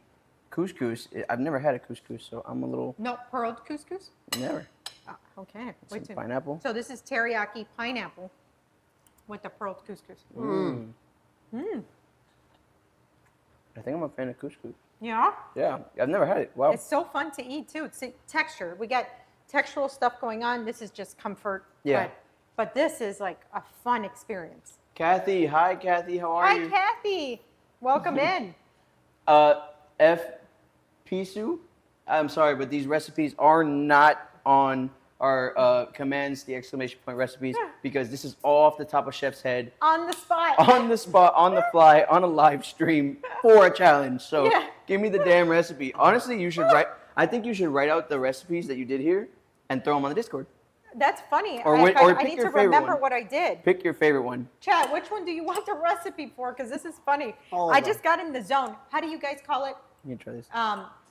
couscous. I've never had a couscous, so I'm a little No, pearled couscous? never. Ah, okay. Some Wait till. pineapple. So this is teriyaki pineapple with the pearled couscous. I think I'm a fan of couscous. Yeah? Yeah, I've never had it. Wow. It's so fun to eat too. It's texture. We got textural stuff going on. This is just comfort. Yeah. But this is like a fun experience. Kathy, hi Kathy, how are Hi, you? Kathy. Welcome in. F. Pisu. I'm sorry, but these recipes are not on our commands, the exclamation point recipes, because this is all off the top of Chef's head, On the spot. on the spot, on the fly, on a live stream for a challenge. So Yeah. give me the damn recipe. Honestly, you should write. I think you should write out the recipes that you did here and throw them on the Discord. That's funny. Or I pick need your to favorite remember one. what I did. Pick your favorite one. Chad, which one do you want the recipe for? Because this is funny. All of I them. just got in the zone. How do you guys call it? You can try this.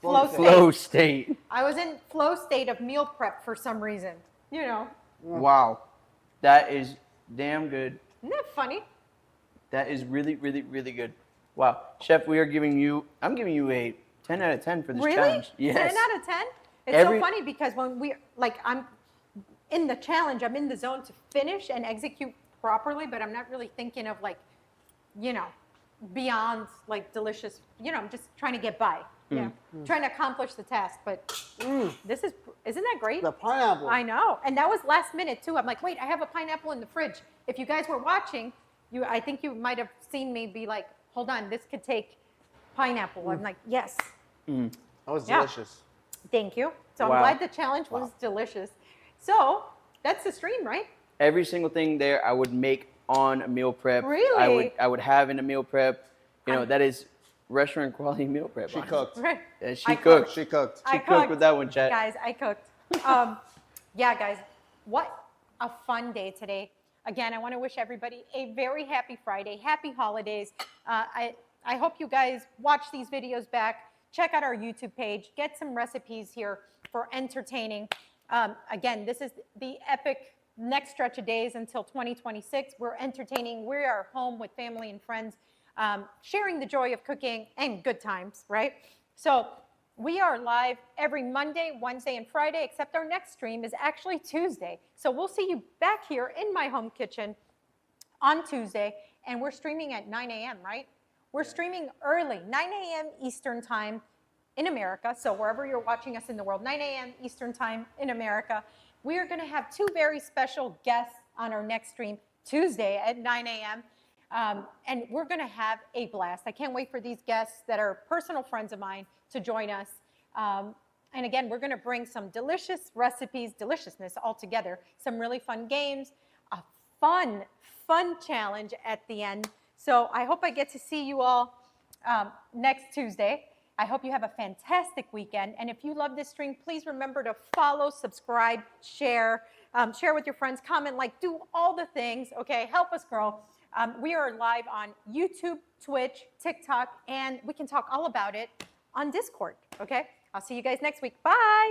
Flow state. state. Flow state. I was in flow state of meal prep for some reason. You know, Wow, that is damn good. isn't that funny? That is really, really, really good. Wow, Chef, we are giving you. I'm giving you a 10 out of 10 for this Really? challenge. Yes. 10 out of 10? It's Every- so funny because when I'm in the challenge, I'm in the zone to finish and execute properly, but I'm not really thinking of beyond delicious, I'm just trying to get by. Yeah. Trying to accomplish the task, but this isn't that great? The pineapple. I know. And that was last minute too. I'm like, wait, I have a pineapple in the fridge. If you guys were watching, I think you might have seen me be like, hold on, this could take pineapple. I'm like, yes, That was Yeah. delicious. thank you. So Wow. I'm glad the challenge was delicious. So that's the stream, right? Every single thing there, I would make on a meal prep. Really? I would have in a meal prep. You know, that is restaurant quality meal prep. She honestly. cooked. Right. Yeah, she I cooked. She cooked. I She cooked with cooked. that one, chat. Guys, I cooked. Yeah, guys, what a fun day today. Again, I want to wish everybody a very happy Friday, happy holidays. I hope you guys watch these videos back, check out our YouTube page, get some recipes here for entertaining. Again, this is the epic next stretch of days until 2026. We're entertaining. We are home with family and friends, sharing the joy of cooking and good times, right? So we are live every Monday, Wednesday, and Friday, except our next stream is actually Tuesday. So we'll see you back here in my home kitchen on Tuesday, and we're streaming at 9 a.m., right? We're streaming early, 9 a.m. Eastern time in America. So wherever you're watching us in the world, 9 a.m. Eastern time in America. We are going to have two very special guests on our next stream Tuesday at 9 a.m. And we're going to have a blast. I can't wait for these guests that are personal friends of mine to join us. And again, we're going to bring some delicious recipes, deliciousness all together, some really fun games, a fun challenge at the end. So I hope I get to see you all next Tuesday. I hope you have a fantastic weekend. And if you love this stream, please remember to follow, subscribe, share, share with your friends, comment, like, do all the things, okay? Help us grow. We are live on YouTube, Twitch, TikTok, and we can talk all about it on Discord, okay? I'll see you guys next week. Bye.